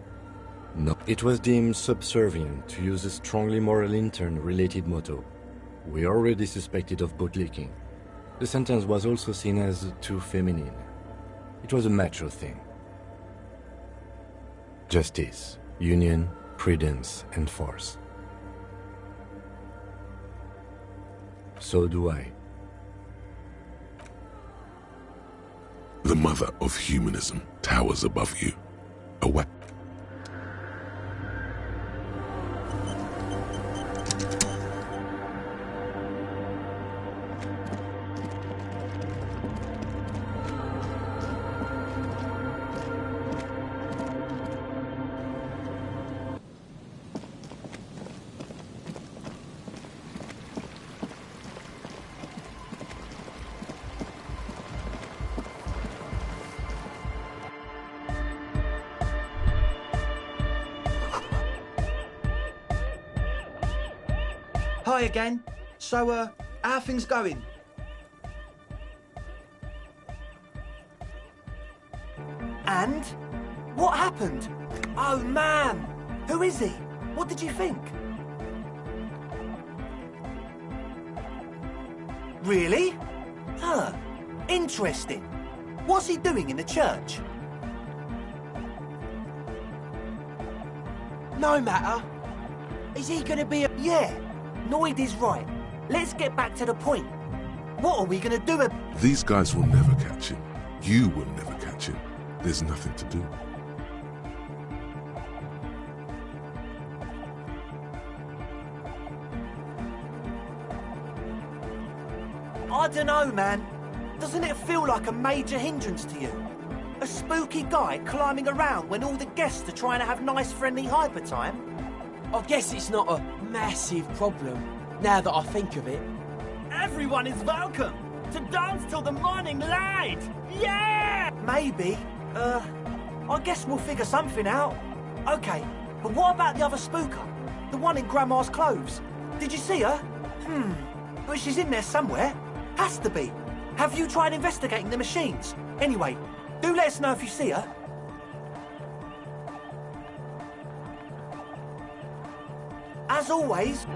No, it was deemed subservient to use a strongly moral intern-related motto. We already suspected of bootlicking. The sentence was also seen as too feminine. It was a macho thing. Justice, union, prudence, and force. So do I. The mother of humanism towers above you. A weapon. Hi again. So, how are things going? And? What happened? Oh, man! Who is he? What did you think? Really? Huh. Interesting. What's he doing in the church? No matter. Is he gonna be a... Yeah. Noid is right. Let's get back to the point. What are we gonna do? These guys will never catch him. You will never catch him. There's nothing to do. I dunno, man. Doesn't it feel like a major hindrance to you? A spooky guy climbing around when all the guests are trying to have nice, friendly hyper time? I guess it's not a massive problem, now that I think of it. Everyone is welcome to dance till the morning light! Yeah! Maybe. I guess we'll figure something out. Okay, but what about the other spooker? The one in Grandma's clothes? Did you see her? But she's in there somewhere. Has to be. Have you tried investigating the machines? Anyway, do let us know if you see her. As always...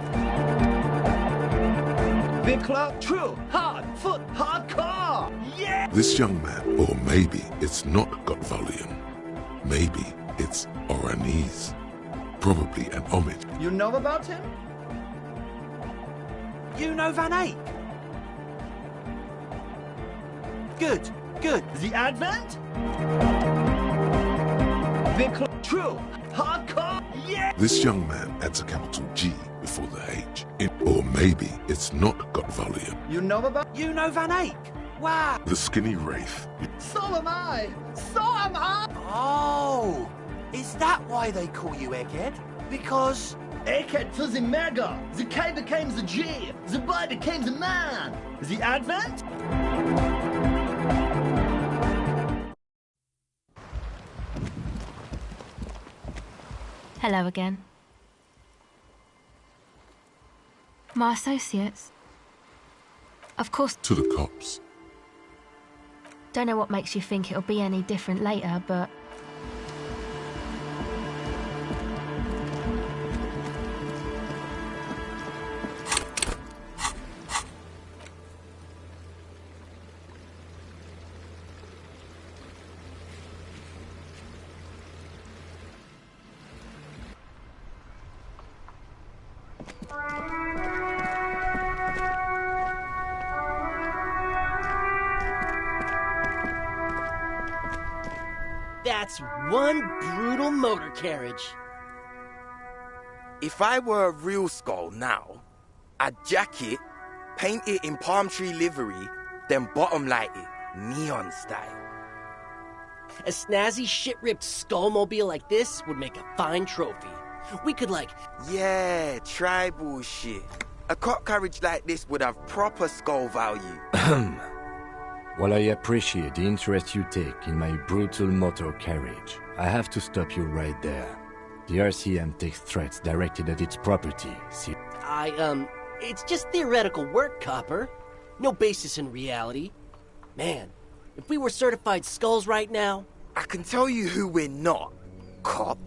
Big Club, true, hard, foot, hardcore! Yeah! This young man, or maybe it's not got volume. Maybe it's Oranese. Probably an homage. You know about him? You know Van Eyck? Good, good. The Advent? Big Club, true, hardcore, yeah! This young man adds a capital G before the H. Or maybe it's not got volume. You know about? You know Van Eyck? Wow. The skinny wraith. So am I! So am I! Oh, is that why they call you Egghead? Because... Egghead to the mega, the K became the G, the boy became the man. The Advent? Hello again. My associates. Of course. To the cops. Don't know what makes you think it'll be any different later, but... That's one brutal motor carriage. If I were a real skull now, I'd jack it, paint it in palm tree livery, then bottom light it, neon style. A snazzy shit-ripped skullmobile like this would make a fine trophy. We could Yeah, tribal shit. A cop carriage like this would have proper skull value. While I appreciate the interest you take in my brutal motor carriage, I have to stop you right there. The RCM takes threats directed at its property, see? It's just theoretical work, Copper. No basis in reality. Man, if we were certified skulls right now... I can tell you who we're not, cop.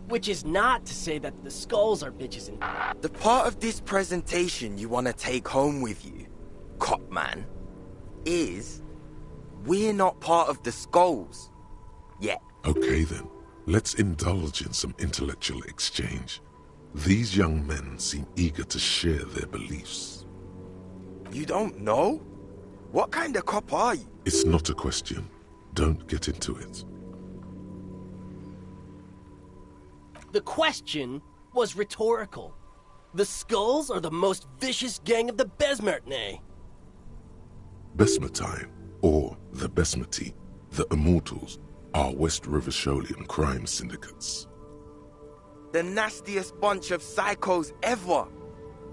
Which is not to say that the skulls are bitches and... The part of this presentation you want to take home with you, cop man, is we're not part of the skulls yet. Okay then, let's indulge in some intellectual exchange. These young men seem eager to share their beliefs. You don't know? What kind of cop are you? It's not a question. Don't get into it. The question was rhetorical. The skulls are the most vicious gang of the Besmertne. Besmertine, or the Besmati, the Immortals, are West River Sholian crime syndicates. The nastiest bunch of psychos ever.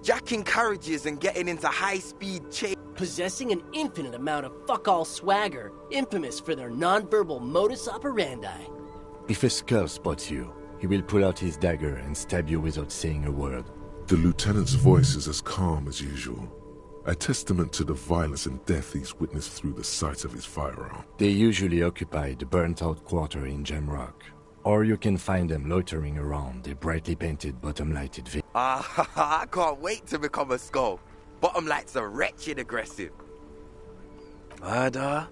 Jacking carriages and getting into high-speed chase. Possessing an infinite amount of fuck-all swagger, infamous for their non-verbal modus operandi. If a skull spots you, he will pull out his dagger and stab you without saying a word. The lieutenant's voice is as calm as usual. A testament to the violence and death he's witnessed through the sight of his firearm. They usually occupy the burnt-out quarter in Jamrock. Or you can find them loitering around the brightly painted bottom-lighted vehicle. I can't wait to become a skull. Bottom lights are wretched aggressive. Murder?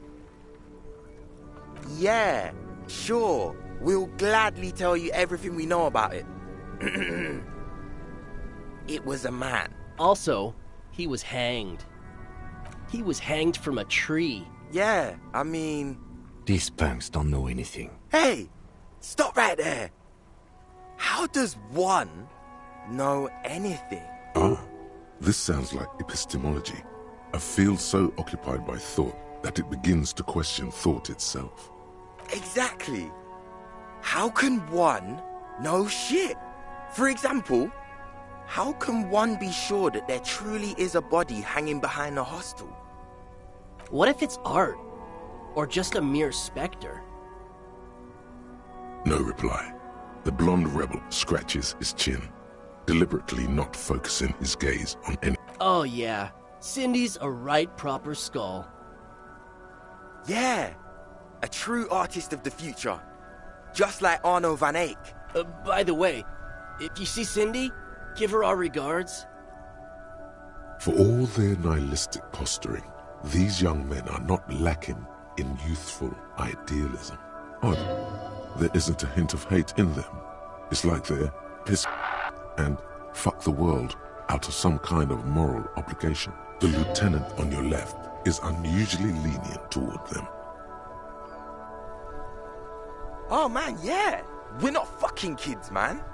Yeah, sure. We'll gladly tell you everything we know about it. It was a man. Also, he was hanged. He was hanged from a tree. Yeah, I mean... These punks don't know anything. Hey! Stop right there! How does one know anything? Ah, this sounds like epistemology. A field so occupied by thought that it begins to question thought itself. Exactly. How can one know shit? For example, how can one be sure that there truly is a body hanging behind a hostel? What if it's art? Or just a mere specter? No reply. The blonde rebel scratches his chin, deliberately not focusing his gaze on any... Oh yeah, Cindy's a right proper skull. Yeah, a true artist of the future. Just like Arno van Eyck. By the way, if you see Cindy, give her our regards. For all their nihilistic posturing, these young men are not lacking in youthful idealism. Odd, there isn't a hint of hate in them. It's like they're pissed and fuck the world out of some kind of moral obligation. The lieutenant on your left is unusually lenient toward them. Oh man, yeah. We're not fucking kids, man.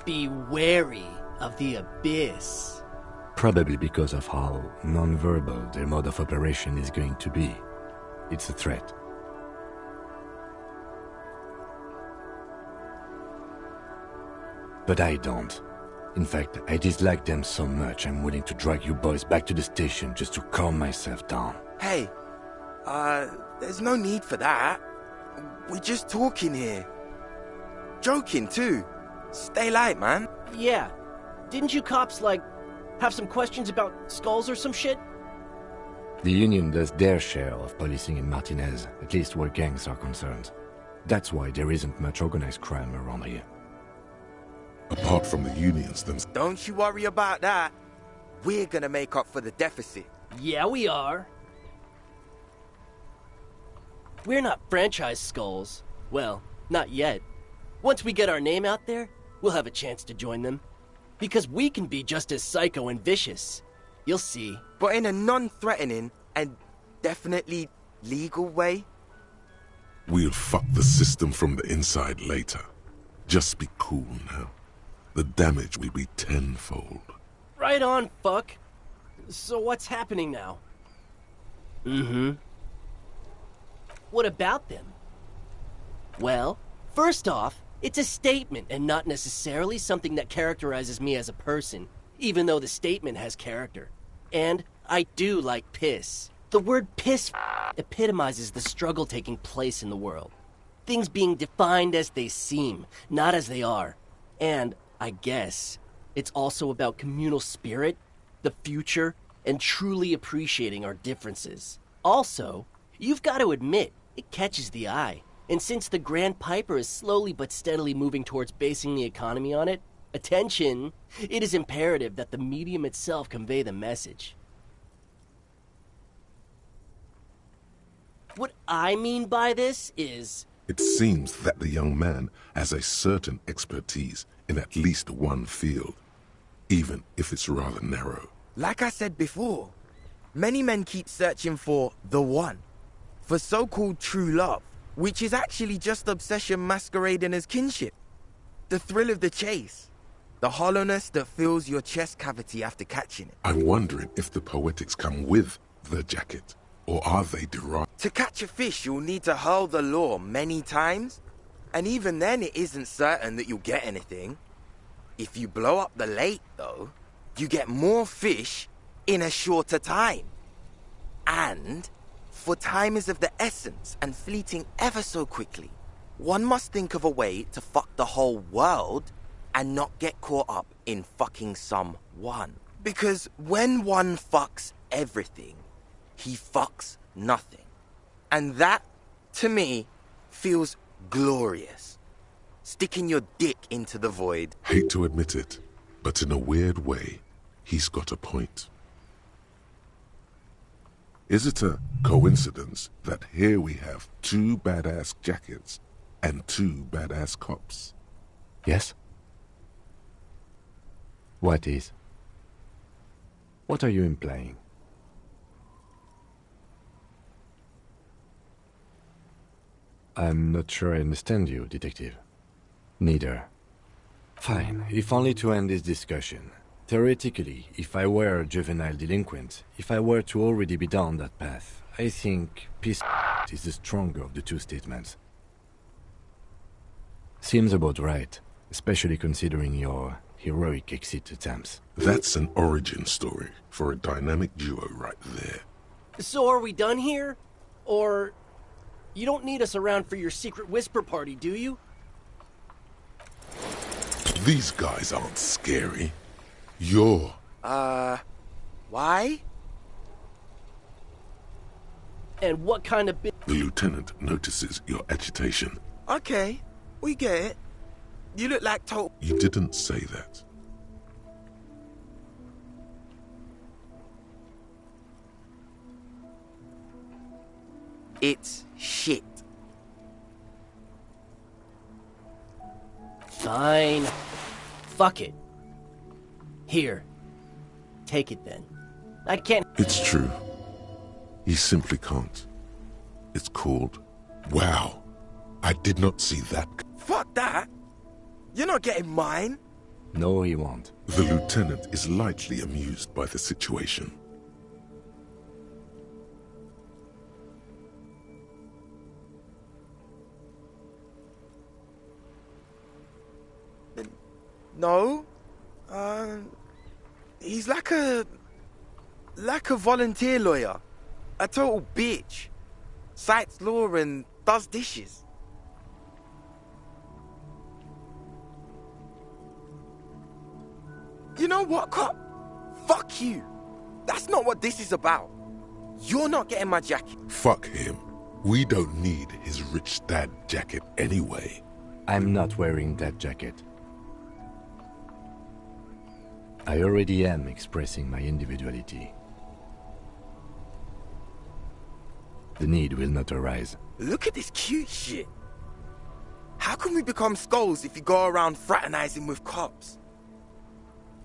Be wary of the abyss. Probably because of how non-verbal their mode of operation is going to be. It's a threat. But I don't. In fact, I dislike them so much I'm willing to drag you boys back to the station just to calm myself down. Hey, there's no need for that. We're just talking here. Joking too. Stay light, man. Yeah. Didn't you cops, have some questions about skulls or some shit? The Union does their share of policing in Martinez, at least where gangs are concerned. That's why there isn't much organized crime around here. Apart from the unions themselves. Don't you worry about that. We're gonna make up for the deficit. Yeah, we are. We're not franchise skulls. Well, not yet. Once we get our name out there, we'll have a chance to join them. Because we can be just as psycho and vicious. You'll see. But in a non-threatening and definitely legal way. We'll fuck the system from the inside later. Just be cool now. The damage will be tenfold. Right on, fuck. So what's happening now? What about them? Well, first off, it's a statement and not necessarily something that characterizes me as a person, even though the statement has character. And I do like piss. The word piss epitomizes the struggle taking place in the world. Things being defined as they seem, not as they are. And, I guess, it's also about communal spirit, the future, and truly appreciating our differences. Also, you've got to admit, it catches the eye. And since the Grand Piper is slowly but steadily moving towards basing the economy on it, attention, it is imperative that the medium itself convey the message. What I mean by this is... It seems that the young man has a certain expertise in at least one field, even if it's rather narrow. Like I said before, many men keep searching for the one, for so-called true love, which is actually just obsession masquerading as kinship. The thrill of the chase, the hollowness that fills your chest cavity after catching it. I'm wondering if the poetics come with the jacket, or are they derived? To catch a fish, you'll need to hurl the lure many times, and even then it isn't certain that you'll get anything. If you blow up the lake, though, you get more fish in a shorter time. And, for time is of the essence and fleeting ever so quickly, one must think of a way to fuck the whole world and not get caught up in fucking someone. Because when one fucks everything, he fucks nothing. And that, to me, feels glorious. Sticking your dick into the void. Hate to admit it, but in a weird way, he's got a point. Is it a coincidence that here we have 2 badass jackets and 2 badass cops? Yes? What is? What are you implying? I'm not sure I understand you, Detective. Neither. Fine, if only to end this discussion. Theoretically, if I were a juvenile delinquent, if I were to already be down that path, I think peace is the stronger of the two statements. Seems about right, especially considering your heroic exit attempts. That's an origin story for a dynamic duo right there. So are we done here? Or... you don't need us around for your secret whisper party, do you? These guys aren't scary. You're... why? And what kind of The lieutenant notices your agitation. Okay, we get it. You look like total... You didn't say that. It's shit. Fine. Fuck it. Here. Take it then. I can't... It's true. He simply can't. It's called... Wow. I did not see that. Fuck that. You're not getting mine. No, he won't. The lieutenant is lightly amused by the situation. No. He's like a volunteer lawyer. A total bitch. Cites law and does dishes. You know what, cop? Fuck you. That's not what this is about. You're not getting my jacket. Fuck him. We don't need his rich dad jacket anyway. I'm not wearing that jacket. I already am expressing my individuality. The need will not arise. Look at this cute shit. How can we become skulls if you go around fraternizing with cops?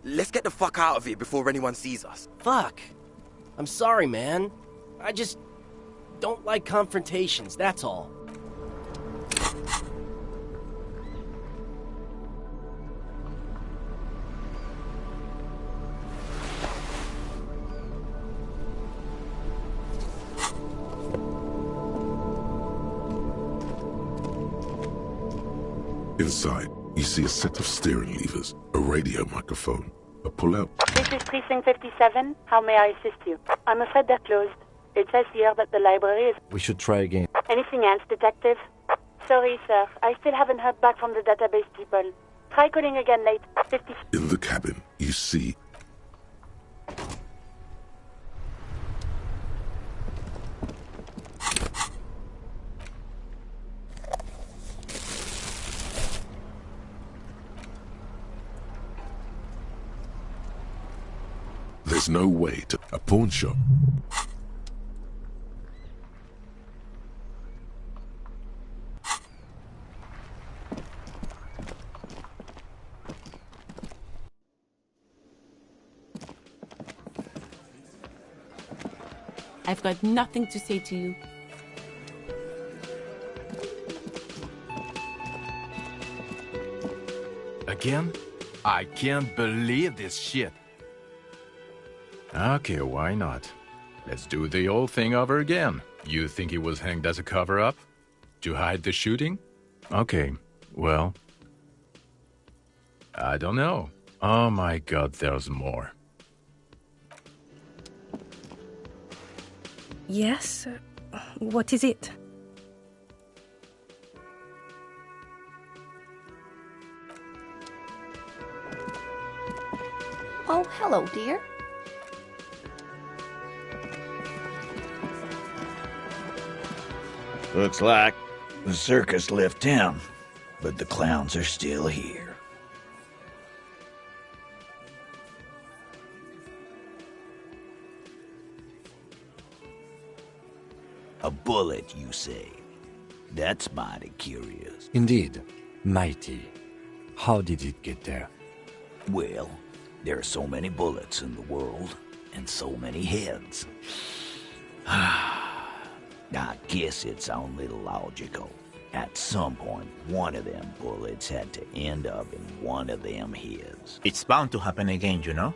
Let's get the fuck out of here before anyone sees us. Fuck. I'm sorry, man. I just don't like confrontations, that's all. Inside, you see a set of steering levers, a radio microphone, a pull-out... This is Precinct 57. How may I assist you? I'm afraid they're closed. It says here that the library is... We should try again. Anything else, detective? Sorry, sir. I still haven't heard back from the database people. Try calling again later. 50... In the cabin, you see... There's no way to... A pawn shop. I've got nothing to say to you. Again? I can't believe this shit. Okay, why not? Let's do the old thing over again. You think he was hanged as a cover-up? To hide the shooting? Okay, well... I don't know. Oh my god, there's more. Yes? What is it? Oh, hello, dear. Looks like the circus left town, but the clowns are still here. A bullet, you say? That's mighty curious. Indeed. Mighty. How did it get there? Well, there are so many bullets in the world, and so many heads. I guess it's only logical. At some point, one of them bullets had to end up in one of them heads. It's bound to happen again, you know?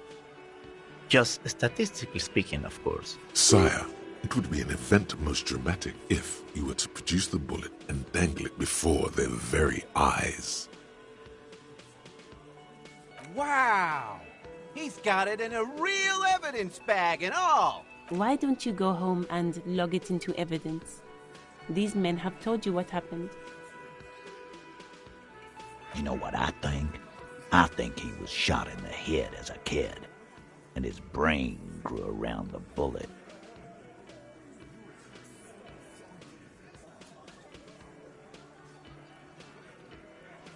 Just statistically speaking, of course. Sire, it would be an event most dramatic if you were to produce the bullet and dangle it before their very eyes. Wow! He's got it in a real evidence bag and all! Why don't you go home and log it into evidence? These men have told you what happened. You know what I think? I think he was shot in the head as a kid, and his brain grew around the bullet.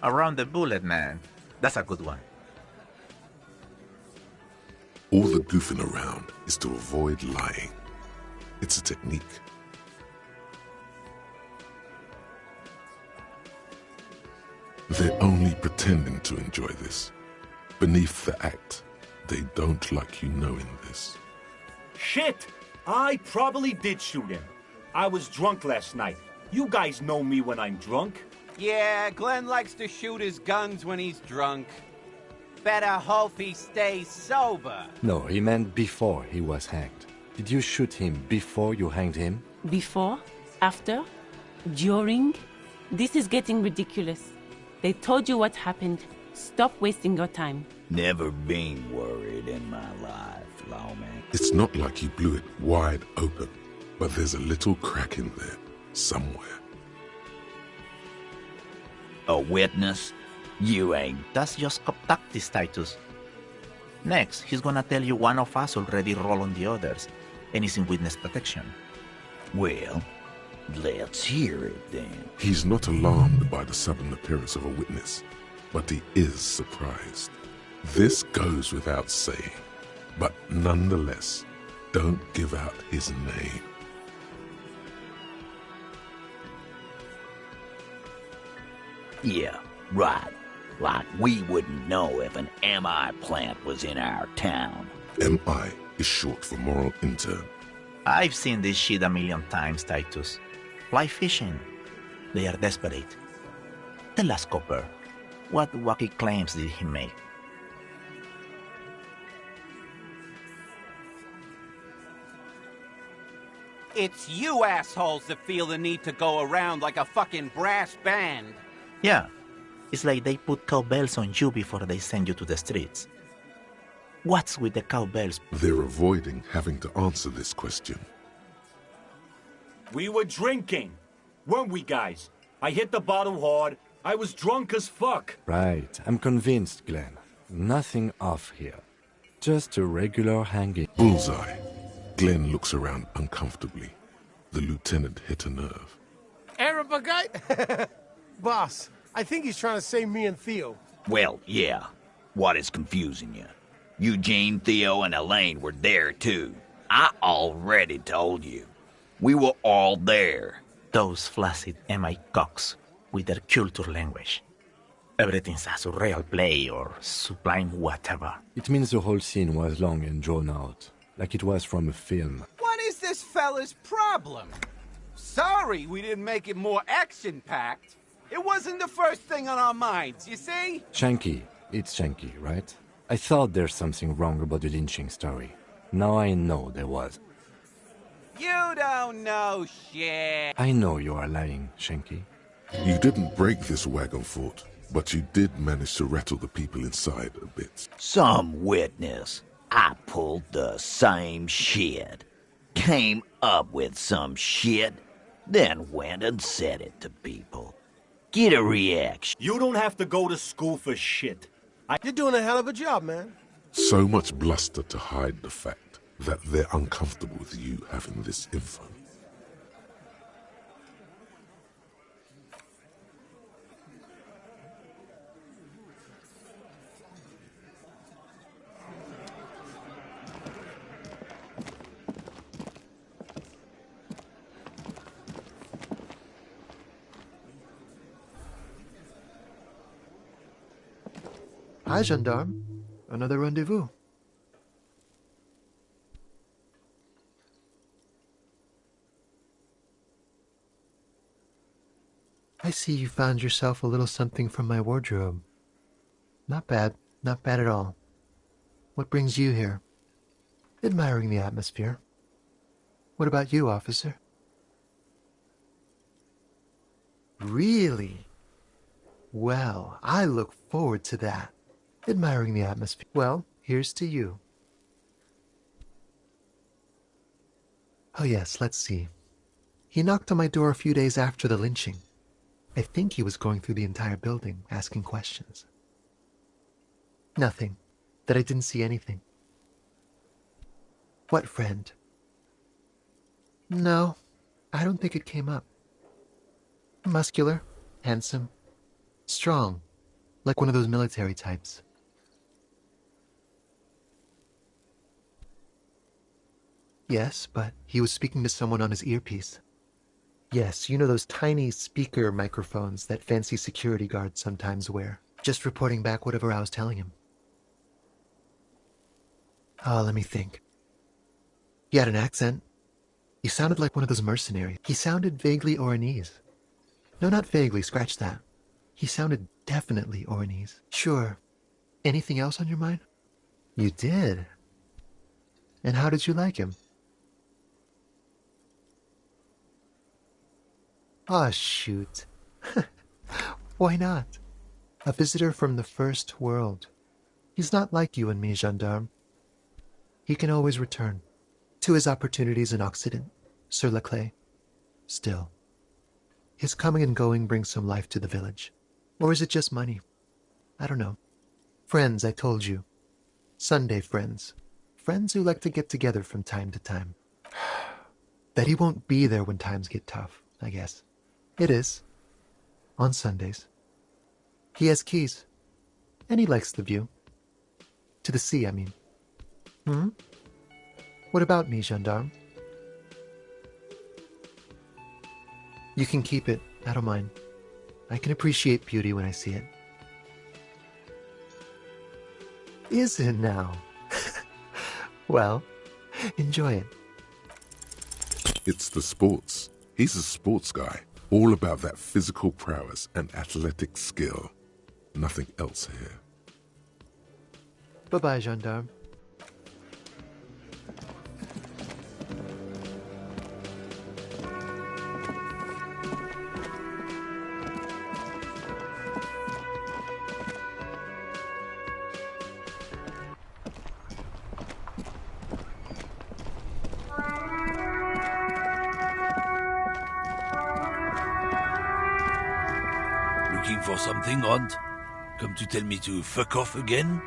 Around the bullet, man. That's a good one. All the goofing around is to avoid lying. It's a technique. They're only pretending to enjoy this. Beneath the act, they don't like you knowing this. Shit! I probably did shoot him. I was drunk last night. You guys know me when I'm drunk. Yeah, Glenn likes to shoot his guns when he's drunk. Better hope he stays sober. No, he meant before he was hanged. Did you shoot him before you hanged him? Before? After? During? This is getting ridiculous. They told you what happened. Stop wasting your time. Never been worried in my life, lawman. It's not like you blew it wide open, but there's a little crack in there, somewhere. A witness? You ain't. That's just cop tactics, Titus. Next, he's gonna tell you one of us already rolled on the others, and is in witness protection. Well, let's hear it then. He's not alarmed by the sudden appearance of a witness, but he is surprised. This goes without saying, but nonetheless, don't give out his name. Yeah, right. Like we wouldn't know if an MI plant was in our town. MI is short for moral intern. I've seen this shit a million times, Titus. Fly fishing. They are desperate. Tell us, Copper, what wacky claims did he make? It's you assholes that feel the need to go around like a fucking brass band. Yeah, it's like they put cowbells on you before they send you to the streets. What's with the cowbells? They're avoiding having to answer this question. We were drinking, weren't we, guys? I hit the bottle hard. I was drunk as fuck. Right, I'm convinced, Glenn. Nothing off here. Just a regular hanging. Bullseye. Glenn looks around uncomfortably. The lieutenant hit a nerve. Arab guy? Boss, I think he's trying to save me and Theo. Well, yeah. What is confusing you? Eugene, Theo, and Elaine were there, too. I already told you. We were all there. Those flaccid MI cocks with their culture language. Everything's a surreal play or sublime whatever. It means the whole scene was long and drawn out, like it was from a film. What is this fella's problem? Sorry we didn't make it more action-packed. It wasn't the first thing on our minds, you see? Shanky. It's Shanky, right? I thought there's something wrong about the lynching story. Now I know there was. You don't know shit. I know you are lying, Shanky. You didn't break this wagon fort, but you did manage to rattle the people inside a bit. Some witness. I pulled the same shit. Came up with some shit, then went and said it to people. Get a reaction. You don't have to go to school for shit. You're doing a hell of a job, man. So much bluster to hide the fact that they're uncomfortable with you having this info. Hi, gendarme. Another rendezvous. I see you found yourself a little something from my wardrobe. Not bad. Not bad at all. What brings you here? Admiring the atmosphere. What about you, officer? Really? Well, I look forward to that. Admiring the atmosphere. Well, here's to you. Oh yes, let's see. He knocked on my door a few days after the lynching. I think he was going through the entire building, asking questions. Nothing. That I didn't see anything. What friend? No, I don't think it came up. Muscular, handsome, strong, like one of those military types. Yes, but he was speaking to someone on his earpiece. Yes, you know those tiny speaker microphones that fancy security guards sometimes wear. Just reporting back whatever I was telling him. Oh, let me think. He had an accent. He sounded like one of those mercenaries. He sounded vaguely Oranese. No, not vaguely, scratch that. He sounded definitely Oranese. Sure. Anything else on your mind? You did? And how did you like him? Ah, shoot. Why not? A visitor from the first world. He's not like you and me, gendarme. He can always return to his opportunities in Occident, sur la clé. Still, his coming and going brings some life to the village. Or is it just money? I don't know. Friends, I told you. Sunday friends. Friends who like to get together from time to time. Bet he won't be there when times get tough, I guess. It is. On Sundays. He has keys. And he likes the view. To the sea, I mean. Hmm? What about me, gendarme? You can keep it. I don't mind. I can appreciate beauty when I see it. Is it now? Well, enjoy it. It's the sports. He's a sports guy. All about that physical prowess and athletic skill. Nothing else here. Bye-bye, gendarme. Looking for something odd? Come to tell me to fuck off again?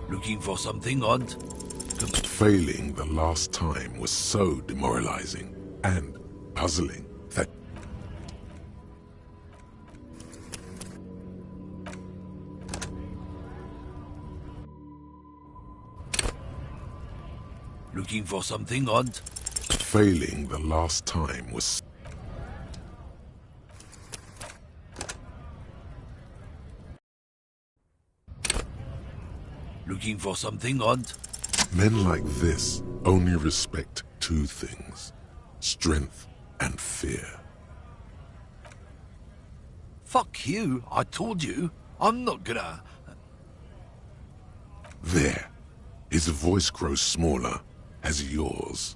Looking for something odd? Failing the last time was so demoralizing and puzzling that... Looking for something odd? Failing the last time was... Looking for something odd? Men like this only respect two things: strength and fear. Fuck you, I told you. I'm not gonna... There. His voice grows smaller as yours.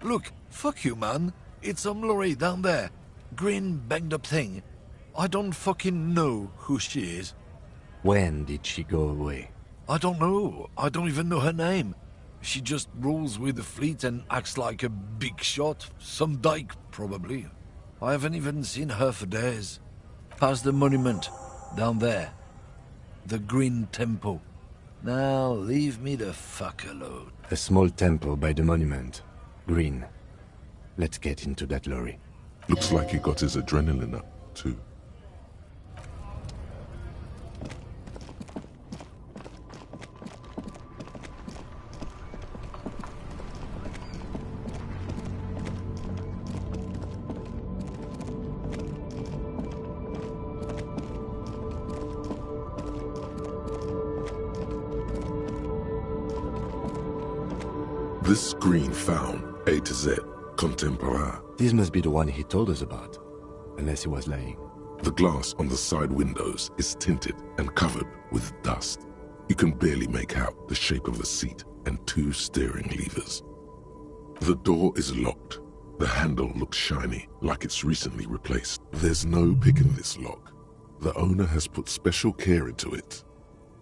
Look, fuck you, man. It's some lorry down there. Green, banged up thing. I don't fucking know who she is. When did she go away? I don't know. I don't even know her name. She just rolls with the fleet and acts like a big shot. Some dyke, probably. I haven't even seen her for days. Past the monument, down there. The Green Temple. Now, leave me the fuck alone. A small temple by the monument. Green. Let's get into that lorry. Looks like he got his adrenaline up, too. This screen found A to Z, Contemporain. This must be the one he told us about, unless he was lying. The glass on the side windows is tinted and covered with dust. You can barely make out the shape of a seat and 2 steering levers. The door is locked. The handle looks shiny, like it's recently replaced. There's no picking this lock. The owner has put special care into it.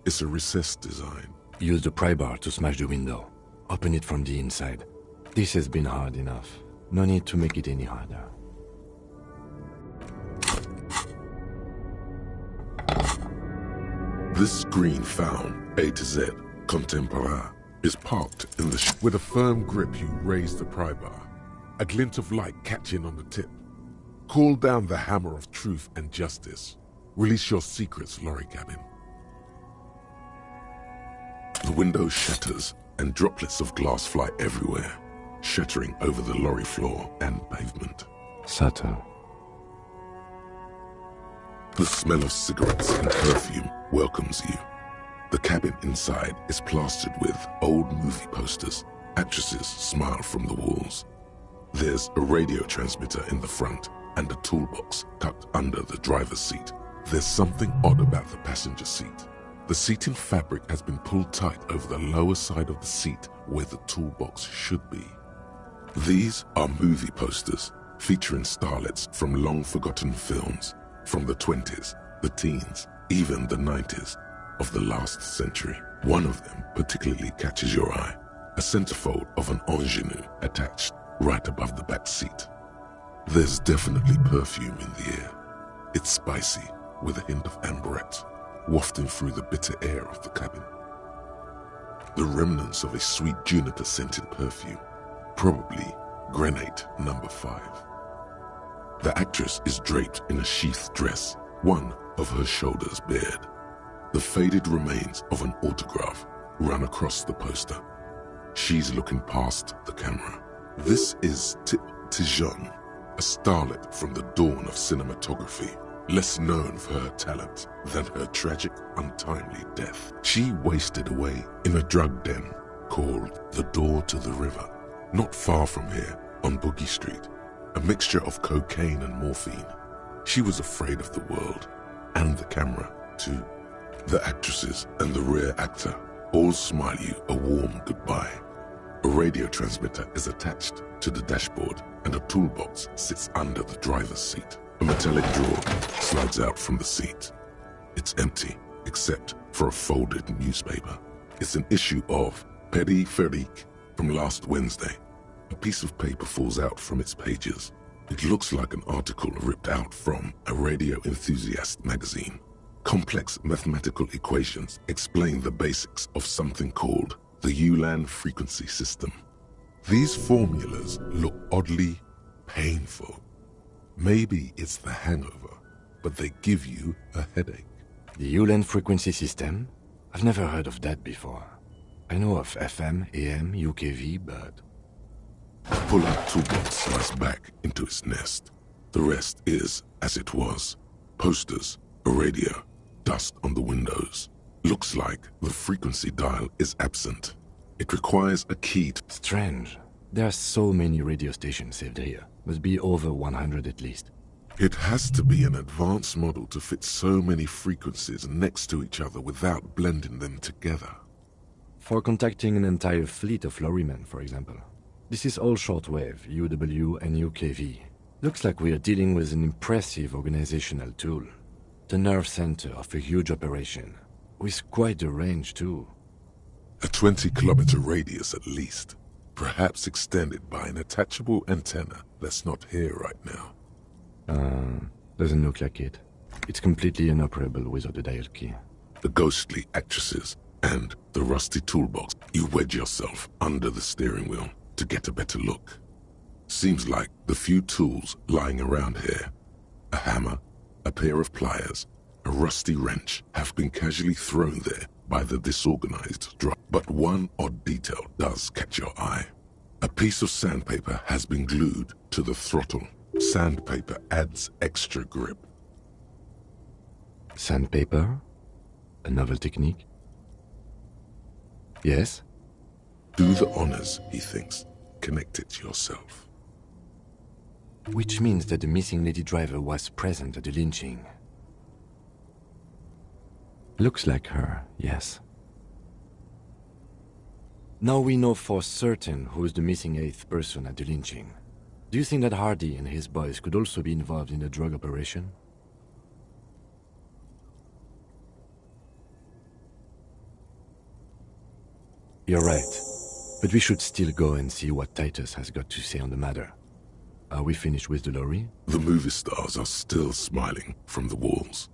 It's a recessed design. Use the pry bar to smash the window. Open it from the inside. This has been hard enough. No need to make it any harder. This screen found A to Z, Contemporain, is parked in the with a firm grip. You raise the pry bar, a glint of light catching on the tip. Call down the hammer of truth and justice. Release your secrets, lorry cabin. The window shatters and droplets of glass fly everywhere, shattering over the lorry floor and pavement. Subtle. The smell of cigarettes and perfume welcomes you. The cabin inside is plastered with old movie posters. Actresses smile from the walls. There's a radio transmitter in the front and a toolbox tucked under the driver's seat. There's something odd about the passenger seat. The seating fabric has been pulled tight over the lower side of the seat where the toolbox should be. These are movie posters featuring starlets from long-forgotten films from the 20s, the teens, even the 90s of the last century. One of them particularly catches your eye, a centerfold of an ingenue attached right above the back seat. There's definitely perfume in the air. It's spicy with a hint of amberette, wafting through the bitter air of the cabin. The remnants of a sweet juniper-scented perfume, probably Grenade No. 5. The actress is draped in a sheathed dress, one of her shoulders bared. The faded remains of an autograph run across the poster. She's looking past the camera. This is Tip Tijon, a starlet from the dawn of cinematography, less known for her talent than her tragic, untimely death. She wasted away in a drug den called The Door to the River, not far from here on Boogie Street, a mixture of cocaine and morphine. She was afraid of the world, and the camera, too. The actresses and the rear actor all smile you a warm goodbye. A radio transmitter is attached to the dashboard, and a toolbox sits under the driver's seat. A metallic drawer slides out from the seat. It's empty, except for a folded newspaper. It's an issue of Périphérique from last Wednesday. A piece of paper falls out from its pages. It looks like an article ripped out from a radio enthusiast magazine. Complex mathematical equations explain the basics of something called the Ulan frequency system. These formulas look oddly painful. Maybe it's the hangover, but they give you a headache. The Ulan frequency system? I've never heard of that before. I know of FM, AM, UKV, but... Pull-out toolbox slides back into its nest. The rest is as it was. Posters, a radio, dust on the windows. Looks like the frequency dial is absent. It requires a key to... Strange. There are so many radio stations saved here. Must be over 100 at least. It has to be an advanced model to fit so many frequencies next to each other without blending them together. For contacting an entire fleet of lorrymen, for example. This is all shortwave, UW and UKV. Looks like we are dealing with an impressive organizational tool. The nerve center of a huge operation, with quite a range too. A 20-kilometer radius at least, perhaps extended by an attachable antenna that's not here right now. Doesn't look like it. It's completely inoperable without the dial key. The ghostly actresses and the rusty toolbox. You wedge yourself under the steering wheel to get a better look. Seems like the few tools lying around here, a hammer, a pair of pliers, a rusty wrench, have been casually thrown there by the disorganized driver. But one odd detail does catch your eye. A piece of sandpaper has been glued to the throttle. Sandpaper adds extra grip. Sandpaper? A novel technique? Yes? Do the honors, he thinks. Connect it yourself. Which means that the missing lady driver was present at the lynching. Looks like her, yes. Now we know for certain who's the missing 8th person at the lynching. Do you think that Hardy and his boys could also be involved in the drug operation? You're right. But we should still go and see what Titus has got to say on the matter. Are we finished with the lorry? The movie stars are still smiling from the walls.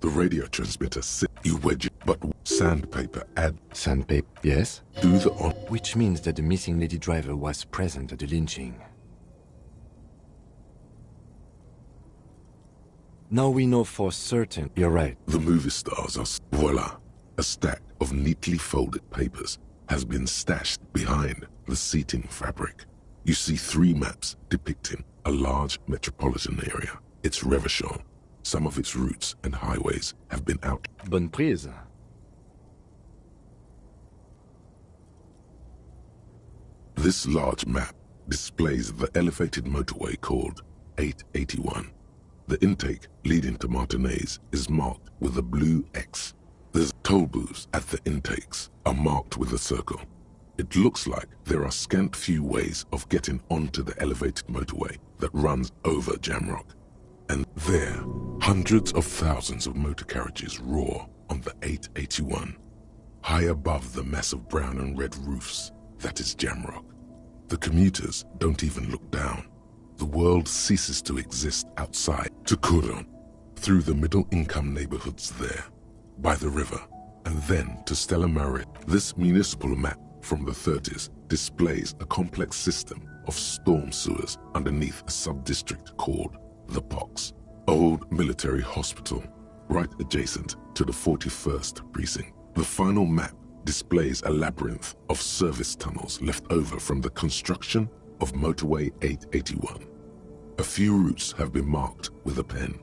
The radio transmitter you wedge it, but sandpaper add... Sandpaper, yes? Do the on... Which means that the missing lady driver was present at the lynching. Now we know for certain... You're right. The movie stars are... Voila! A stack of neatly folded papers has been stashed behind the seating fabric. You see 3 maps depicting a large metropolitan area. It's Revachol. Some of its routes and highways have been out. Bonne prise. This large map displays the elevated motorway called 881. The intake leading to Martinez is marked with a blue X. The toll booths at the intakes are marked with a circle. It looks like there are scant few ways of getting onto the elevated motorway that runs over Jamrock. And there, hundreds of thousands of motor carriages roar on the 881, high above the mass of brown and red roofs that is Jamrock. The commuters don't even look down. The world ceases to exist outside to Kuron, through the middle-income neighborhoods there, by the river, and then to Stella Maris. This municipal map from the 30s displays a complex system of storm sewers underneath a sub-district called the Pox, old military hospital, right adjacent to the 41st precinct. The final map displays a labyrinth of service tunnels left over from the construction of motorway 881. A few routes have been marked with a pen,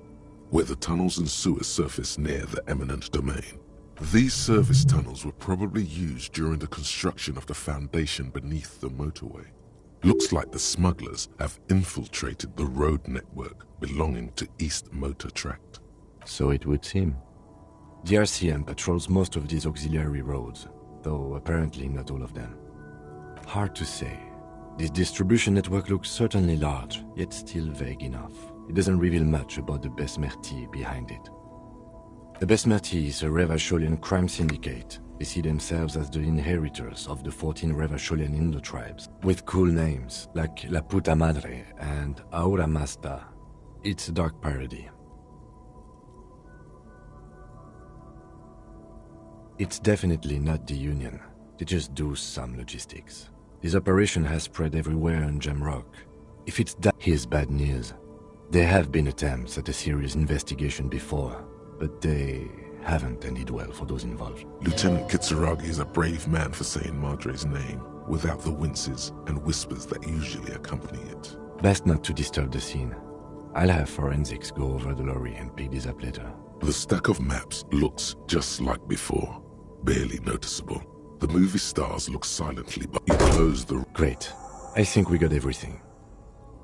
where the tunnels and sewers surface near the eminent domain. These service tunnels were probably used during the construction of the foundation beneath the motorway. Looks like the smugglers have infiltrated the road network belonging to East Motor Tract. So it would seem. The RCM patrols most of these auxiliary roads, though apparently not all of them. Hard to say. This distribution network looks certainly large, yet still vague enough. It doesn't reveal much about the Besmerti behind it. The Besmerti is a Revacholian crime syndicate. They see themselves as the inheritors of the 14 Revacholian Indo-tribes, with cool names like La Puta Madre and Aura Masta. It's a dark parody. It's definitely not the Union. They just do some logistics. This operation has spread everywhere in Jamrock. If it's that, here's bad news. There have been attempts at a serious investigation before, but they haven't ended well for those involved. Lieutenant Kitsuragi is a brave man for saying Madre's name, without the winces and whispers that usually accompany it. Best not to disturb the scene. I'll have forensics go over the lorry and pick this up later. The stack of maps looks just like before, barely noticeable. The movie stars look silently, but you close the... Great. I think we got everything.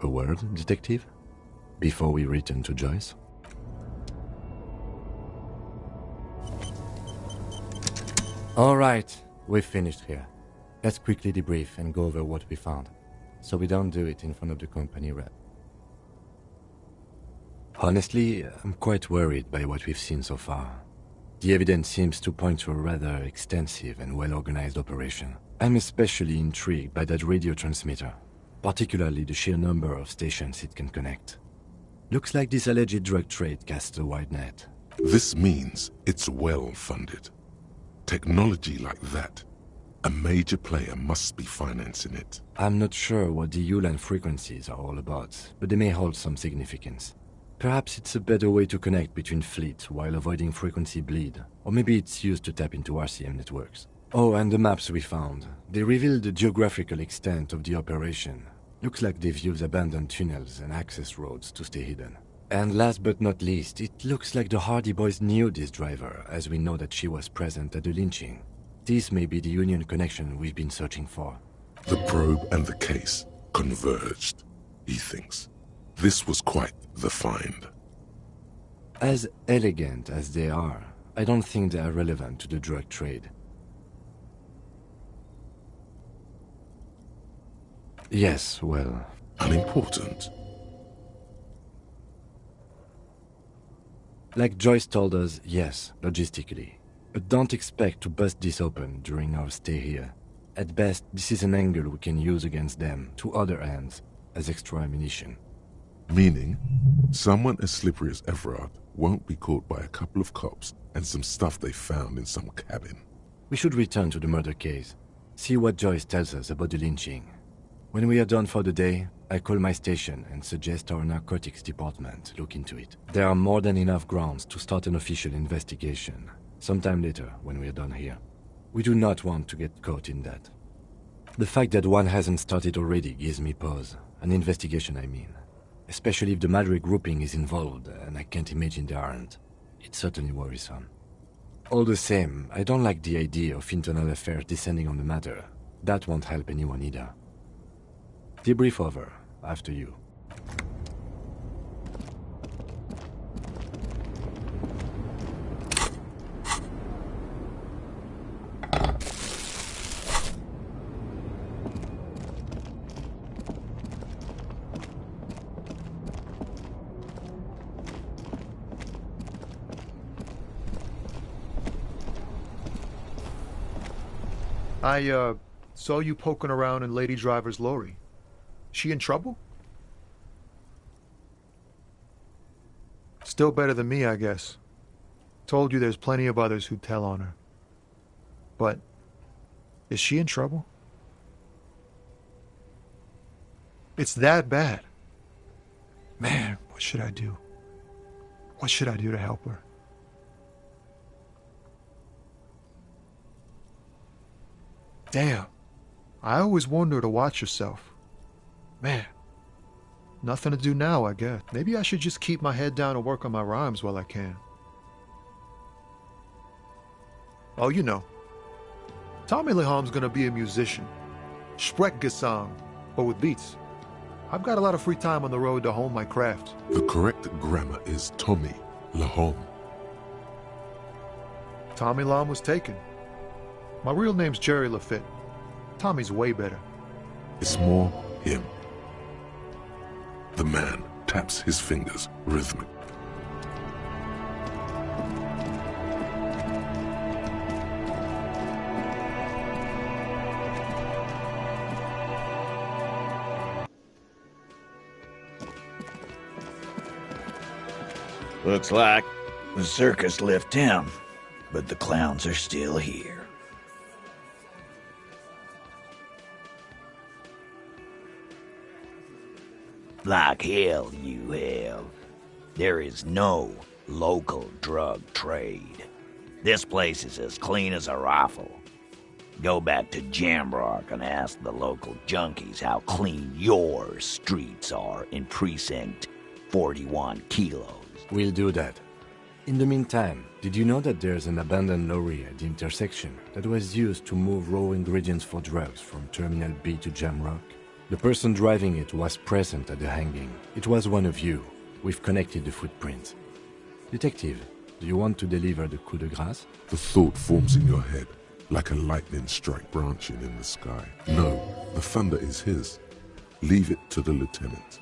A word, detective? Before we return to Joyce? All right, we've finished here. Let's quickly debrief and go over what we found. so we don't do it in front of the company rep. Honestly, I'm quite worried by what we've seen so far. The evidence seems to point to a rather extensive and well-organized operation. I'm especially intrigued by that radio transmitter, particularly the sheer number of stations it can connect. Looks like this alleged drug trade casts a wide net. This means it's well-funded. Technology like that, a major player must be financing it. I'm not sure what the ULAN frequencies are all about, but they may hold some significance. Perhaps it's a better way to connect between fleets while avoiding frequency bleed, or maybe it's used to tap into RCM networks. Oh, and the maps we found. They reveal the geographical extent of the operation. Looks like they've used abandoned tunnels and access roads to stay hidden. And last but not least, it looks like the Hardy Boys knew this driver, as we know that she was present at the lynching. This may be the Union connection we've been searching for. The probe and the case converged, he thinks. This was quite the find. As elegant as they are, I don't think they are relevant to the drug trade. Yes, well... Unimportant? Like Joyce told us, yes, logistically. But don't expect to bust this open during our stay here. At best, this is an angle we can use against them, to other ends, as extra ammunition. Meaning, someone as slippery as Everard won't be caught by a couple of cops and some stuff they found in some cabin. We should return to the murder case, see what Joyce tells us about the lynching. When we are done for the day, I call my station and suggest our narcotics department look into it. There are more than enough grounds to start an official investigation, sometime later when we are done here. We do not want to get caught in that. The fact that one hasn't started already gives me pause. An investigation, I mean. Especially if the Madrid grouping is involved, and I can't imagine they aren't. It's certainly worrisome. All the same, I don't like the idea of internal affairs descending on the matter. That won't help anyone either. Debrief over. After you. I, saw you poking around in Lady Driver's lorry. She in trouble? Still better than me, I guess. Told you there's plenty of others who'd tell on her. But, is she in trouble? It's that bad. Man, what should I do? What should I do to help her? Damn. I always warned her to watch herself. Man. Nothing to do now, I guess. Maybe I should just keep my head down and work on my rhymes while I can. Oh, you know. Tommy Leham's gonna be a musician. Sprechgesang, but with beats. I've got a lot of free time on the road to hone my craft. The correct grammar is Tommy Lahom. Tommy Lahm was taken. My real name's Jerry Lafitte. Tommy's way better. It's more him. The man taps his fingers rhythmic. Looks like the circus left town, but the clowns are still here. Like hell you have. There is no local drug trade. This place is as clean as a rifle. Go back to Jamrock and ask the local junkies how clean your streets are in Precinct 41 Kilos. We'll do that. In the meantime, did you know that there's an abandoned lorry at the intersection that was used to move raw ingredients for drugs from Terminal B to Jamrock? The person driving it was present at the hanging. It was one of you. We've connected the footprint. Detective, do you want to deliver the coup de grâce? The thought forms in your head, like a lightning strike branching in the sky. No, the thunder is his. Leave it to the lieutenant.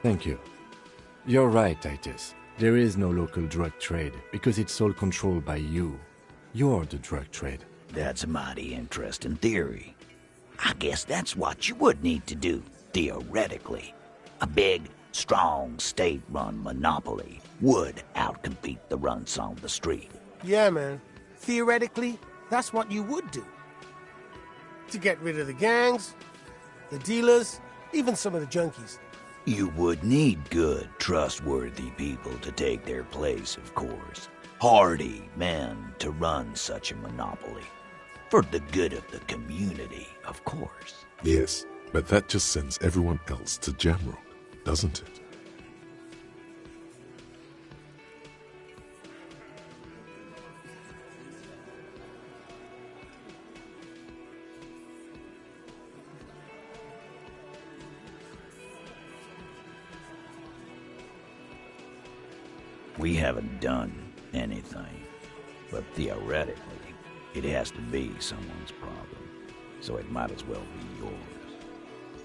Thank you. You're right, Titus. There is no local drug trade because it's all controlled by you. You're the drug trade. That's a mighty interesting theory. I guess that's what you would need to do, theoretically. A big, strong, state-run monopoly would outcompete the runts on the street. Yeah, man. Theoretically, that's what you would do. To get rid of the gangs, the dealers, even some of the junkies. You would need good, trustworthy people to take their place, of course. Hardy men to run such a monopoly. For the good of the community, of course. Yes, but that just sends everyone else to Jamrock, doesn't it? We haven't done anything, but theoretically, it has to be someone's problem, so it might as well be yours.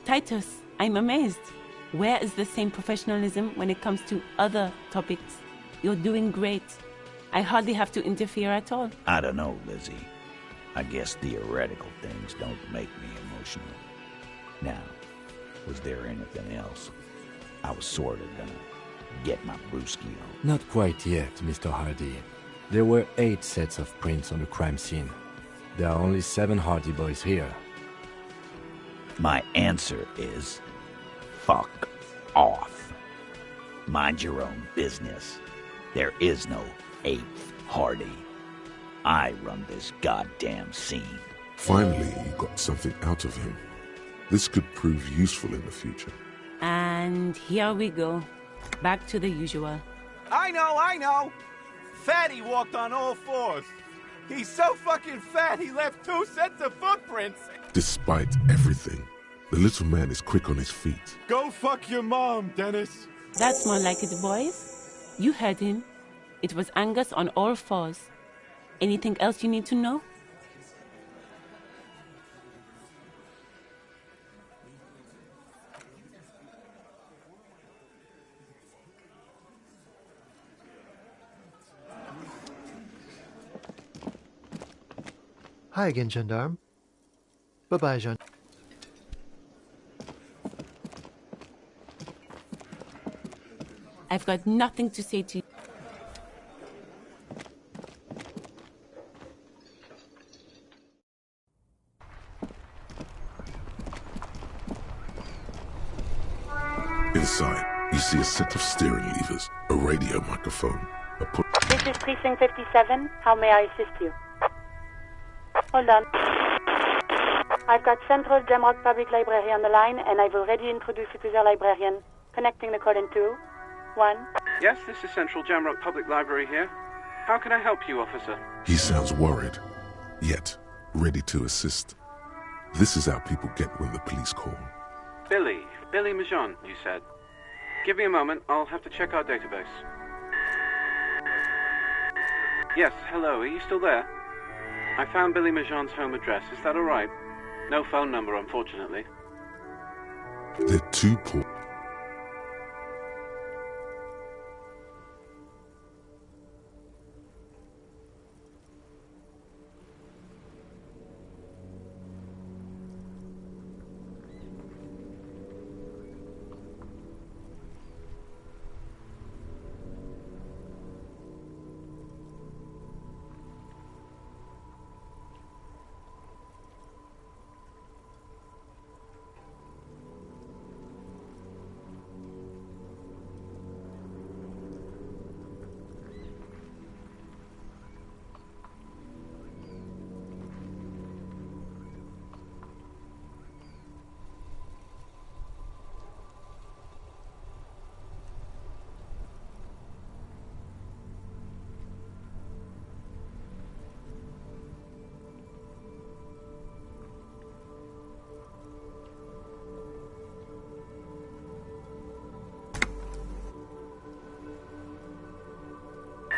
Titus, I'm amazed. Where is the same professionalism when it comes to other topics? You're doing great. I hardly have to interfere at all. I don't know, Lizzie. I guess theoretical things don't make me emotional. Now, was there anything else? I was sort of gonna get my brewski on. Not quite yet, Mr. Hardy. There were 8 sets of prints on the crime scene. There are only 7 Hardy boys here. My answer is, fuck off. Mind your own business. There is no 8th Hardy. I run this goddamn scene. Finally, you got something out of him. This could prove useful in the future. And here we go. Back to the usual. I know! Fatty walked on all 4s. He's so fucking fat he left 2 sets of footprints. Despite everything, the little man is quick on his feet. Go fuck your mom, Dennis. That's more like it, boys. You heard him. It was Angus on all 4s. Anything else you need to know? Hi again, gendarme. Bye-bye, Jean. I've got nothing to say to you. Inside, you see a set of steering levers, a radio microphone, a put... This is Precinct 57. How may I assist you? Hold on. I've got Central Jamrock Public Library on the line, and I've already introduced you to their librarian. Connecting the call in 2, 1. Yes, this is Central Jamrock Public Library here. How can I help you, officer? He sounds worried, yet ready to assist. This is how people get when the police call. Billy Majon, you said. Give me a moment, I'll have to check our database. Yes, hello, are you still there? I found Billy Majon's home address, is that alright? No phone number, unfortunately. They're too poor.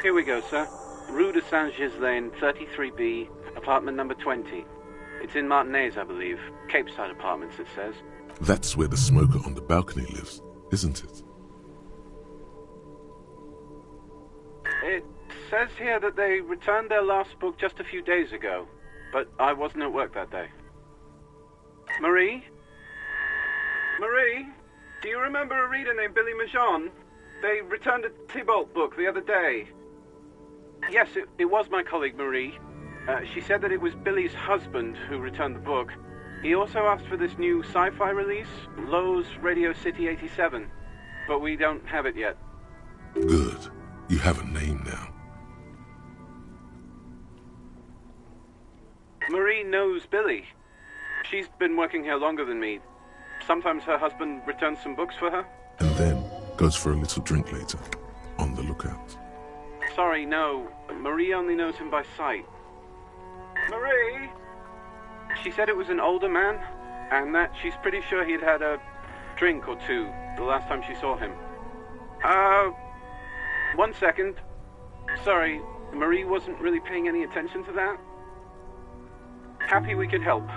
Here we go, sir. Rue de Saint-Ghislain, 33B, apartment number 20. It's in Martinez, I believe. Cape Side Apartments, it says. That's where the smoker on the balcony lives, isn't it? It says here that they returned their last book just a few days ago, but I wasn't at work that day. Marie? Marie? Do you remember a reader named Billy Majon? They returned a Tybalt book the other day. Yes, it was my colleague Marie. She said that it was Billy's husband who returned the book. He also asked for this new sci-fi release, Lowe's Radio City 87, but we don't have it yet. Good. You have a name now. Marie knows Billy. She's been working here longer than me. Sometimes her husband returns some books for her. And then goes for a little drink later. On the lookout. Sorry, no. Marie only knows him by sight. Marie? She said it was an older man, and that she's pretty sure he'd had a drink or two the last time she saw him. 1 second. Sorry, Marie wasn't really paying any attention to that. Happy we could help.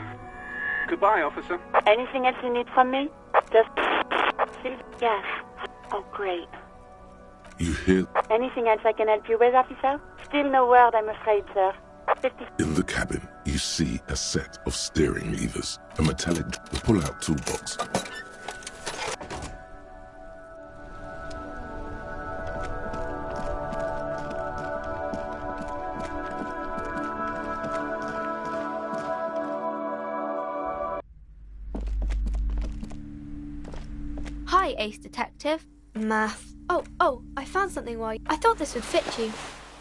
Goodbye, officer. Anything else you need from me? Just... Yes. Oh, great. You hear? Anything else I can help you with, officer? Still no word, I'm afraid, sir. 50... In the cabin, you see a set of steering levers, a metallic pull-out toolbox. Hi, Ace Detective. Math. Oh, I found something while I thought this would fit you.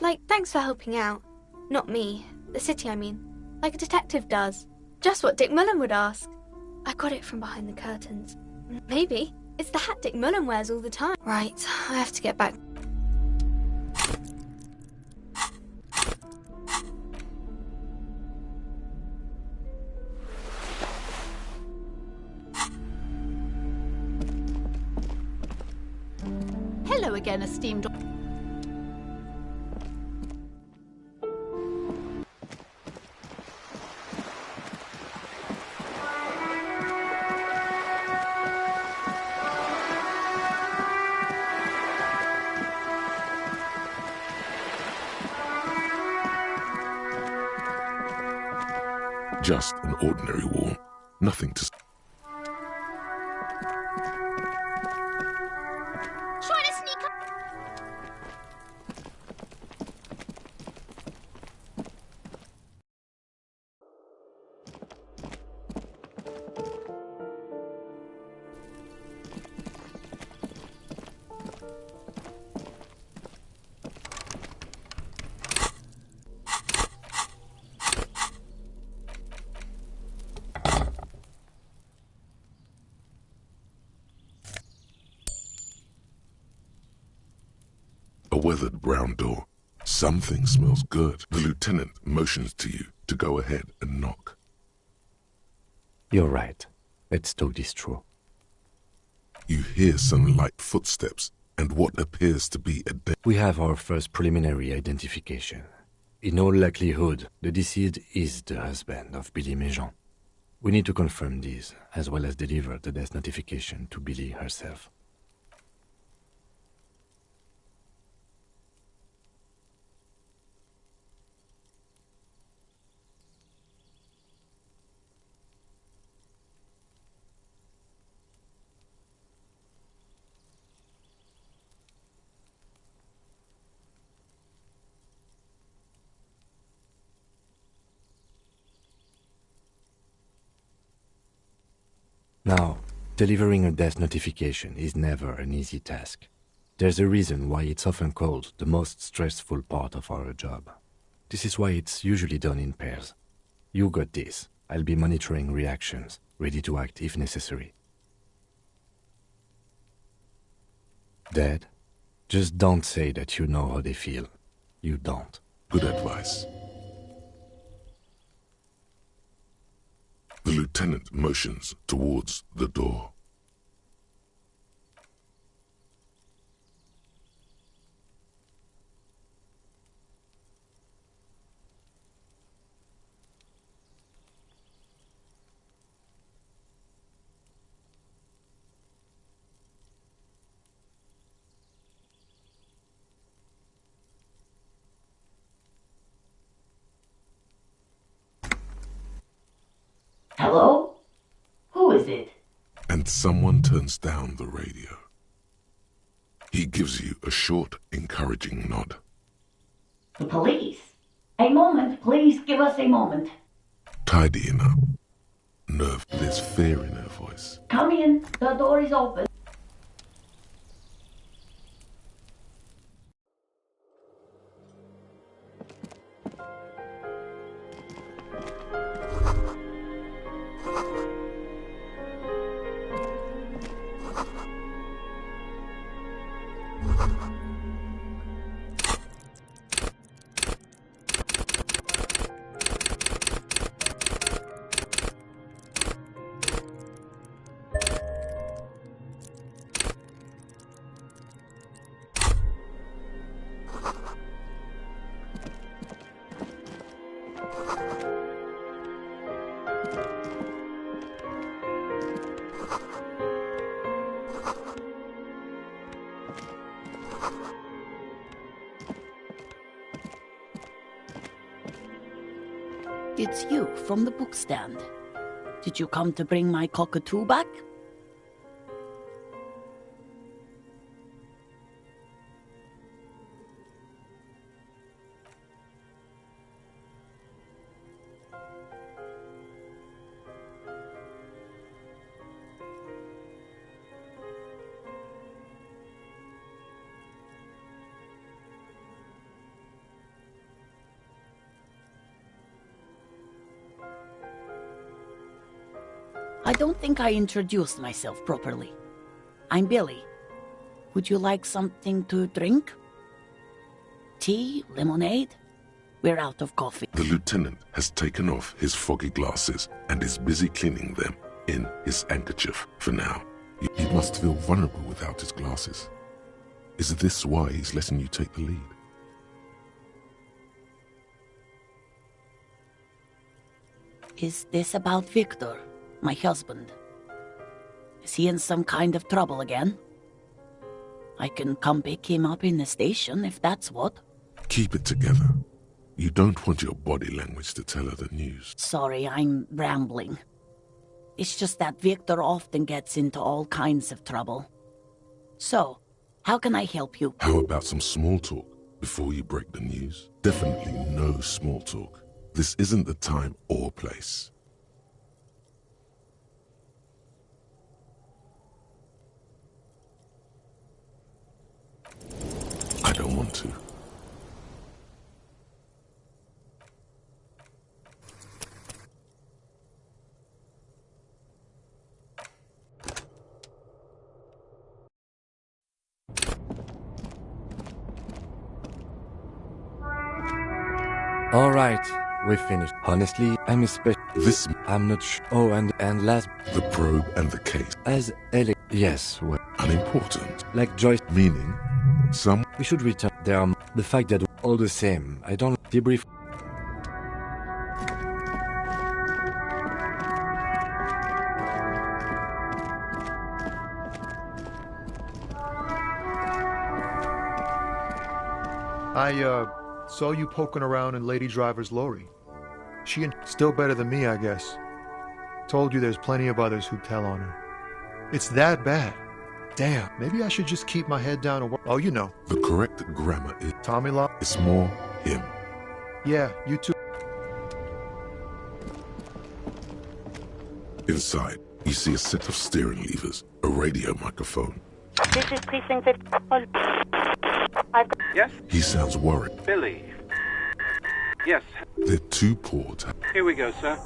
Like, thanks for helping out. Not me. The city, I mean. Like a detective does. Just what Dick Mullen would ask. I got it from behind the curtains. Maybe. It's the hat Dick Mullen wears all the time. Right, I have to get back. Hello again, esteemed... Just an ordinary wall. Nothing to... Try to sneak up. A weathered brown door. Something smells good. The lieutenant motions to you to go ahead and knock. You're right. Let's talk this through. You hear some light footsteps and what appears to be a We have our first preliminary identification. In all likelihood, the deceased is the husband of Billy Majon. We need to confirm this, as well as deliver the death notification to Billy herself. Now, delivering a death notification is never an easy task. There's a reason why it's often called the most stressful part of our job. This is why it's usually done in pairs. You got this. I'll be monitoring reactions, ready to act if necessary. Dead? Just don't say that you know how they feel. You don't. Good advice. The lieutenant motions towards the door. and someone turns down the radio. He gives you a short, encouraging nod. The police? A moment, please give us a moment. Tidying up. Nerve, there's fear in her voice. Come in, the door is open. It's you from the bookstand. Did you come to bring my cockatoo back? I don't think I introduced myself properly. I'm Billy. Would you like something to drink? Tea? Lemonade? We're out of coffee. The lieutenant has taken off his foggy glasses and is busy cleaning them in his handkerchief for now. He must feel vulnerable without his glasses. Is this why he's letting you take the lead? Is this about Victor, my husband? Is he in some kind of trouble again? I can come pick him up in the station if that's what. Keep it together. You don't want your body language to tell her the news. Sorry, I'm rambling. It's just that Victor often gets into all kinds of trouble. So, how can I help you? How about some small talk before you break the news? Definitely no small talk. This isn't the time or place. I don't want to. All right, we've finished. Honestly, I'm I'm not sure. Oh, and last... The probe and the case. As Ellie... Yes, well... Unimportant. Like Joyce... Meaning? Some... We should return. There are... The fact that all the same, I don't... Debrief... I saw you poking around in Lady Driver's lorry. Still better than me, I guess. Told you there's plenty of others who tell on her. It's that bad. Damn, maybe I should just keep my head down and work. Oh, you know. The correct grammar is... Tommy Law. It's more him. Yeah, you too. Inside, you see a set of steering levers, a radio microphone. This is Precinct 50. Yes? He sounds worried. Billy. Yes. They're two ports. Here we go, sir.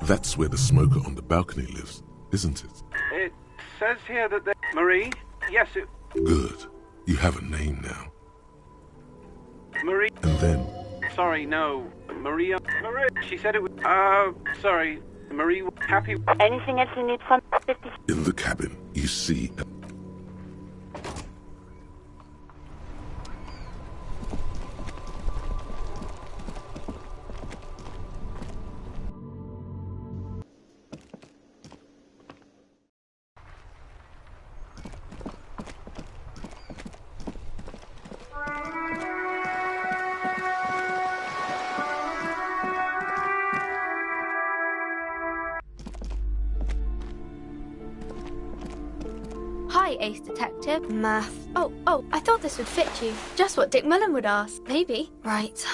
That's where the smoker on the balcony lives, isn't it? It says here that they... Marie? Yes, it... Good. You have a name now. Marie... And then... Sorry, no. Maria... Marie... She said it was... sorry. Marie... Happy... Anything else you need from 50? In the cabin, you see... say, Ace Detective? Math. Oh, I thought this would fit you. Just what Dick Mullen would ask. Maybe. Right.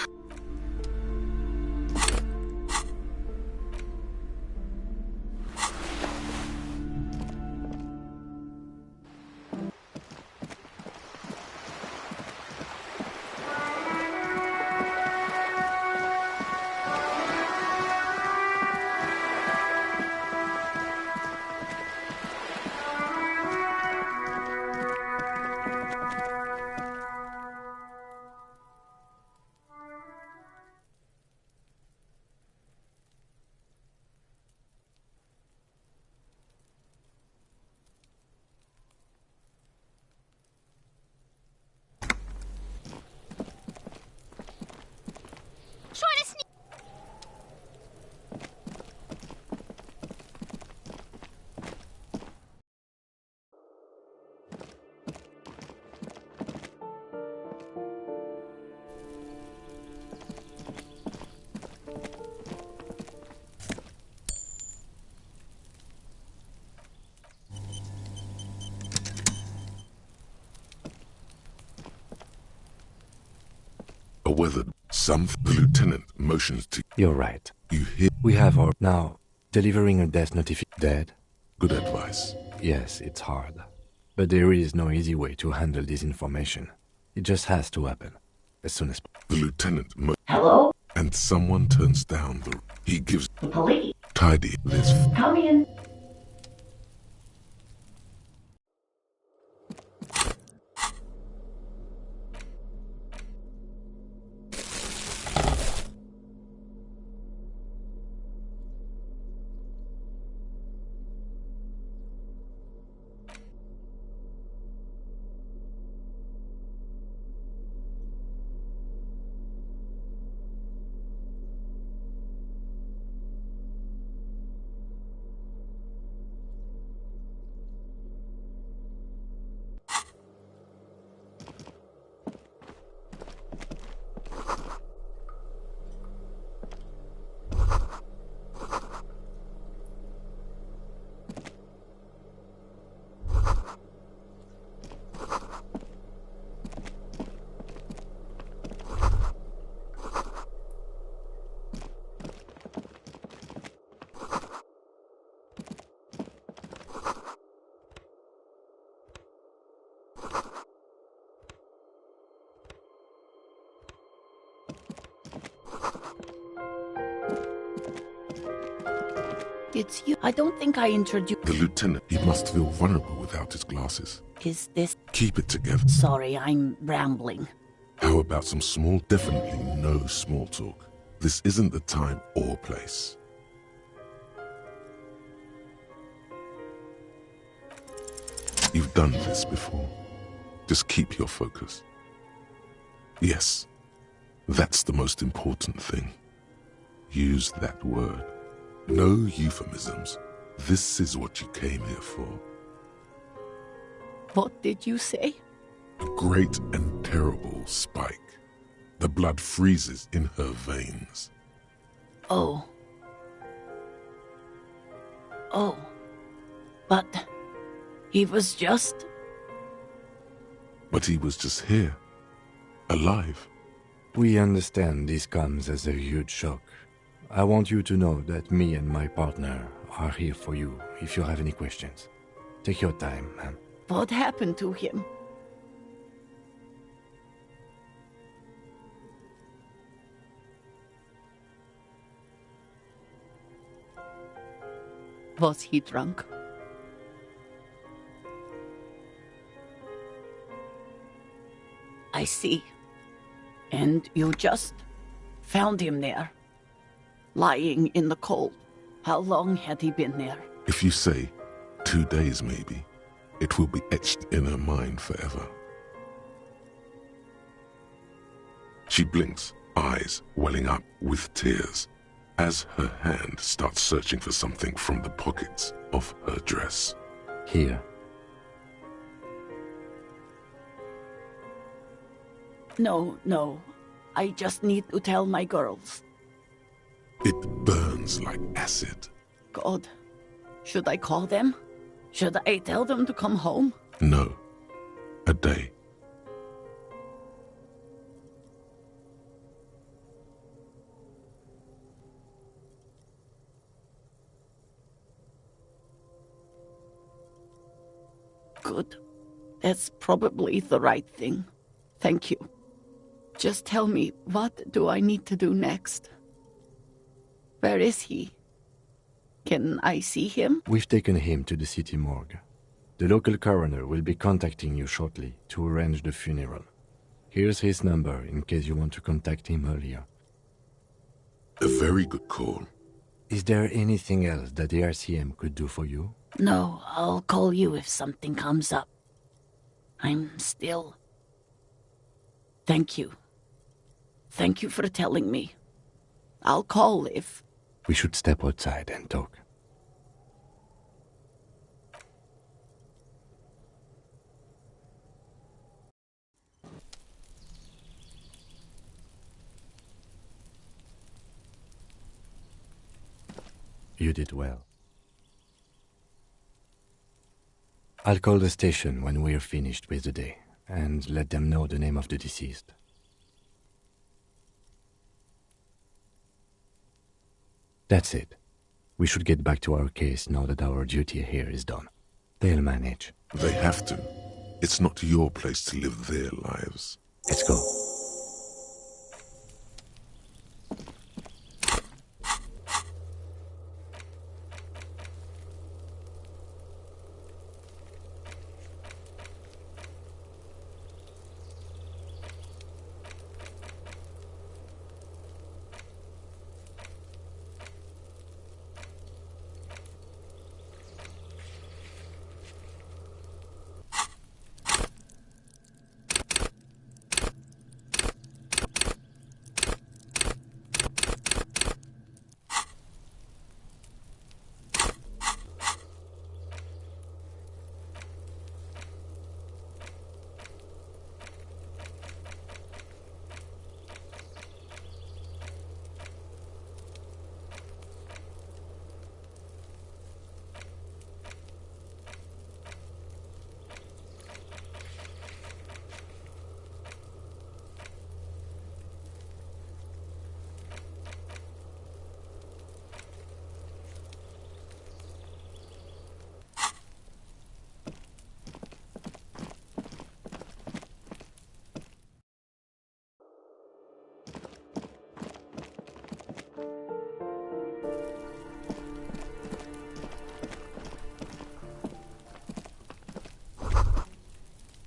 Weathered. The lieutenant motions to... You're right. You hear... We have our... Now, delivering a death notification... Dead? Good advice. Yes, it's hard. But there is no easy way to handle this information. It just has to happen. As soon as... The lieutenant... Hello? And someone turns down the... He gives... The police. Tidy. Liz. Come in. It's you. I don't think I introduced... The lieutenant, he must feel vulnerable without his glasses. Is this... Keep it together. Sorry, I'm rambling. How about some small, definitely no small talk? This isn't the time or place. You've done this before. Just keep your focus. Yes, that's the most important thing. Use that word. No euphemisms. This is what you came here for. What did you say? A great and terrible spike. The blood freezes in her veins. Oh. Oh. But he was just... But he was just here. Alive. We understand this comes as a huge shock. I want you to know that me and my partner are here for you if you have any questions. Take your time, ma'am. What happened to him? Was he drunk? I see. And you just found him there, lying in the cold. How long had he been there? If you say 2 days maybe, it will be etched in her mind forever. She blinks, eyes welling up with tears, as her hand starts searching for something from the pockets of her dress. Here. No. I just need to tell my girls. It burns like acid. God, should I call them? Should I tell them to come home? No, a day. Good. That's probably the right thing. Thank you. Just tell me, what do I need to do next? Where is he? Can I see him? We've taken him to the city morgue. The local coroner will be contacting you shortly to arrange the funeral. Here's his number in case you want to contact him earlier. A very good call. Is there anything else that the RCM could do for you? No, I'll call you if something comes up. I'm still... Thank you. Thank you for telling me. I'll call if... We should step outside and talk. You did well. I'll call the station when we're finished with the day, and let them know the name of the deceased. That's it. We should get back to our case now that our duty here is done. They'll manage. They have to. It's not your place to live their lives. Let's go.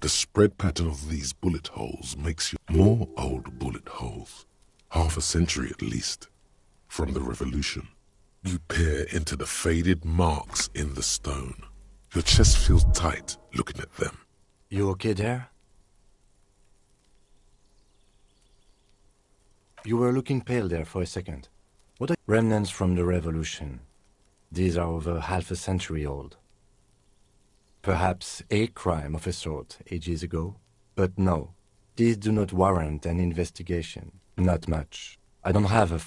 The spread pattern of these bullet holes makes you more old bullet holes, half a century at least, from the revolution. You peer into the faded marks in the stone. Your chest feels tight looking at them. You okay there? You were looking pale there for a second. What are remnants from the revolution? These are over half a century old. Perhaps a crime of a sort ages ago? But no, these do not warrant an investigation. Not much. I don't have a...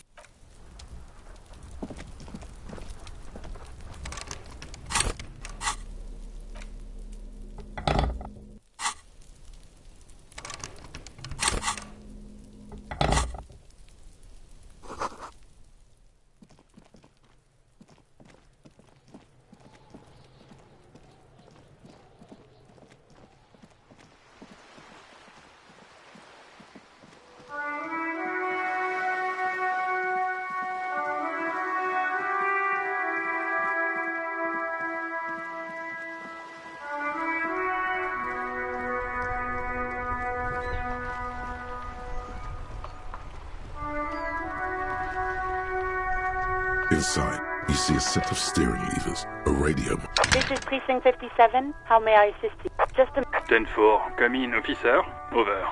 Inside, you see a set of steering levers, a radio. This is Precinct 57. How may I assist you? Just a... 10-4, come in, officer. Over.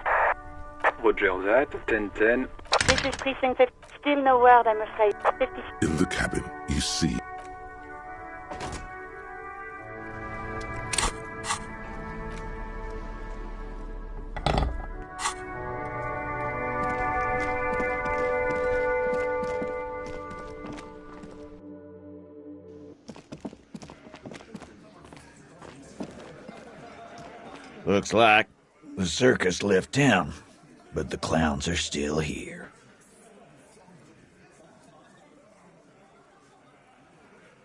Roger that, 10-10. This is Precinct 50. Still no word, I'm afraid. 50... In the cabin, you see... Looks like the circus left town, but the clowns are still here.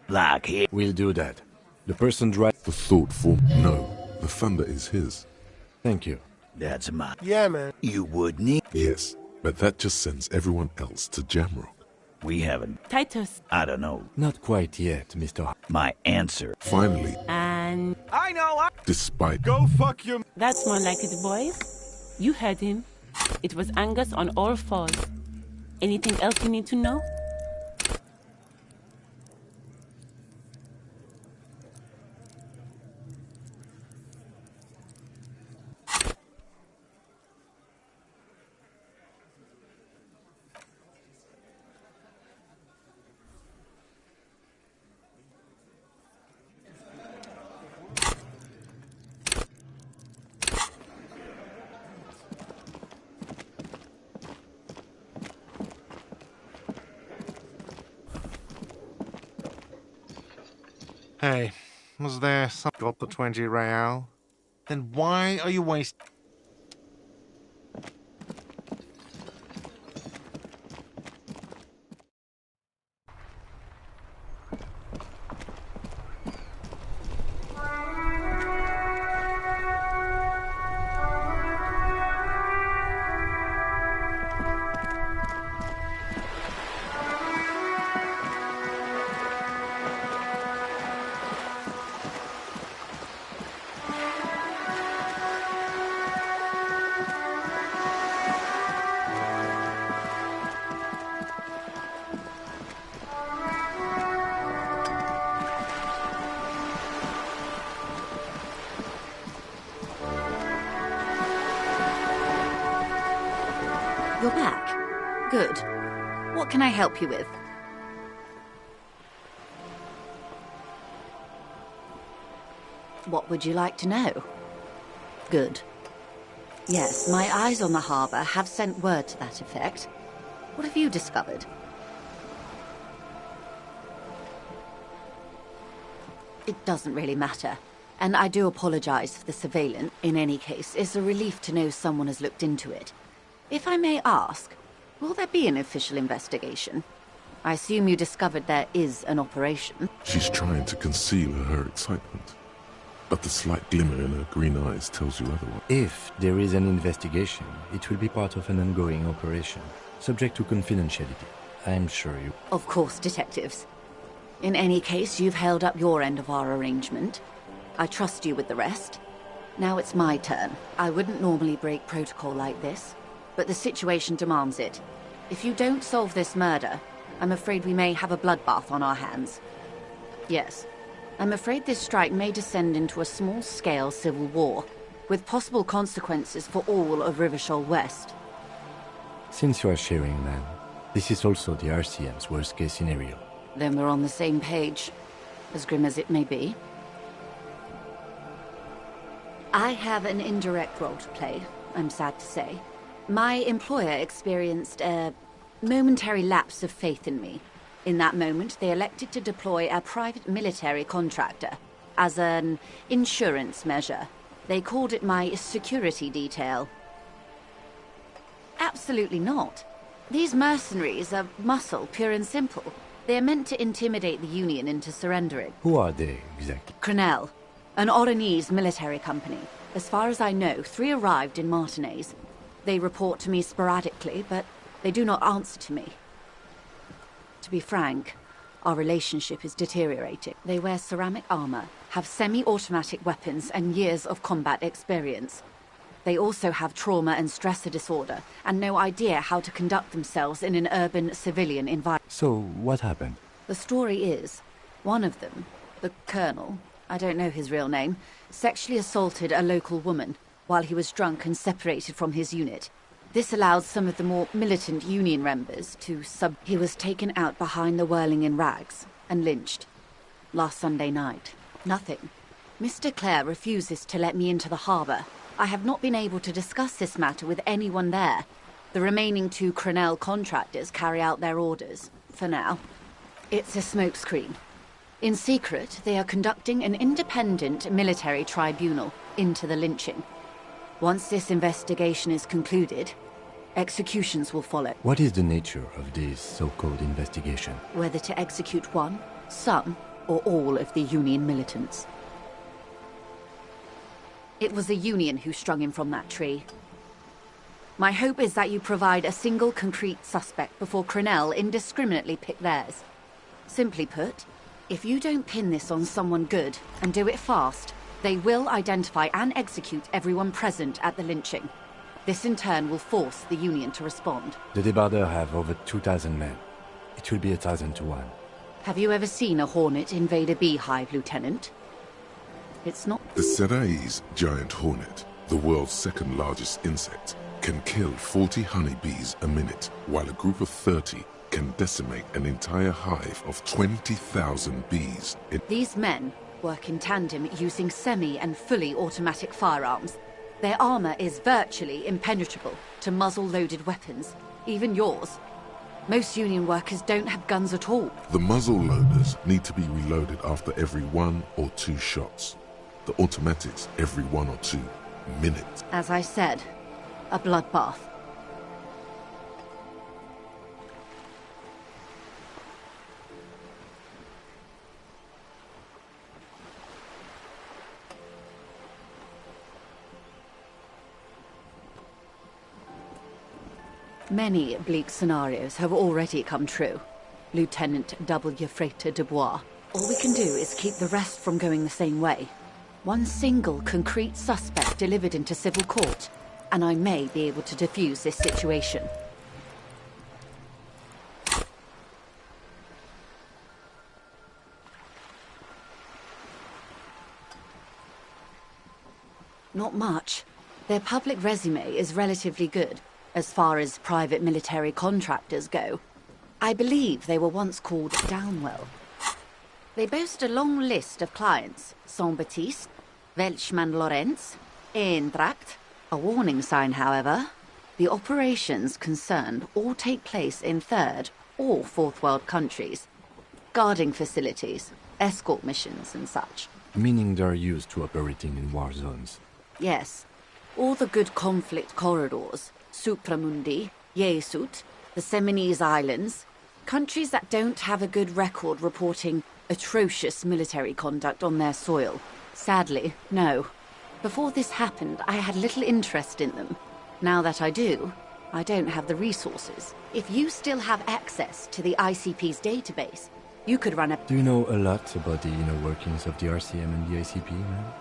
Like it. We'll do that. The person drives... The thoughtful, no, the thunder is his. Thank you. That's my... Yeah, man. You would need... Yes, but that just sends everyone else to Jamrock. We haven't... Titus. I don't know. Not quite yet, Mr. My answer. Finally. And... I know, Despite... Go fuck your... That's more like it, boys. You heard him. It was Angus on all fours. Anything else you need to know? Hey, was there some... Got the 20 real? Then why are you wasting... You're back. Good. What can I help you with? What would you like to know? Good. Yes, my eyes on the harbour have sent word to that effect. What have you discovered? It doesn't really matter. And I do apologize for the surveillance. In any case, it's a relief to know someone has looked into it. If I may ask, will there be an official investigation? I assume you discovered there is an operation. She's trying to conceal her excitement, but the slight glimmer in her green eyes tells you otherwise. If there is an investigation, it will be part of an ongoing operation, subject to confidentiality. I'm sure you... Of course, detectives. In any case, you've held up your end of our arrangement. I trust you with the rest. Now it's my turn. I wouldn't normally break protocol like this, but the situation demands it. If you don't solve this murder, I'm afraid we may have a bloodbath on our hands. Yes, I'm afraid this strike may descend into a small-scale civil war, with possible consequences for all of Rivershoal West. Since you are sharing, man, this is also the RCM's worst-case scenario. Then we're on the same page, as grim as it may be. I have an indirect role to play, I'm sad to say. My employer experienced a momentary lapse of faith in me. In that moment, they elected to deploy a private military contractor as an insurance measure. They called it my security detail. Absolutely not. These mercenaries are muscle, pure and simple. They are meant to intimidate the Union into surrendering. Who are they, exactly? Crenel, an Oronese military company. As far as I know, 3 arrived in Martinez. They report to me sporadically, but they do not answer to me. To be frank, our relationship is deteriorating. They wear ceramic armor, have semi-automatic weapons, and years of combat experience. They also have trauma and stressor disorder, and no idea how to conduct themselves in an urban civilian environment. So, what happened? The story is, one of them, the Colonel, I don't know his real name, sexually assaulted a local woman while he was drunk and separated from his unit. This allowed some of the more militant Union members to He was taken out behind the whirling in rags and lynched. Last Sunday night. Nothing. Mr. Clare refuses to let me into the harbour. I have not been able to discuss this matter with anyone there. The remaining 2 Crenel contractors carry out their orders, for now. It's a smokescreen. In secret, they are conducting an independent military tribunal into the lynching. Once this investigation is concluded, executions will follow. What is the nature of this so-called investigation? Whether to execute one, some, or all of the Union militants. It was the Union who strung him from that tree. My hope is that you provide a single concrete suspect before Crenel indiscriminately pick theirs. Simply put, if you don't pin this on someone good, and do it fast, they will identify and execute everyone present at the lynching. This in turn will force the Union to respond. The Debardeurs have over 2,000 men. It will be 1,000 to 1. Have you ever seen a hornet invade a beehive, Lieutenant? It's not... The Serai's giant hornet, the world's second largest insect, can kill 40 honeybees a minute, while a group of 30 can decimate an entire hive of 20,000 bees. These men work in tandem using semi- and fully automatic firearms. Their armor is virtually impenetrable to muzzle-loaded weapons, even yours. Most Union workers don't have guns at all. The muzzle loaders need to be reloaded after every 1 or 2 shots. The automatics every 1 or 2 minutes. As I said, a bloodbath. Many bleak scenarios have already come true, Lieutenant W. Frater Dubois. All we can do is keep the rest from going the same way. One single concrete suspect delivered into civil court, and I may be able to defuse this situation. Not much. Their public resume is relatively good, as far as private military contractors go. I believe they were once called Downwell. They boast a long list of clients: Saint-Baptiste, Welchman Lorentz, Eintracht. A warning sign, however. The operations concerned all take place in third or fourth world countries. Guarding facilities, escort missions and such. Meaning they're used to operating in war zones. Yes. All the good conflict corridors, Supramundi, Yesut, the Seminese Islands, countries that don't have a good record reporting atrocious military conduct on their soil. Sadly, no. Before this happened, I had little interest in them. Now that I do, I don't have the resources. If you still have access to the ICP's database, you could run a... Do you know a lot about the inner workings of the RCM and the ICP, ma'am?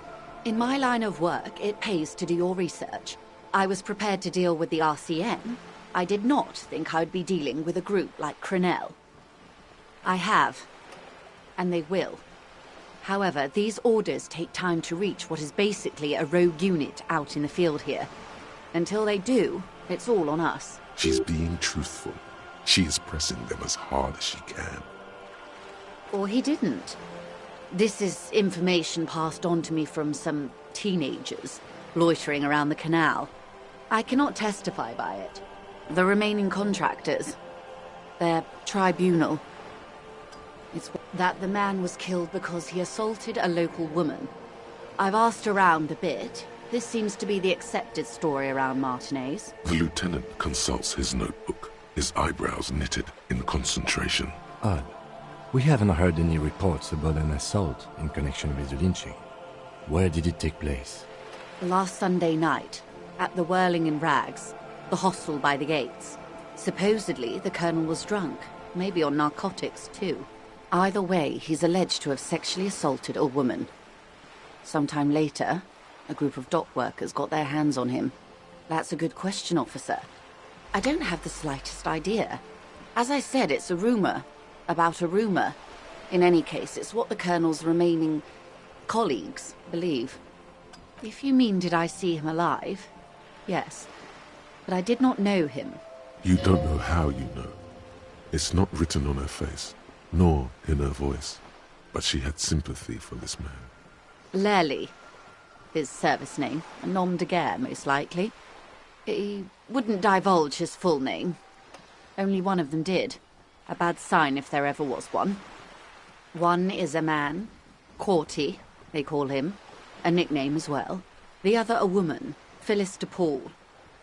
In my line of work, it pays to do your research. I was prepared to deal with the RCM. I did not think I'd be dealing with a group like Crenel. I have, and they will. However, these orders take time to reach what is basically a rogue unit out in the field here. Until they do, it's all on us. She's being truthful. She is pressing them as hard as she can. Or he didn't. This is information passed on to me from some teenagers loitering around the canal. I cannot testify by it. The remaining contractors, their tribunal, it's that the man was killed because he assaulted a local woman. I've asked around a bit. This seems to be the accepted story around Martinez. The lieutenant consults his notebook, his eyebrows knitted in concentration. Odd. We haven't heard any reports about an assault in connection with the lynching. Where did it take place? Last Sunday night, at the Whirling in Rags, the hostel by the gates. Supposedly, the colonel was drunk, maybe on narcotics too. Either way, he's alleged to have sexually assaulted a woman. Sometime later, a group of dock workers got their hands on him. That's a good question, officer. I don't have the slightest idea. As I said, it's a rumor. About a rumor. In any case, it's what the colonel's remaining colleagues believe. If you mean did I see him alive, yes. But I did not know him. You don't know how you know. It's not written on her face, nor in her voice. But she had sympathy for this man. Lely, his service name, a nom de guerre, most likely. He wouldn't divulge his full name. Only one of them did. A bad sign if there ever was one. One is a man, Corty, they call him, a nickname as well. The other a woman, Phyllis DePaul.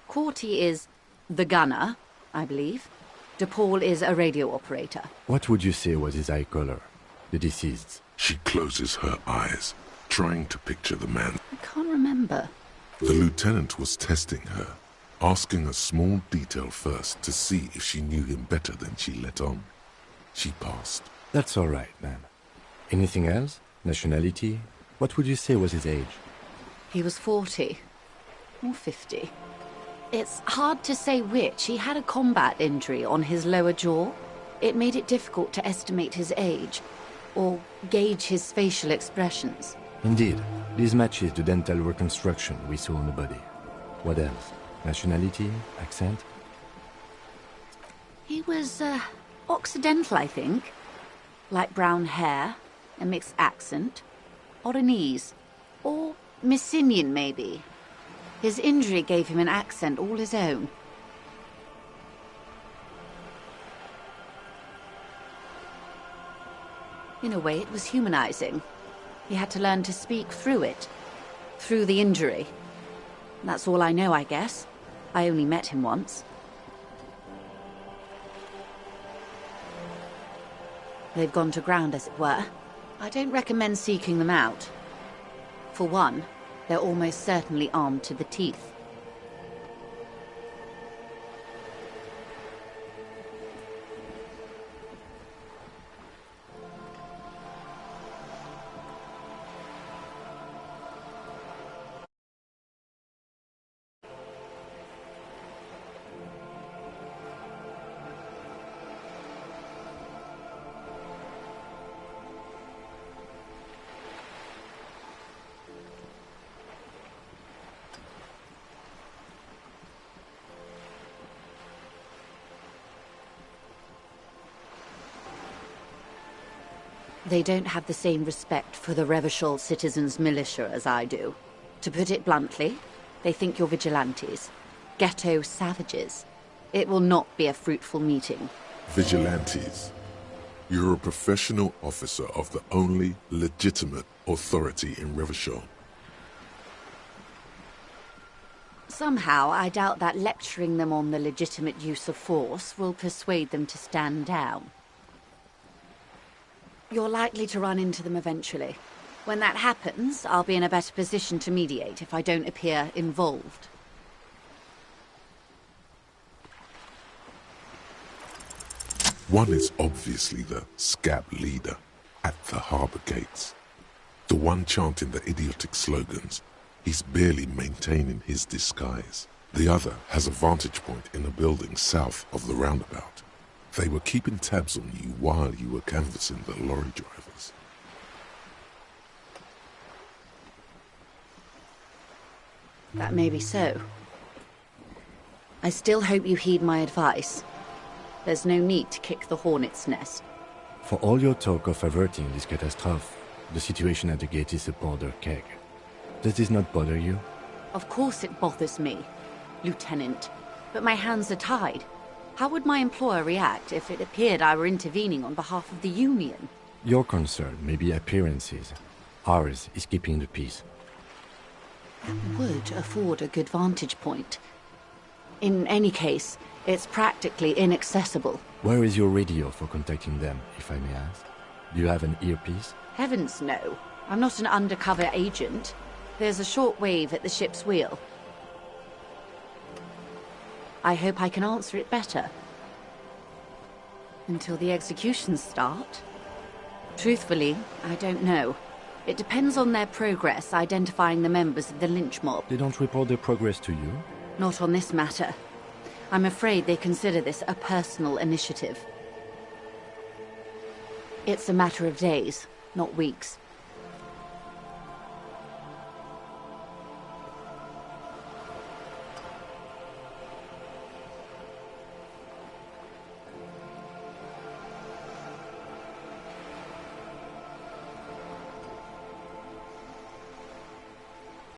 Corty is the gunner, I believe. DePaul is a radio operator. What would you say was his eye color, the deceased's? She closes her eyes, trying to picture the man. I can't remember. The lieutenant was testing her, asking a small detail first to see if she knew him better than she let on. She passed. That's all right, ma'am. Anything else? Nationality? What would you say was his age? He was 40. Or 50. It's hard to say which. He had a combat injury on his lower jaw. It made it difficult to estimate his age, or gauge his facial expressions. Indeed. This matches the dental reconstruction we saw on the body. What else? Nationality? Accent? He was, Occidental, I think. Light brown hair, a mixed accent. Oranese. Or Messinian, maybe. His injury gave him an accent all his own. In a way, it was humanizing. He had to learn to speak through it. Through the injury. That's all I know, I guess. I only met him once. They've gone to ground, as it were. I don't recommend seeking them out. For one, they're almost certainly armed to the teeth. They don't have the same respect for the Revachol citizens' militia as I do. To put it bluntly, they think you're vigilantes. Ghetto savages. It will not be a fruitful meeting. Vigilantes. You're a professional officer of the only legitimate authority in Revachol. Somehow, I doubt that lecturing them on the legitimate use of force will persuade them to stand down. You're likely to run into them eventually. When that happens, I'll be in a better position to mediate if I don't appear involved. One is obviously the scab leader at the harbour gates. The one chanting the idiotic slogans. He's barely maintaining his disguise. The other has a vantage point in a building south of the roundabout. They were keeping tabs on you while you were canvassing the lorry drivers. That may be so. I still hope you heed my advice. There's no need to kick the hornet's nest. For all your talk of averting this catastrophe, the situation at the gate is a powder keg. Does this not bother you? Of course it bothers me, Lieutenant. But my hands are tied. How would my employer react if it appeared I were intervening on behalf of the Union? Your concern may be appearances. Ours is keeping the peace. That would afford a good vantage point. In any case, it's practically inaccessible. Where is your radio for contacting them, if I may ask? Do you have an earpiece? Heavens no. I'm not an undercover agent. There's a shortwave at the ship's wheel. I hope I can answer it better. Until the executions start? Truthfully, I don't know. It depends on their progress identifying the members of the lynch mob. They don't report their progress to you? Not on this matter. I'm afraid they consider this a personal initiative. It's a matter of days, not weeks.